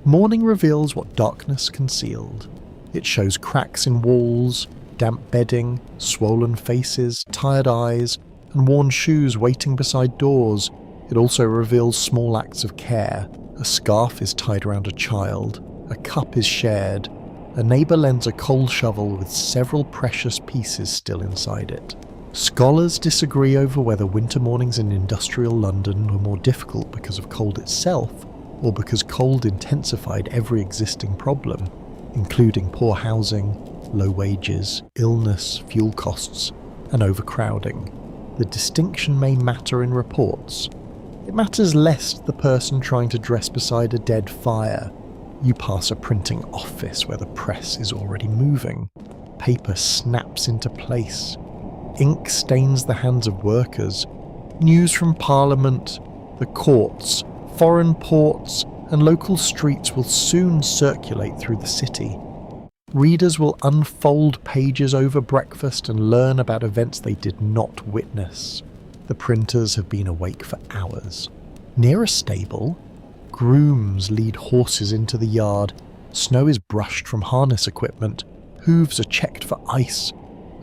Morning reveals what darkness concealed. It shows cracks in walls, damp bedding, swollen faces, tired eyes, and worn shoes waiting beside doors. It also reveals small acts of care. A scarf is tied around a child. A cup is shared. A neighbour lends a coal shovel with several precious pieces still inside it. Scholars disagree over whether winter mornings in industrial London were more difficult because of cold itself, or because cold intensified every existing problem, including poor housing, low wages, illness, fuel costs, and overcrowding. The distinction may matter in reports. It matters less to the person trying to dress beside a dead fire. You pass a printing office where the press is already moving. Paper snaps into place. Ink stains the hands of workers. News from Parliament, the courts, foreign ports, and local streets will soon circulate through the city. Readers will unfold pages over breakfast and learn about events they did not witness. The printers have been awake for hours. Near a stable, grooms lead horses into the yard. Snow is brushed from harness equipment. Hooves are checked for ice.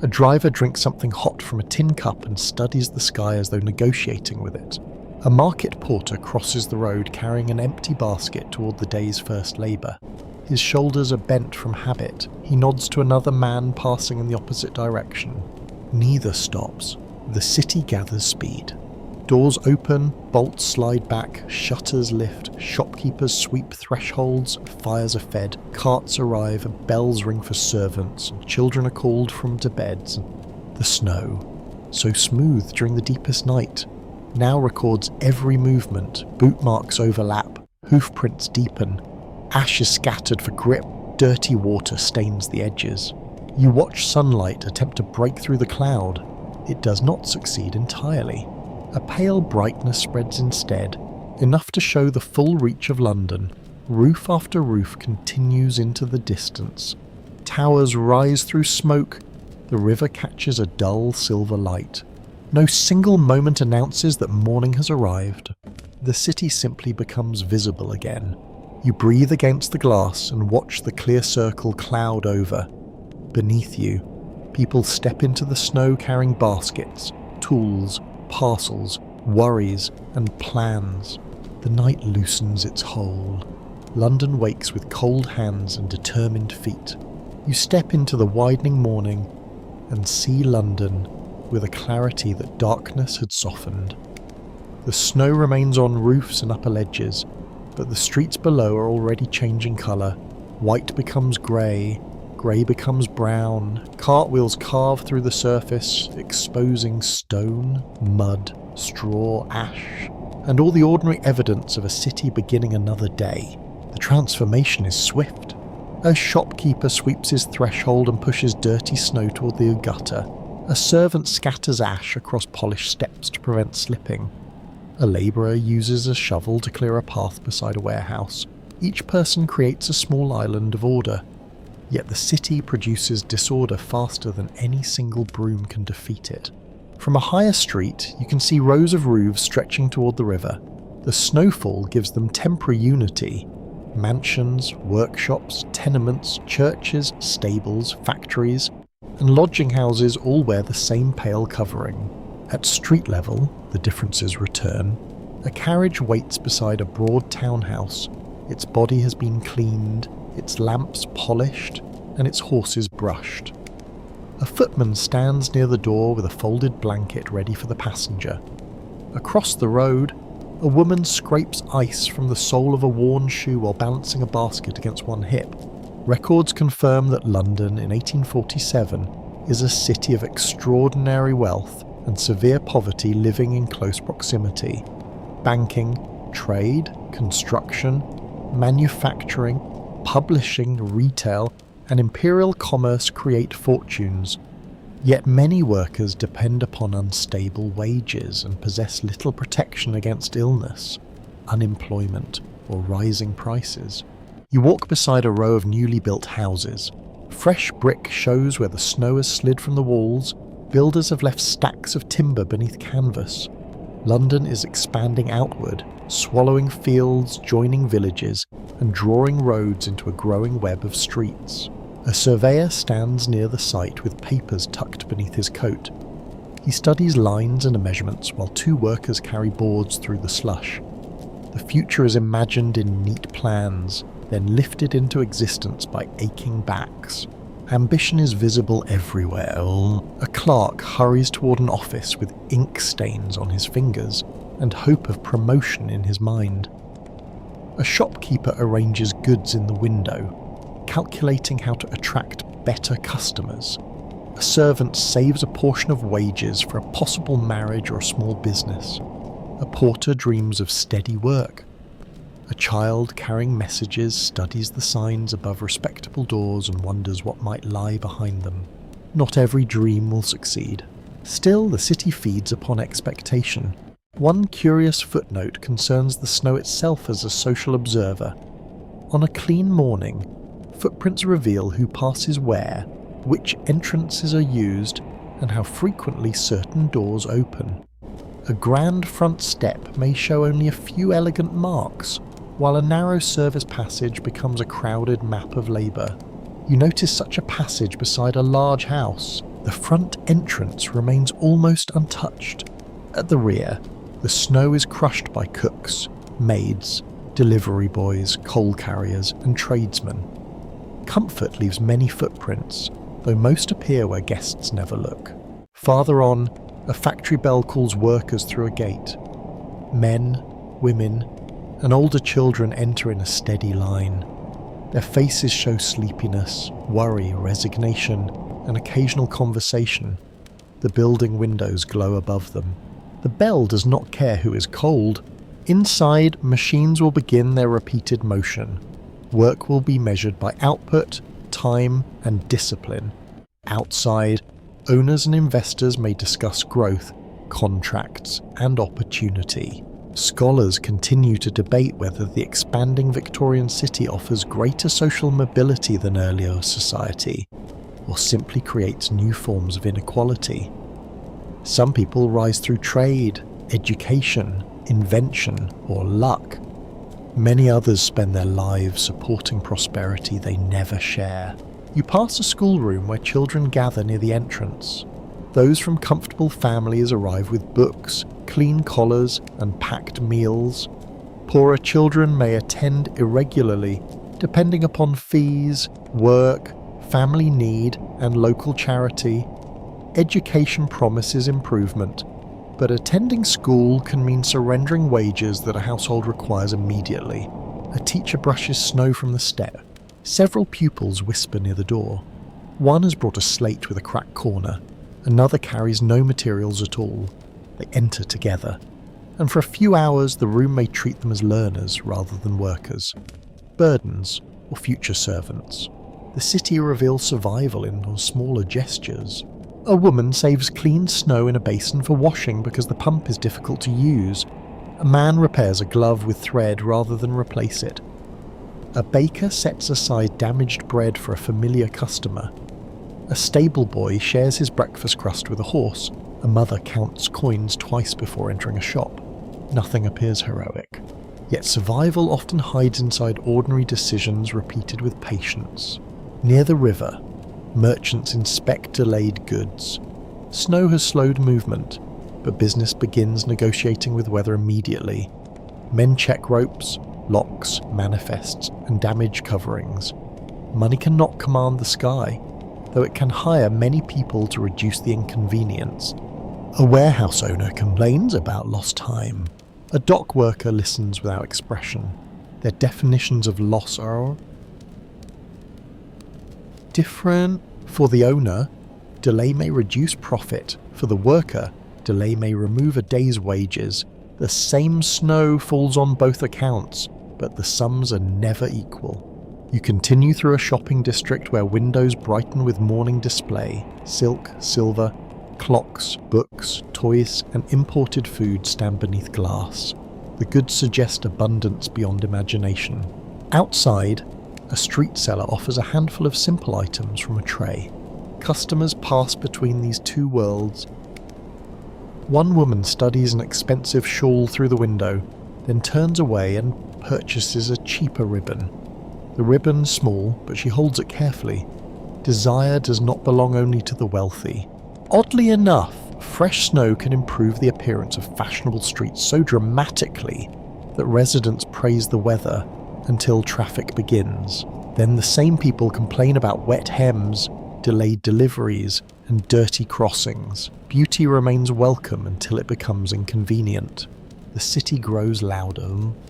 A driver drinks something hot from a tin cup and studies the sky as though negotiating with it. A market porter crosses the road carrying an empty basket toward the day's first labour. His shoulders are bent from habit. He nods to another man passing in the opposite direction. Neither stops. The city gathers speed. Doors open, bolts slide back, shutters lift, shopkeepers sweep thresholds, fires are fed, carts arrive, bells ring for servants, and children are called from to beds. The snow, so smooth during the deepest night, now records every movement. Boot marks overlap, hoof prints deepen, ash is scattered for grip, dirty water stains the edges. You watch sunlight attempt to break through the cloud. It does not succeed entirely. A pale brightness spreads instead, enough to show the full reach of London. Roof after roof continues into the distance. Towers rise through smoke. The river catches a dull silver light. No single moment announces that morning has arrived. The city simply becomes visible again. You breathe against the glass and watch the clear circle cloud over. Beneath you, people step into the snow carrying baskets, tools, parcels, worries, and plans. The night loosens its hold. London wakes with cold hands and determined feet. You step into the widening morning and see London with a clarity that darkness had softened. The snow remains on roofs and upper ledges, but the streets below are already changing colour. White becomes grey, grey becomes brown. Cartwheels carve through the surface, exposing stone, mud, straw, ash, and all the ordinary evidence of a city beginning another day. transformation is swift. A shopkeeper sweeps his threshold and pushes dirty snow toward the gutter. A servant scatters ash across polished steps to prevent slipping. A labourer uses a shovel to clear a path beside a warehouse. Each person creates a small island of order. Yet the city produces disorder faster than any single broom can defeat it. From a higher street, you can see rows of roofs stretching toward the river. The snowfall gives them temporary unity. Mansions, workshops, tenements, churches, stables, factories, and lodging houses all wear the same pale covering. At street level, the differences return. A carriage waits beside a broad townhouse. Its body has been cleaned, its lamps polished, and its horses brushed. A footman stands near the door with a folded blanket ready for the passenger. Across the road, a woman scrapes ice from the sole of a worn shoe while balancing a basket against one hip. Records confirm that London in 1847 is a city of extraordinary wealth and severe poverty living in close proximity. Banking, trade, construction, manufacturing, publishing, retail, and imperial commerce create fortunes. Yet many workers depend upon unstable wages and possess little protection against illness, unemployment, or rising prices. You walk beside a row of newly built houses. Fresh brick shows where the snow has slid from the walls. Builders have left stacks of timber beneath canvas. London is expanding outward, swallowing fields, joining villages, and drawing roads into a growing web of streets. A surveyor stands near the site with papers tucked beneath his coat. He studies lines and measurements while two workers carry boards through the slush. The future is imagined in neat plans, then lifted into existence by aching backs. Ambition is visible everywhere. A clerk hurries toward an office with ink stains on his fingers and hope of promotion in his mind. A shopkeeper arranges goods in the window, calculating how to attract better customers. A servant saves a portion of wages for a possible marriage or a small business. A porter dreams of steady work. A child carrying messages studies the signs above respectable doors and wonders what might lie behind them. Not every dream will succeed. Still, the city feeds upon expectation. One curious footnote concerns the snow itself as a social observer. On a clean morning, footprints reveal who passes where, which entrances are used, and how frequently certain doors open. A grand front step may show only a few elegant marks, while a narrow service passage becomes a crowded map of labour. You notice such a passage beside a large house. The front entrance remains almost untouched. At the rear, the snow is crushed by cooks, maids, delivery boys, coal carriers, and tradesmen. Comfort leaves many footprints, though most appear where guests never look. Farther on, a factory bell calls workers through a gate. Men, women, and older children enter in a steady line. Their faces show sleepiness, worry, resignation, and occasional conversation. The building windows glow above them. The bell does not care who is cold. Inside, machines will begin their repeated motion. Work will be measured by output, time, and discipline. Outside, owners and investors may discuss growth, contracts, and opportunity. Scholars continue to debate whether the expanding Victorian city offers greater social mobility than earlier society, or simply creates new forms of inequality. Some people rise through trade, education, invention, or luck. Many others spend their lives supporting prosperity they never share. You pass a schoolroom where children gather near the entrance. Those from comfortable families arrive with books, clean collars, and packed meals. Poorer children may attend irregularly, depending upon fees, work, family need, and local charity. Education promises improvement, but attending school can mean surrendering wages that a household requires immediately. A teacher brushes snow from the step. Several pupils whisper near the door. One has brought a slate with a cracked corner. Another carries no materials at all. They enter together, and for a few hours the room may treat them as learners rather than workers. burdens, or future servants. The city reveals survival in smaller gestures. A woman saves clean snow in a basin for washing because the pump is difficult to use. A man repairs a glove with thread rather than replace it. A baker sets aside damaged bread for a familiar customer. A stable boy shares his breakfast crust with a horse. A mother counts coins twice before entering a shop. Nothing appears heroic. Yet survival often hides inside ordinary decisions repeated with patience. Near the river, merchants inspect delayed goods. Snow has slowed movement, but business begins negotiating with weather immediately. Men check ropes, locks, manifests, and damage coverings. Money cannot command the sky, though it can hire many people to reduce the inconvenience. A warehouse owner complains about lost time. A dock worker listens without expression. Their definitions of loss are different. For the owner, delay may reduce profit. For the worker, delay may remove a day's wages. The same snow falls on both accounts, but the sums are never equal. You continue through a shopping district where windows brighten with morning display. Silk, silver, clocks, books, toys, and imported food stand beneath glass. The goods suggest abundance beyond imagination. Outside, a street seller offers a handful of simple items from a tray. Customers pass between these two worlds. One woman studies an expensive shawl through the window, then turns away and purchases a cheaper ribbon. The ribbon's small, but she holds it carefully. Desire does not belong only to the wealthy. Oddly enough, fresh snow can improve the appearance of fashionable streets so dramatically that residents praise the weather until traffic begins. Then the same people complain about wet hems, delayed deliveries, and dirty crossings. Beauty remains welcome until it becomes inconvenient. The city grows louder.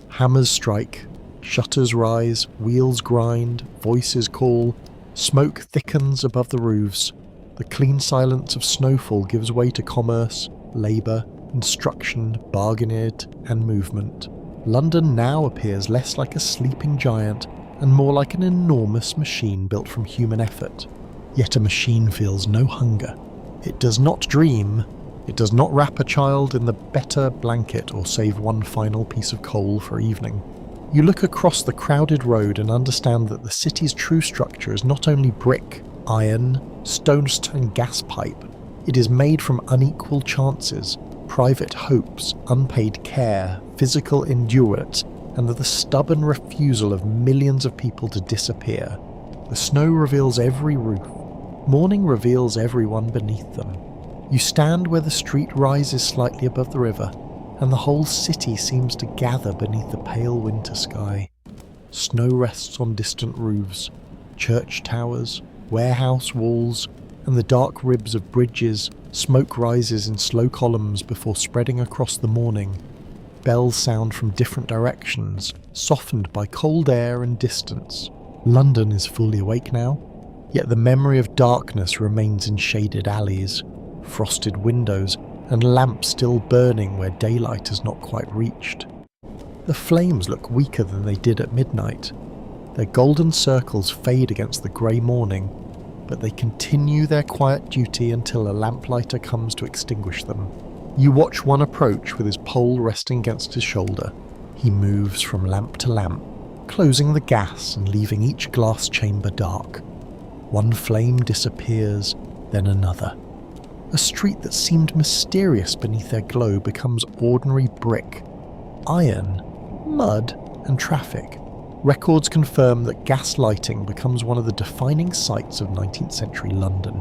Hammers strike, shutters rise, wheels grind, voices call, smoke thickens above the roofs. The clean silence of snowfall gives way to commerce, labour, instruction, bargainage, and movement. London now appears less like a sleeping giant and more like an enormous machine built from human effort. Yet a machine feels no hunger. It does not dream. It does not wrap a child in the better blanket or save one final piece of coal for evening. You look across the crowded road and understand that the city's true structure is not only brick, iron, stone and gas pipe. It is made from unequal chances, private hopes, unpaid care, physical endurance, and the stubborn refusal of millions of people to disappear. The snow reveals every roof. Morning reveals everyone beneath them. You stand where the street rises slightly above the river, and the whole city seems to gather beneath the pale winter sky. Snow rests on distant roofs, church towers, warehouse walls, and the dark ribs of bridges. Smoke rises in slow columns before spreading across the morning. Bells sound from different directions, softened by cold air and distance. London is fully awake now, yet the memory of darkness remains in shaded alleys, frosted windows, and lamps still burning where daylight has not quite reached. The flames look weaker than they did at midnight. Their golden circles fade against the grey morning, but they continue their quiet duty until a lamplighter comes to extinguish them. You watch one approach with his pole resting against his shoulder. He moves from lamp to lamp, closing the gas and leaving each glass chamber dark. One flame disappears, then another. A street that seemed mysterious beneath their glow becomes ordinary brick, iron, mud, and traffic. Records confirm that gas lighting becomes one of the defining sights of 19th century London,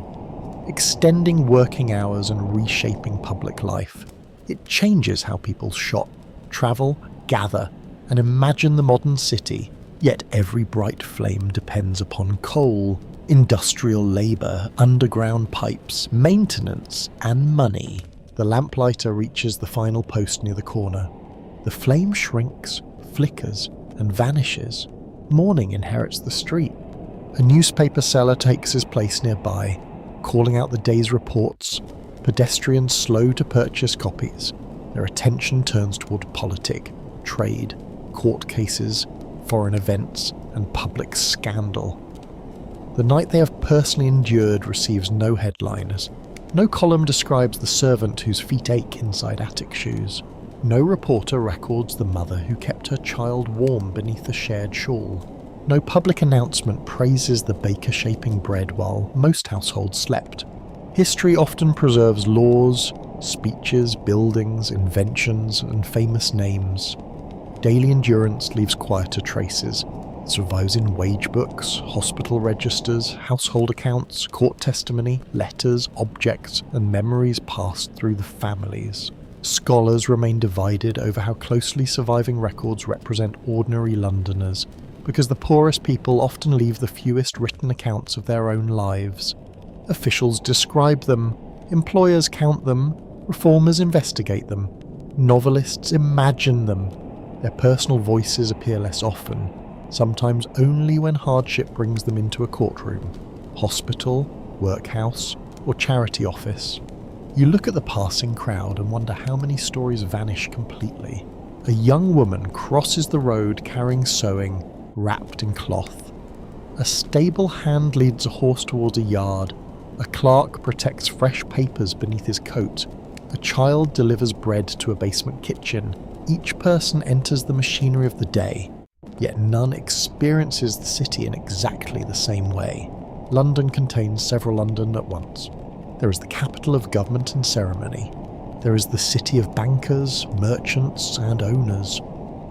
extending working hours and reshaping public life. It changes how people shop, travel, gather, and imagine the modern city, yet every bright flame depends upon coal, industrial labour, underground pipes, maintenance, and money. The lamplighter reaches the final post near the corner. The flame shrinks, flickers, and vanishes. Morning inherits the street. A newspaper seller takes his place nearby, calling out the day's reports. Pedestrians slow to purchase copies. Their attention turns toward politic, trade, court cases, foreign events, and public scandal. The night they have personally endured receives no headliners. No column describes the servant whose feet ache inside attic shoes. No reporter records the mother who kept her child warm beneath a shared shawl. No public announcement praises the baker shaping bread while most households slept. History often preserves laws, speeches, buildings, inventions, and famous names. Daily endurance leaves quieter traces. It survives in wage books, hospital registers, household accounts, court testimony, letters, objects, and memories passed through the families. Scholars remain divided over how closely surviving records represent ordinary Londoners, because the poorest people often leave the fewest written accounts of their own lives. Officials describe them, employers count them, reformers investigate them, novelists imagine them. Their personal voices appear less often, sometimes only when hardship brings them into a courtroom, hospital, workhouse, or charity office. You look at the passing crowd and wonder how many stories vanish completely. A young woman crosses the road carrying sewing, wrapped in cloth. A stable hand leads a horse towards a yard. A clerk protects fresh papers beneath his coat. A child delivers bread to a basement kitchen. Each person enters the machinery of the day, yet none experiences the city in exactly the same way. London contains several London at once. There is the capital of government and ceremony. There is the city of bankers, merchants, and owners.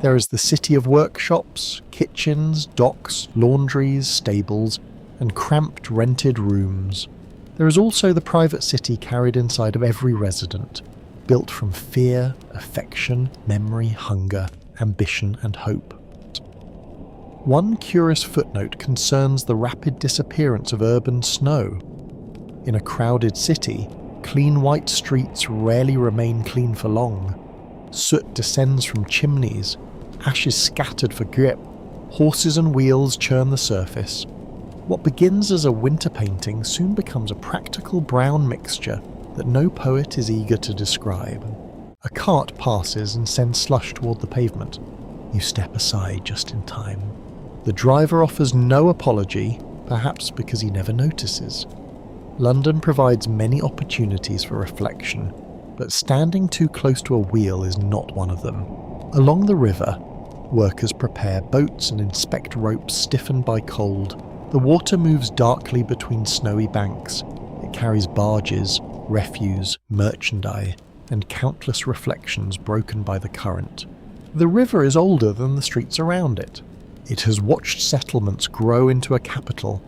There is the city of workshops, kitchens, docks, laundries, stables, and cramped rented rooms. There is also the private city carried inside of every resident, built from fear, affection, memory, hunger, ambition, and hope. One curious footnote concerns the rapid disappearance of urban snow. In a crowded city, clean white streets rarely remain clean for long. Soot descends from chimneys, ashes scattered for grip, horses and wheels churn the surface. What begins as a winter painting soon becomes a practical brown mixture that no poet is eager to describe. A cart passes and sends slush toward the pavement. You step aside just in time. The driver offers no apology, perhaps because he never notices. London provides many opportunities for reflection, but standing too close to a wheel is not one of them. Along the river, workers prepare boats and inspect ropes stiffened by cold. The water moves darkly between snowy banks. It carries barges, refuse, merchandise, and countless reflections broken by the current. The river is older than the streets around it. It has watched settlements grow into a capital.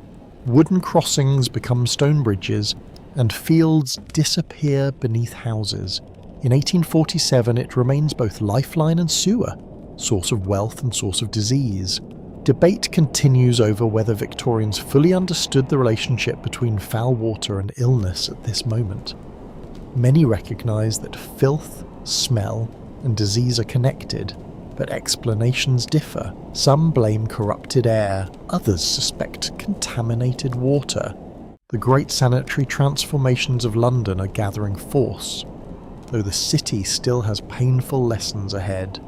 Wooden crossings become stone bridges, and fields disappear beneath houses. In 1847 it remains both lifeline and sewer, source of wealth and source of disease. Debate continues over whether Victorians fully understood the relationship between foul water and illness at this moment. Many recognise that filth, smell, and disease are connected, but explanations differ. Some blame corrupted air, others suspect contaminated water. The great sanitary transformations of London are gathering force, though the city still has painful lessons ahead.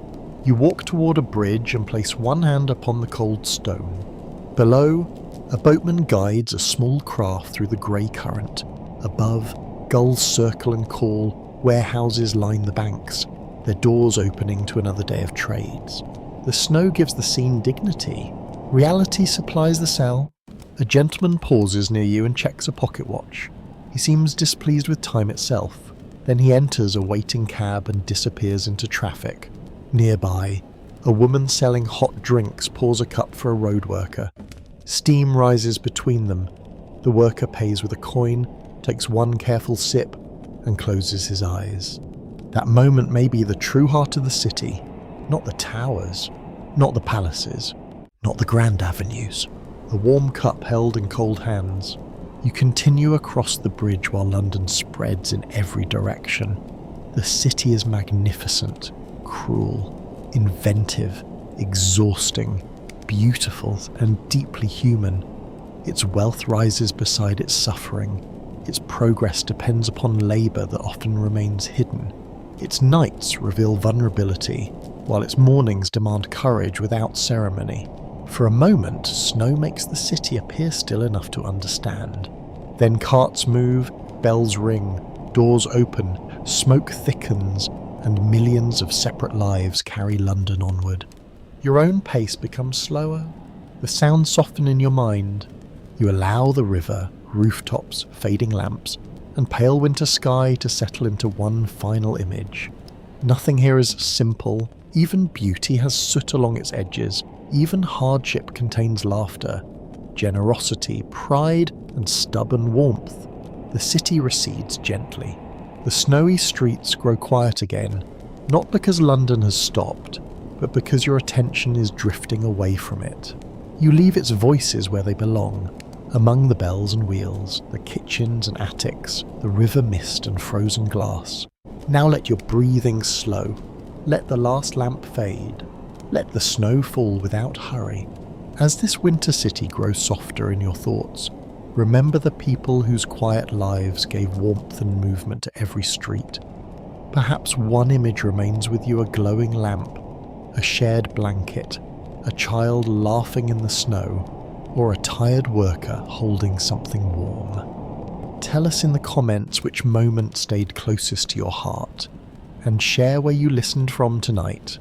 You walk toward a bridge and place one hand upon the cold stone. Below, a boatman guides a small craft through the grey current. Above, gulls circle and call, warehouses line the banks, their doors opening to another day of trades. The snow gives the scene dignity. Reality supplies the cell. A gentleman pauses near you and checks a pocket watch. He seems displeased with time itself. Then he enters a waiting cab and disappears into traffic. Nearby, a woman selling hot drinks pours a cup for a road worker. Steam rises between them. The worker pays with a coin, takes one careful sip, and closes his eyes. That moment may be the true heart of the city, not the towers, not the palaces, not the grand avenues. A warm cup held in cold hands. You continue across the bridge while London spreads in every direction. The city is magnificent, cruel, inventive, exhausting, beautiful, and deeply human. Its wealth rises beside its suffering. Its progress depends upon labour that often remains hidden. Its nights reveal vulnerability. while its mornings demand courage without ceremony. For a moment, snow makes the city appear still enough to understand. Then carts move, bells ring, doors open, smoke thickens, and millions of separate lives carry London onward. Your own pace becomes slower. The sounds soften in your mind. You allow the river, rooftops, fading lamps, and pale winter sky to settle into one final image. Nothing here is simple. Even beauty has soot along its edges. Even hardship contains laughter, generosity, pride, and stubborn warmth. The city recedes gently. The snowy streets grow quiet again, not because London has stopped, but because your attention is drifting away from it. You leave its voices where they belong, among the bells and wheels, the kitchens and attics, the river mist and frozen glass. Now let your breathing slow. Let the last lamp fade. Let the snow fall without hurry. As this winter city grows softer in your thoughts, remember the people whose quiet lives gave warmth and movement to every street. Perhaps one image remains with you: a glowing lamp, a shared blanket, a child laughing in the snow, or a tired worker holding something warm. Tell us in the comments which moment stayed closest to your heart, and share where you listened from tonight.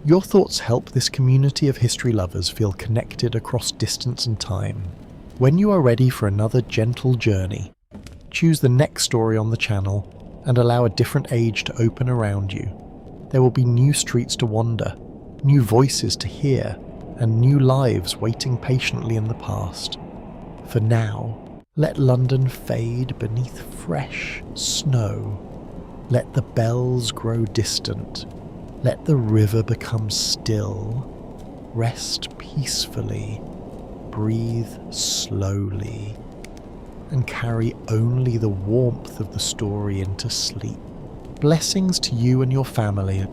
Your thoughts help this community of history lovers feel connected across distance and time. When you are ready for another gentle journey, choose the next story on the channel and allow a different age to open around you. There will be new streets to wander, new voices to hear, and new lives waiting patiently in the past. For now, let London fade beneath fresh snow. Let the bells grow distant. Let the river become still. Rest peacefully. Breathe slowly. And carry only the warmth of the story into sleep. Blessings to you and your family.